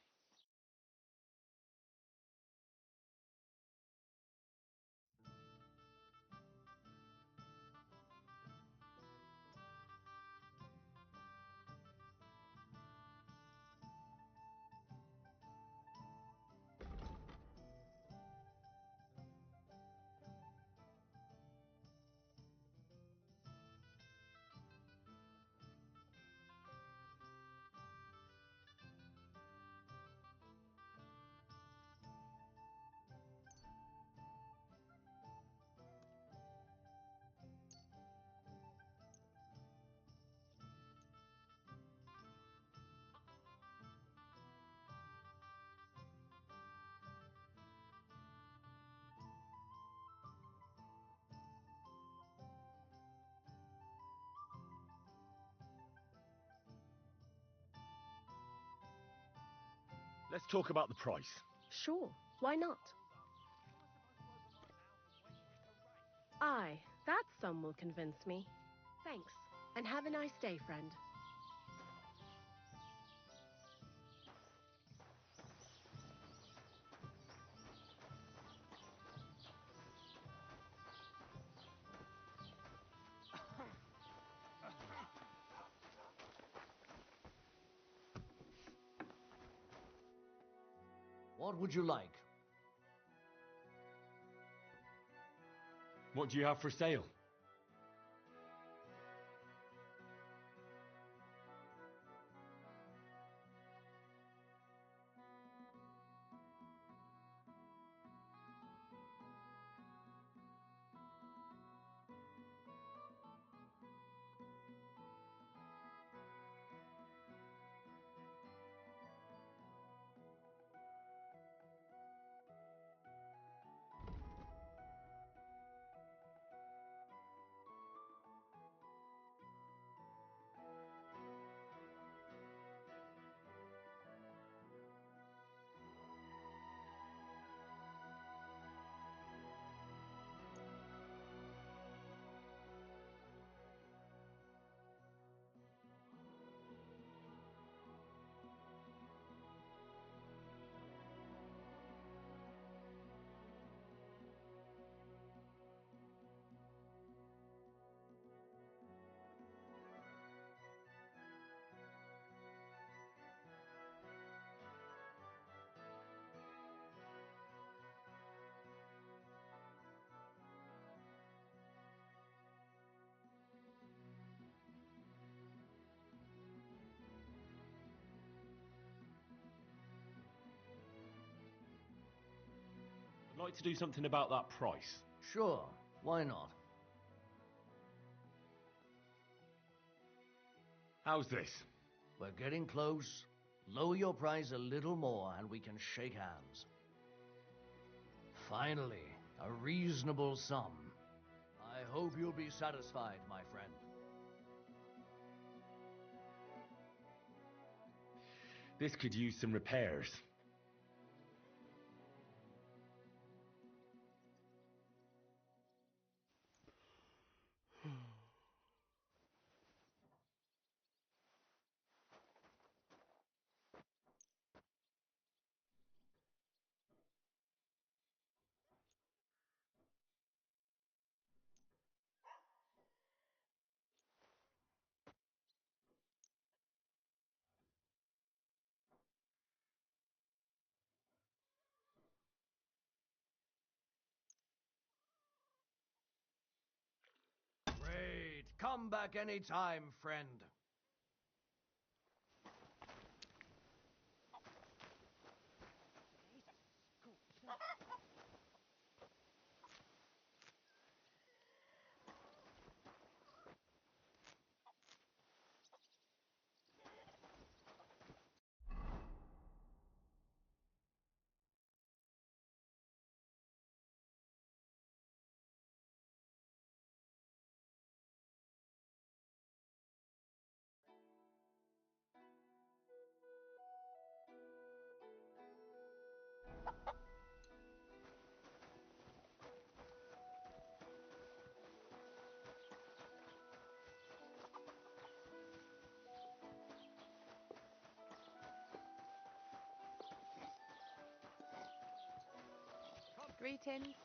Let's talk about the price. Sure, why not? Aye, that sum will convince me. Thanks, and have a nice day, friend. What would you like? What do you have for sale? I'd like to do something about that price. Sure, why not? How's this? We're getting close. Lower your price a little more and we can shake hands. Finally, a reasonable sum. I hope you'll be satisfied, my friend. This could use some repairs. Great. Come back anytime, friend. Greetings.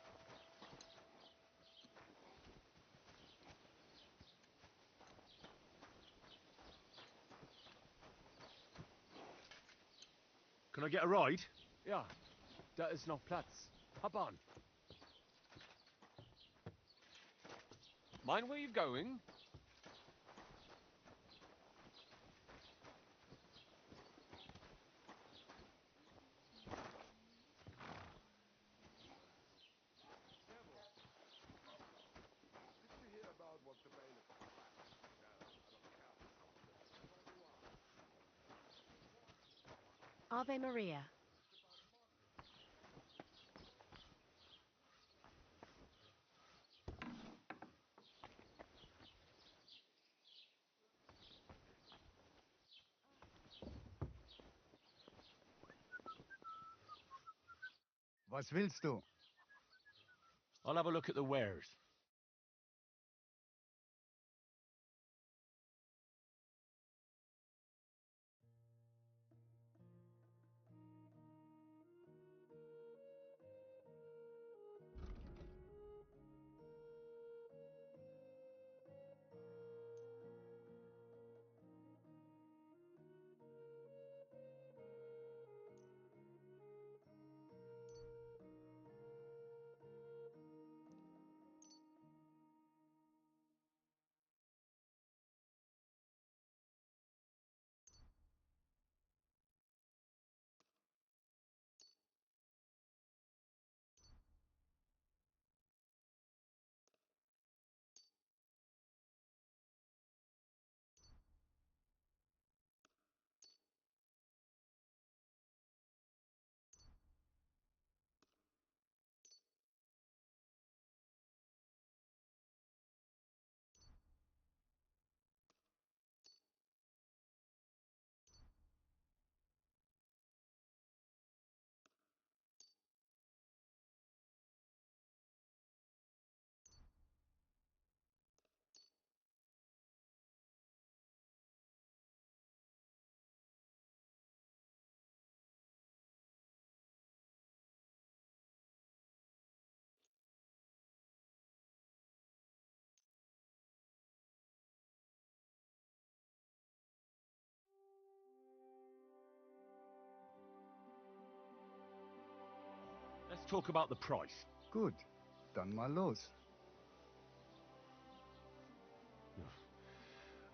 Can I get a ride? Ja, da ist noch Platz. Hop on. Mind where you're going? Ave Maria. Was willst du? I'll have a look at the wares. Let's talk about the price. Gut, dann mal los.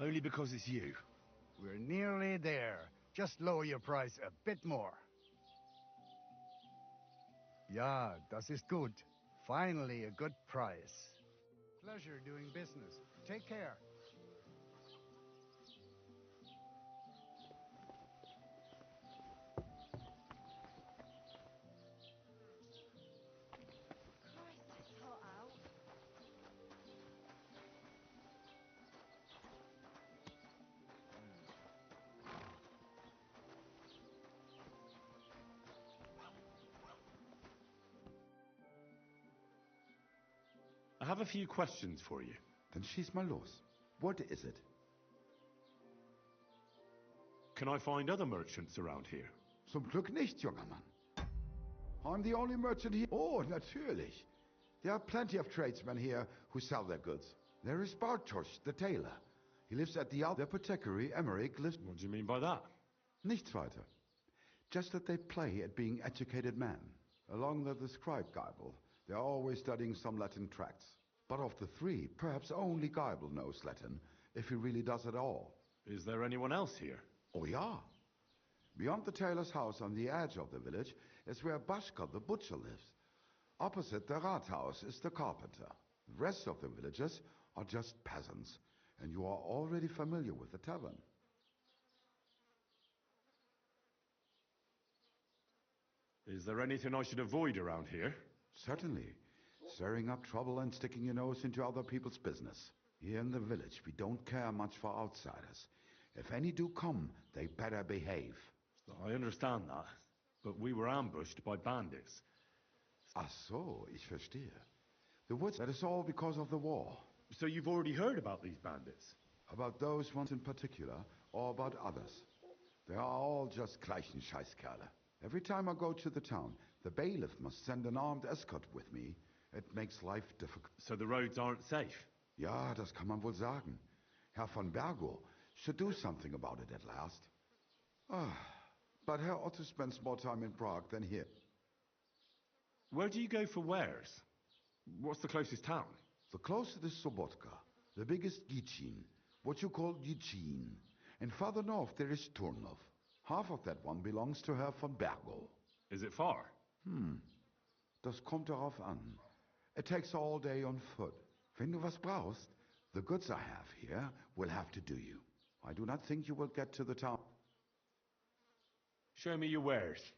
Only because it's you. We're nearly there. Just lower your price a bit more. Ja, das ist gut. Finally a good price. Pleasure doing business. Take care. I have a few questions for you. Dann schieß mal los. What is it? Can I find other merchants around here? Zum Glück nicht, junger Mann. I'm the only merchant here. Oh, natürlich. There are plenty of tradesmen here who sell their goods. There is Bartosz, the tailor. He lives at the apothecary. Emmerich lives... What do you mean by that? Nichts weiter. Just that they play at being educated men. Along with the scribe Geibel, they are always studying some Latin tracts. But of the three, perhaps only Geibel knows Latin, if he really does at all. Is there anyone else here? Oh, yeah. Beyond the tailor's house on the edge of the village is where Bashka the butcher lives. Opposite the Rathaus is the carpenter. The rest of the villagers are just peasants, and you are already familiar with the tavern. Is there anything I should avoid around here? Certainly. Stirring up trouble and sticking your nose into other people's business. Here in the village, we don't care much for outsiders. If any do come, they better behave. I understand that, but we were ambushed by bandits. Ach so, ich verstehe. The woods, that is all because of the war. So you've already heard about these bandits? About those ones in particular, or about others. They are all just gleichen Scheißkerle. Every time I go to the town, the bailiff must send an armed escort with me. It makes life difficult. So the roads aren't safe? Ja, das kann man wohl sagen. Herr von Bergo should do something about it at last. But Herr Otto spends more time in Prague than here. Where do you go for wares? What's the closest town? The closest is Sobotka, the biggest Gichin, what you call Gichin. And farther north there is Turnov. Half of that one belongs to Herr von Bergo. Is it far? Das kommt darauf an. It takes all day on foot. Wenn du was brauchst, the goods I have here will have to do you. I do not think you will get to the town. Show me your wares.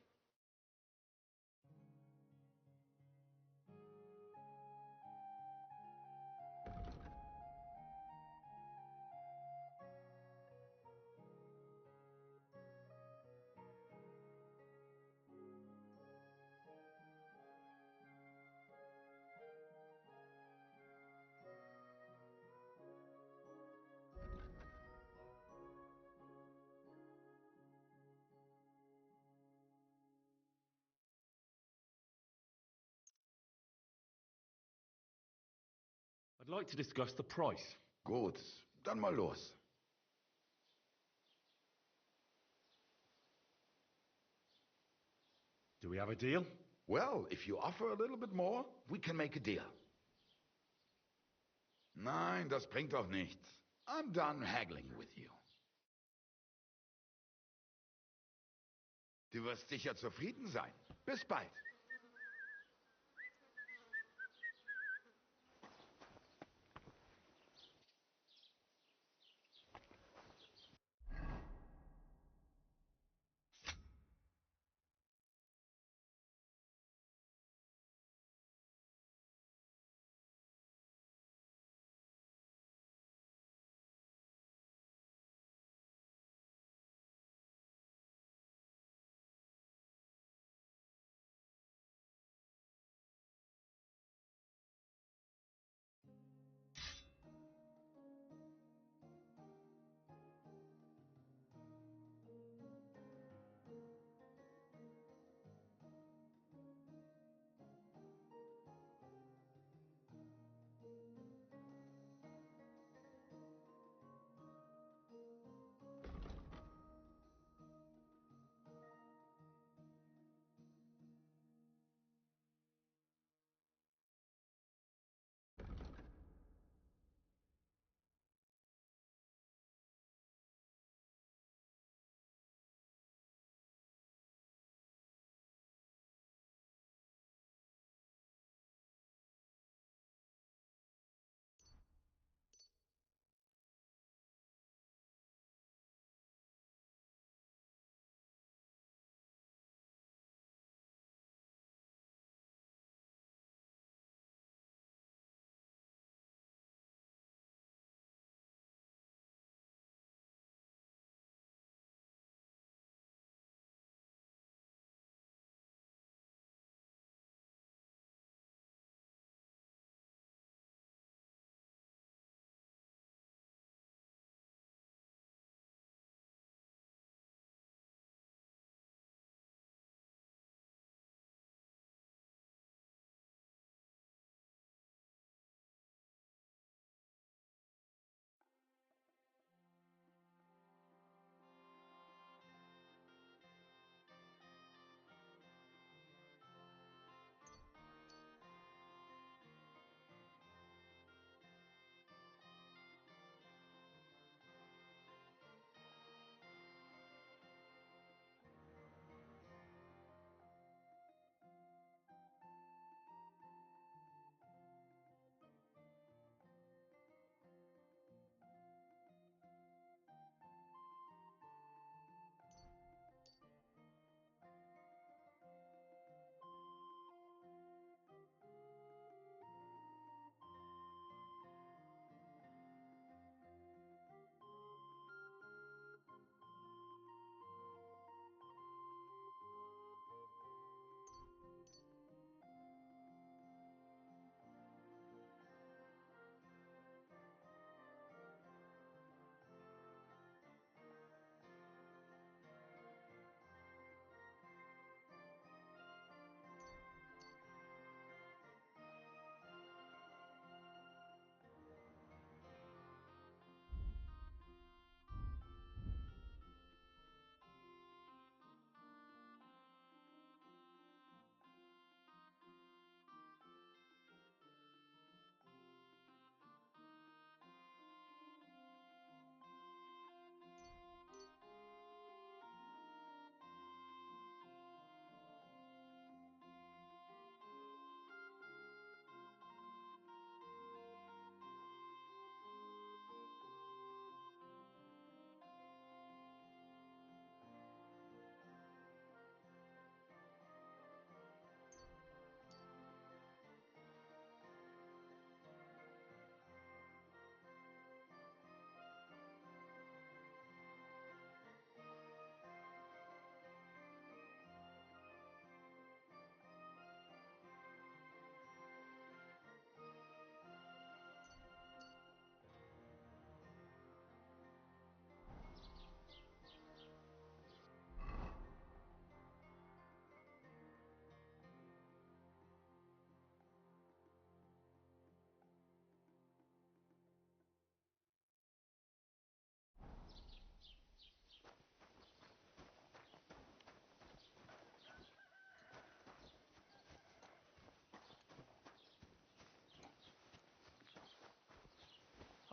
I'd like to discuss the price. Gut, dann mal los. Do we have a deal? Well, if you offer a little bit more, we can make a deal. Nein, das bringt doch nichts. I'm done haggling with you. Du wirst sicher zufrieden sein. Bis bald.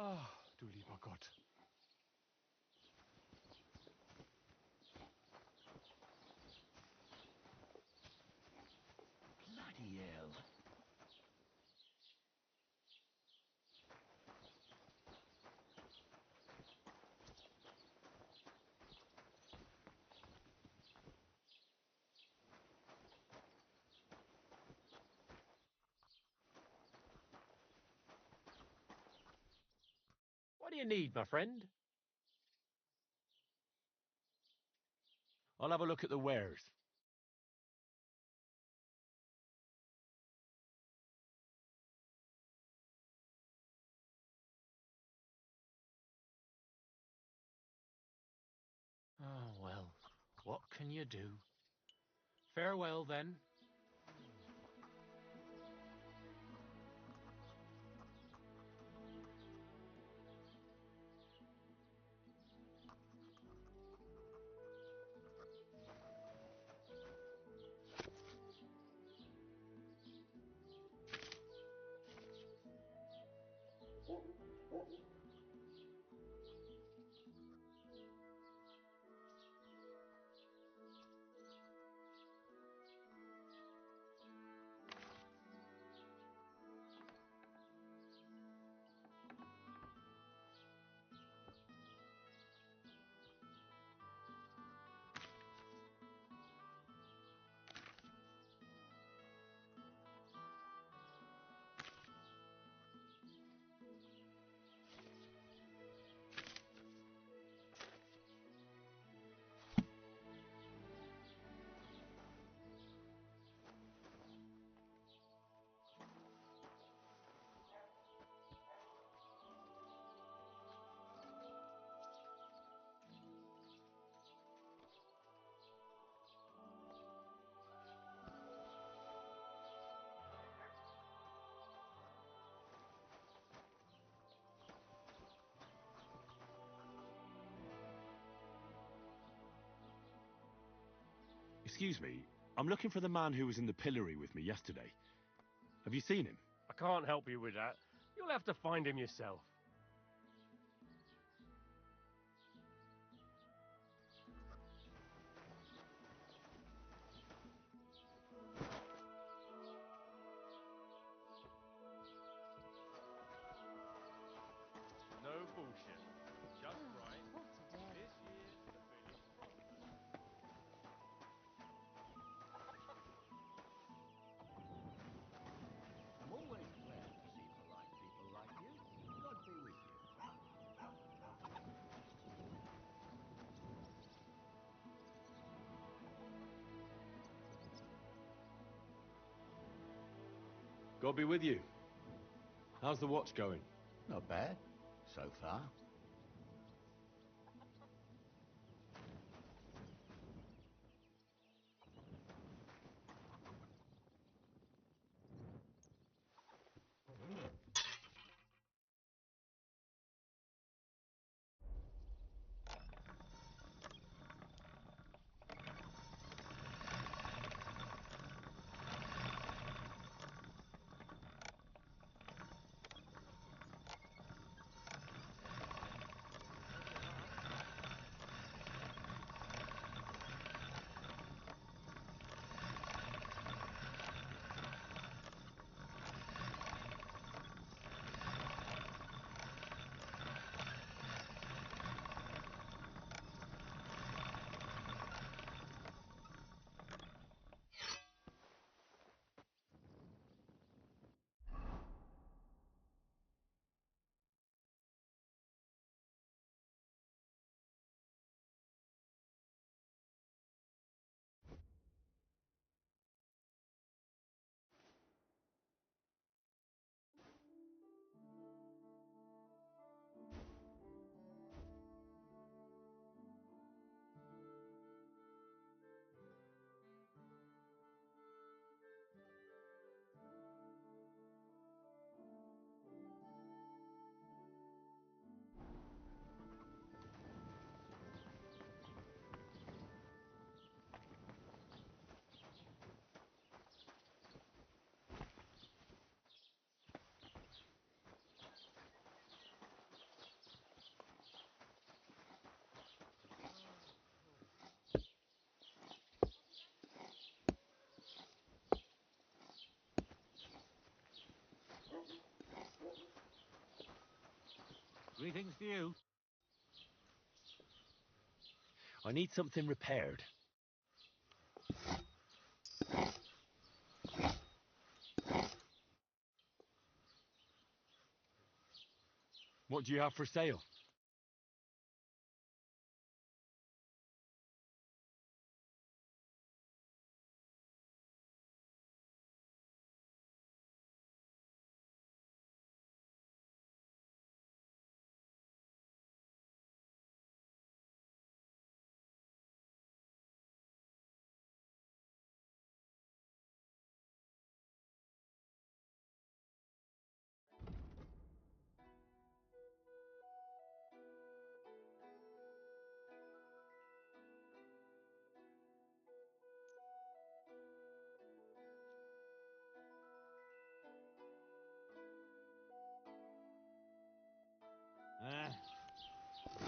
Ah, du lieber Gott. Bloody hell. What do you need, my friend? I'll have a look at the wares. Oh, well, what can you do? Farewell, then. Excuse me, I'm looking for the man who was in the pillory with me yesterday. Have you seen him? I can't help you with that. You'll have to find him yourself. No bullshit. Just right. What a day. This year's the biggest problem. I'm always glad to see polite people like you. God be with you. God be with you. How's the watch going? Not bad, so far. Greetings to you. I need something repaired. What do you have for sale?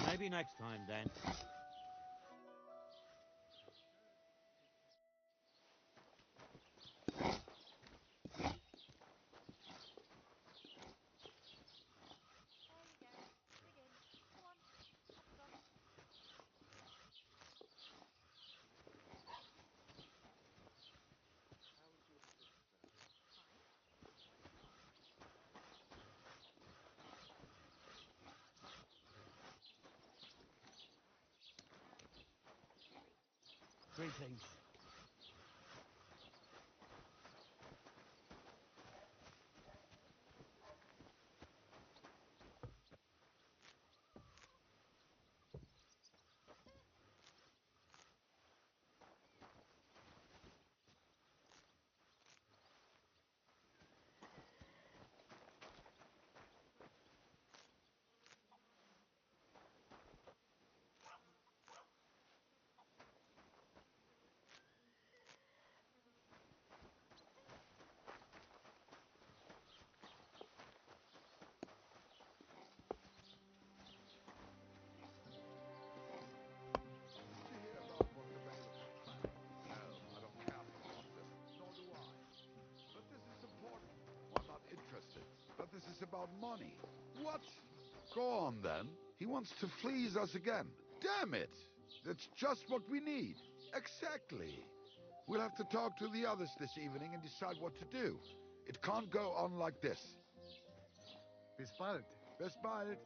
Maybe next time then. Greetings. But this is about money. What? Go on, then. He wants to fleece us again. Damn it! That's just what we need. Exactly. We'll have to talk to the others this evening and decide what to do. It can't go on like this. Bis bald. Bis bald.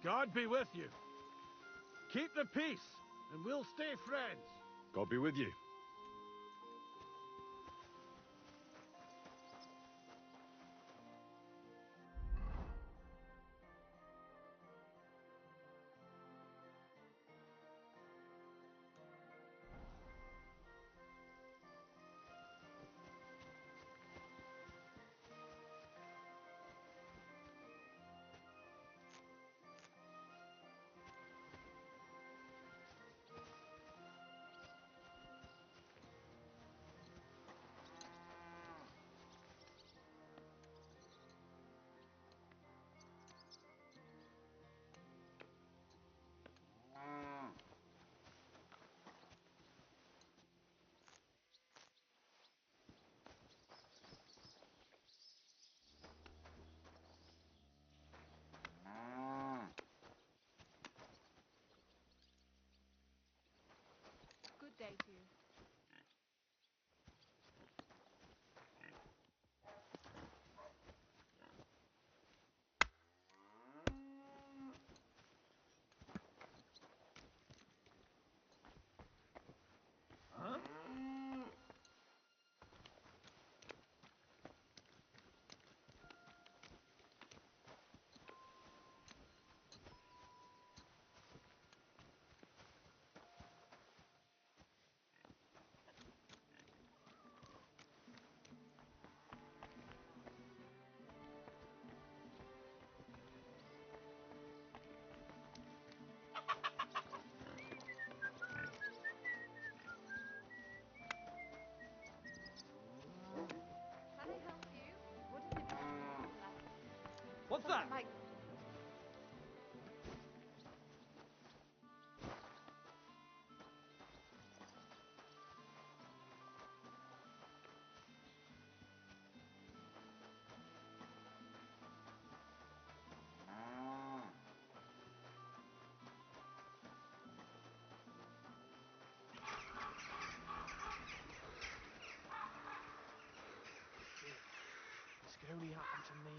God be with you. Keep the peace, and we'll stay friends. God be with you. Good day to you. Can I help you? What is it? What's that? Like This could only happen to me.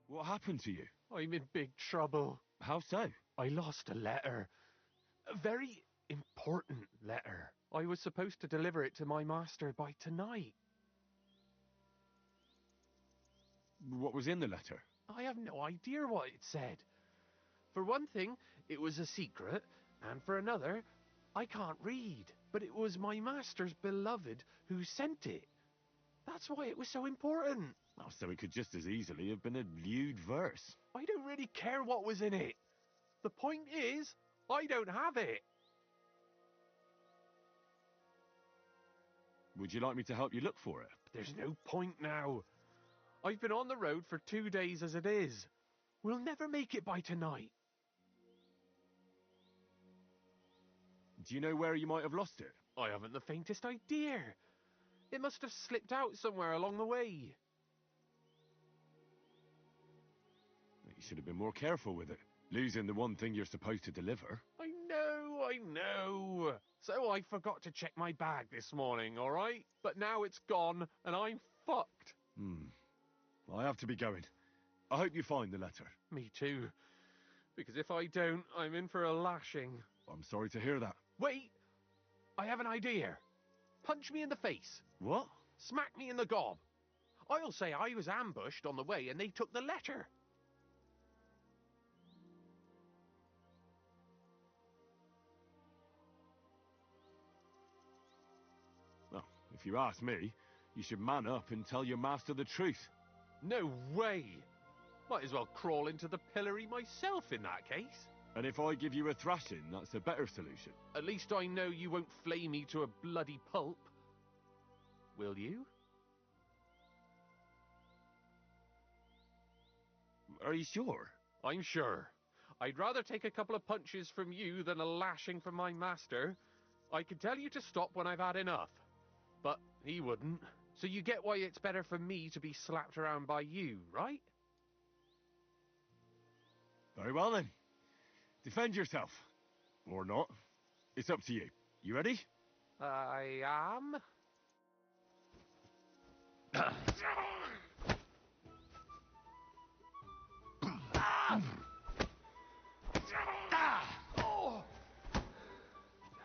What happened to you? I'm in big trouble. How so? I lost a letter. A very important letter. I was supposed to deliver it to my master by tonight. What was in the letter? I have no idea what it said. For one thing, it was a secret, and for another, I can't read. But it was my master's beloved who sent it. That's why it was so important. Oh, so it could just as easily have been a lewd verse. I don't really care what was in it. The point is, I don't have it. Would you like me to help you look for it? There's no point now. I've been on the road for 2 days as it is. We'll never make it by tonight. Do you know where you might have lost it? I haven't the faintest idea. It must have slipped out somewhere along the way. You should have been more careful with it. Losing the one thing you're supposed to deliver. I know. So I forgot to check my bag this morning, all right? But now it's gone, and I'm fucked. I have to be going. I hope you find the letter. Me too. Because if I don't, I'm in for a lashing. I'm sorry to hear that. Wait! I have an idea. Punch me in the face. What? Smack me in the gob. I'll say I was ambushed on the way and they took the letter. Well, if you ask me, you should man up and tell your master the truth. No way! Might as well crawl into the pillory myself in that case. And if I give you a thrashing, that's a better solution. At least I know you won't flay me to a bloody pulp. Will you? Are you sure? I'm sure. I'd rather take a couple of punches from you than a lashing from my master. I could tell you to stop when I've had enough. But he wouldn't. So you get why it's better for me to be slapped around by you, right? Very well then. Defend yourself. Or not. It's up to you. You ready? I am.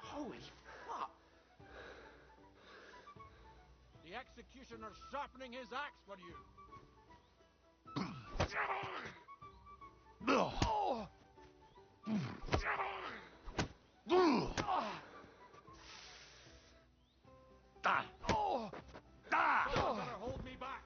Holy fuck! The executioner's sharpening his axe for you. Someone better hold me back.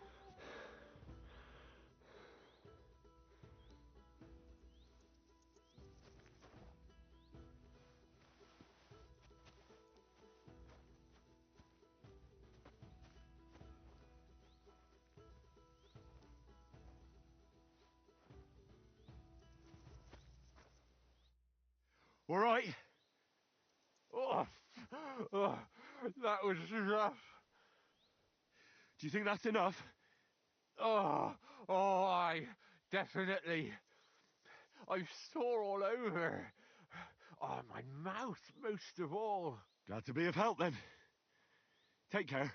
All right. That was rough. Do you think that's enough? I definitely. I'm sore all over. Oh, my mouth most of all. Glad to be of help then. Take care.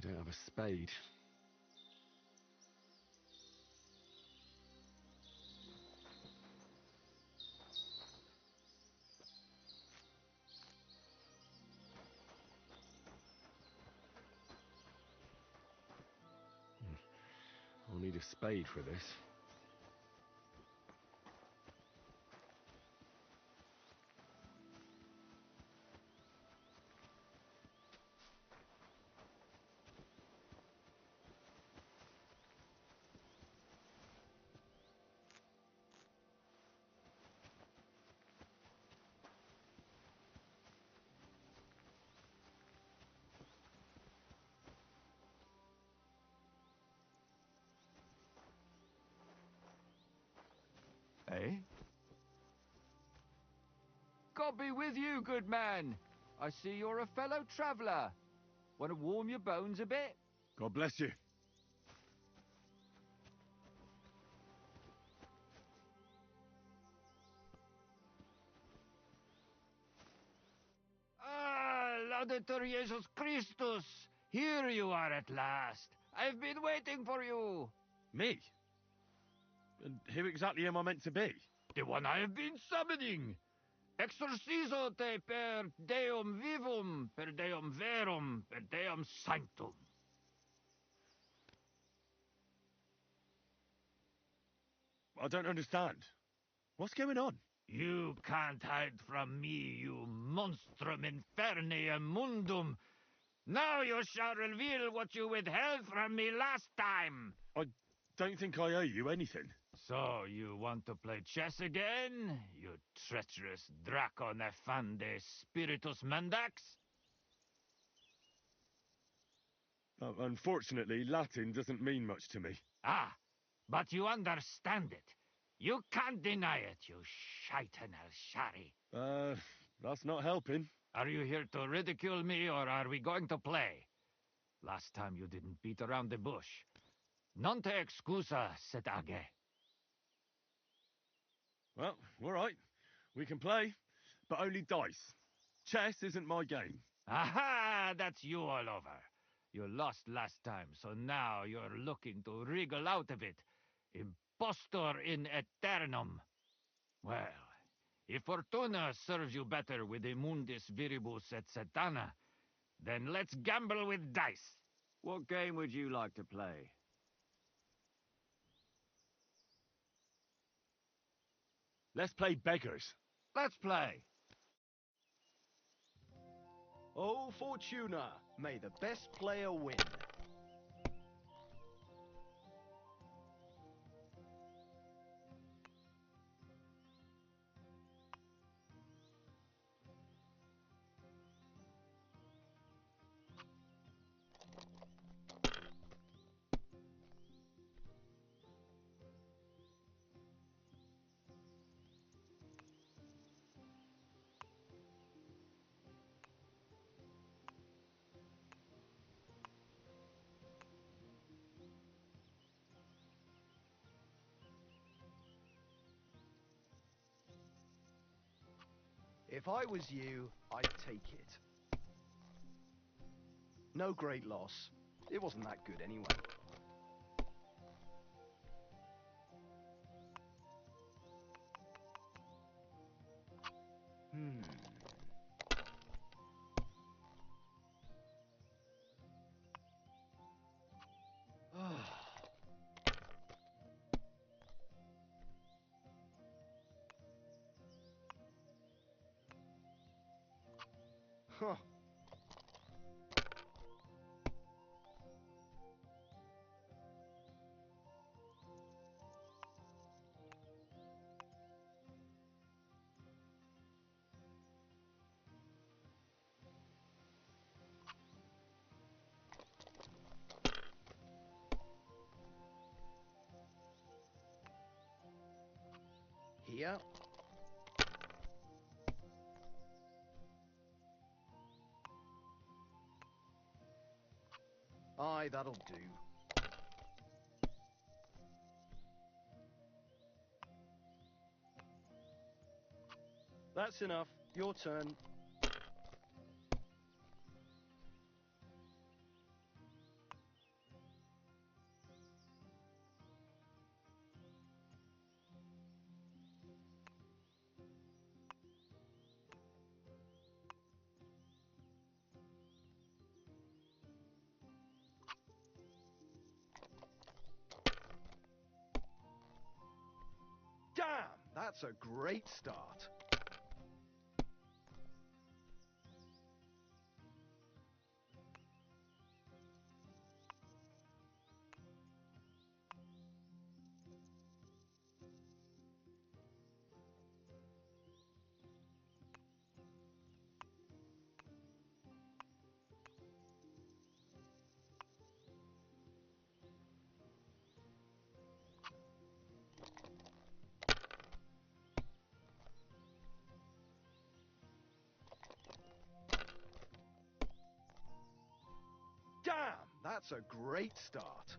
I don't have a spade. I'll need a spade for this. Eh? God be with you, good man. I see you're a fellow traveller. Want to warm your bones a bit? God bless you. Laudetur Jesus Christus! Here you are at last. I've been waiting for you. Me? And who exactly am I meant to be? The one I have been summoning. Exorcizo te per deum vivum, per deum verum, per deum sanctum. I don't understand. What's going on? You can't hide from me, you monstrum infernium mundum. Now you shall reveal what you withheld from me last time. I don't think I owe you anything. So you want to play chess again, you treacherous Draco Nefande Spiritus Mendax? Unfortunately, Latin doesn't mean much to me. Ah, but you understand it. You can't deny it, you shaitan al-Shari. That's not helping. Are you here to ridicule me, or are we going to play? Last time you didn't beat around the bush. Non te excusa, Sedage. Well, all right. We can play, but only dice. Chess isn't my game. Aha! That's you all over. You lost last time, so now you're looking to wriggle out of it. Impostor in aeternum. Well, if Fortuna serves you better with the mundus viribus et satana, then let's gamble with dice. What game would you like to play? Let's play beggars. Let's play. Oh, Fortuna, may the best player win. If I was you, I'd take it. No great loss. It wasn't that good anyway. Huh. Here. Aye, that'll do. That's enough. Your turn. Damn, that's a great start. Damn, that's a great start.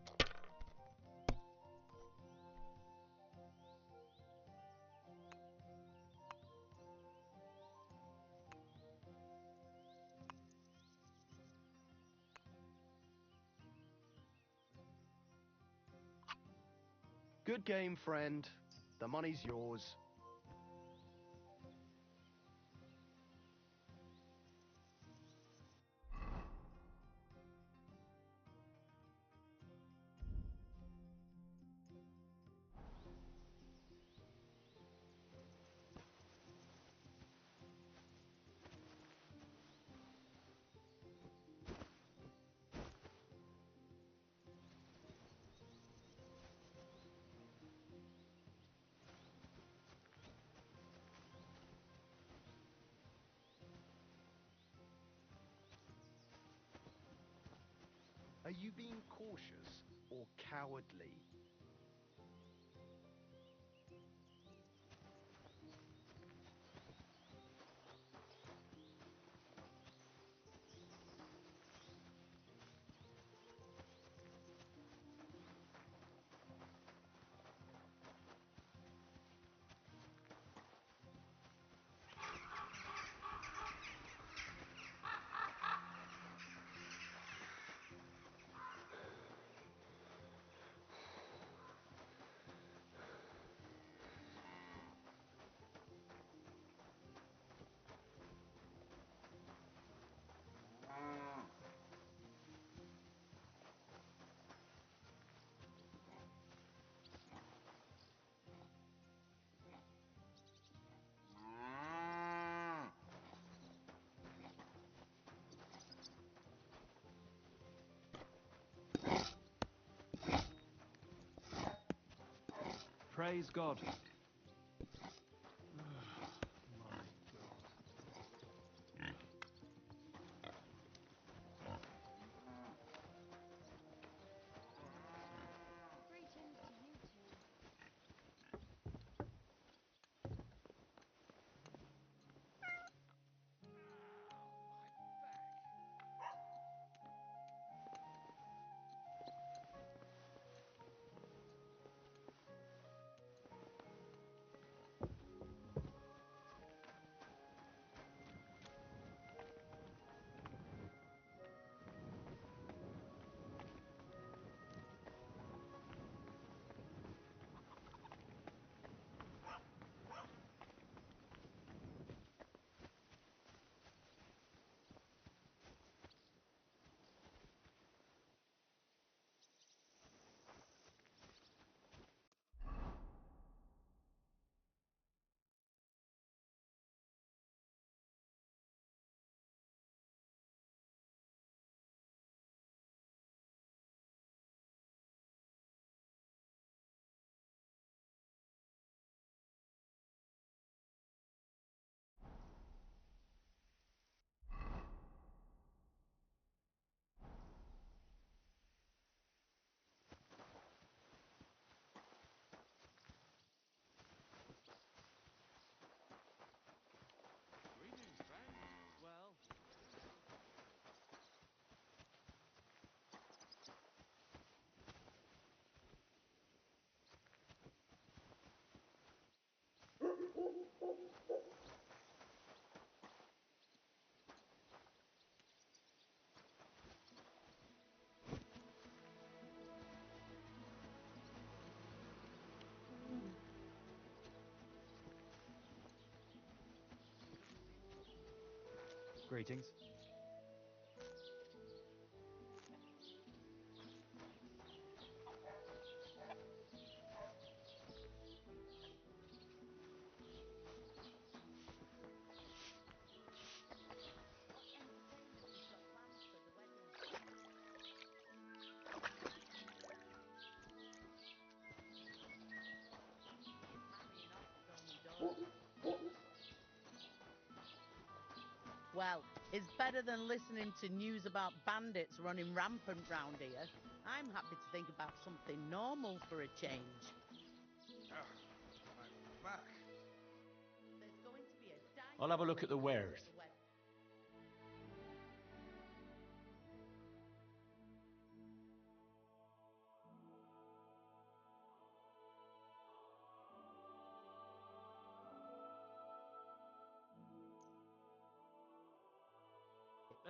Good game, friend. The money's yours. Are you being cautious or cowardly? Praise God. Greetings to you too. Greetings. Well, it's better than listening to news about bandits running rampant round here. I'm happy to think about something normal for a change. I'm back. There's going to be a I'll have a look at the wares.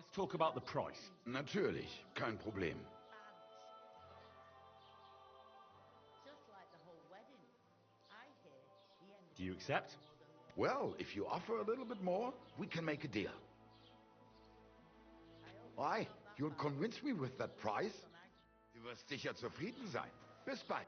Let's talk about the price. Natürlich, kein Problem. Just like the whole wedding. I hear he ended Do you accept? Well, if you offer a little bit more, we can make a deal. Why? You'll convince me with that price? Du wirst sicher zufrieden sein. Bis bald.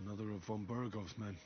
Another of von Bergov's men.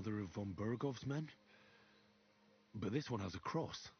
another of von Bergov's men? But this one has a cross.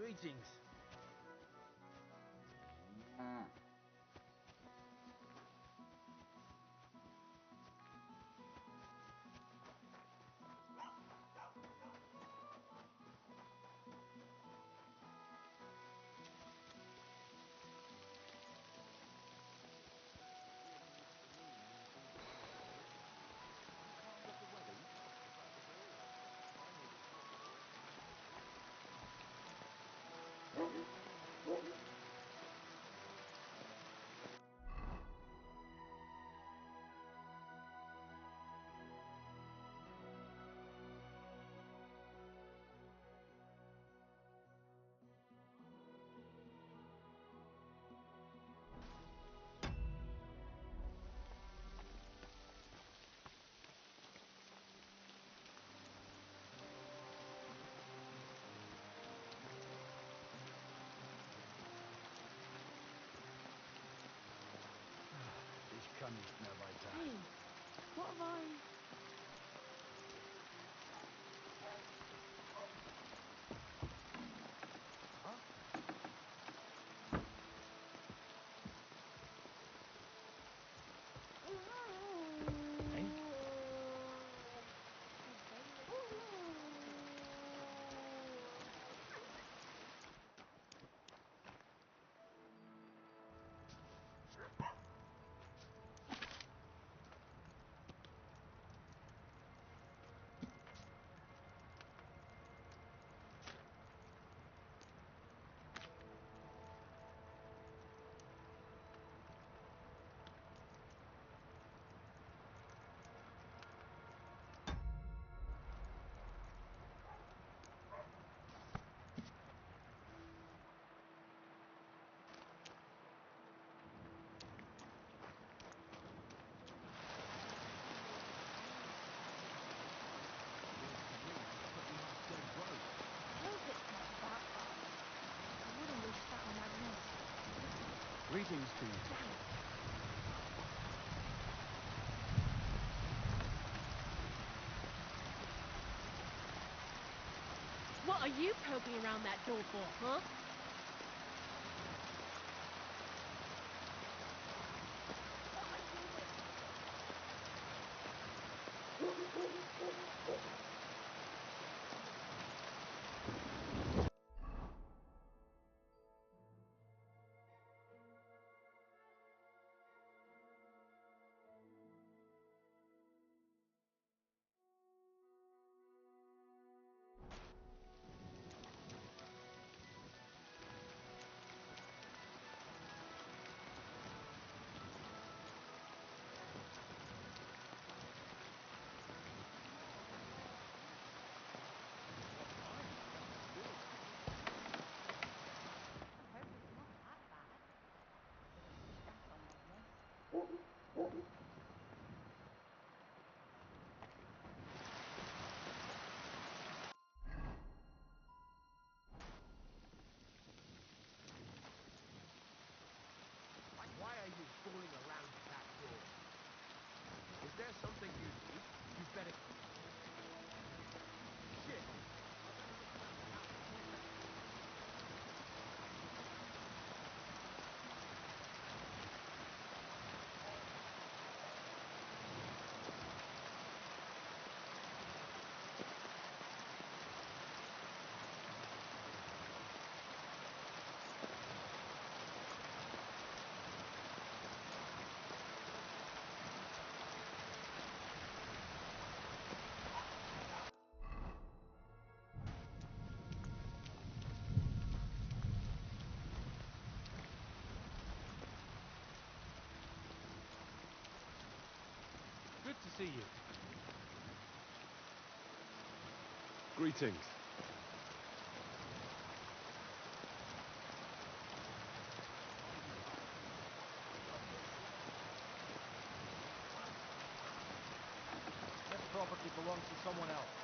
Greetings. Greetings to you. What are you poking around that door for, huh? Why are you fooling around that door? Is there something you need? You better... Shit! Good to see you. Greetings. This property belongs to someone else.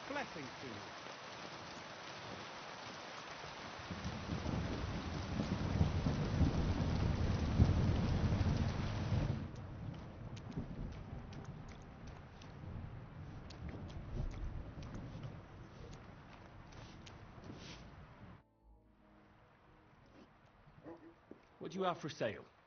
Blessings to you. What do you have for sale?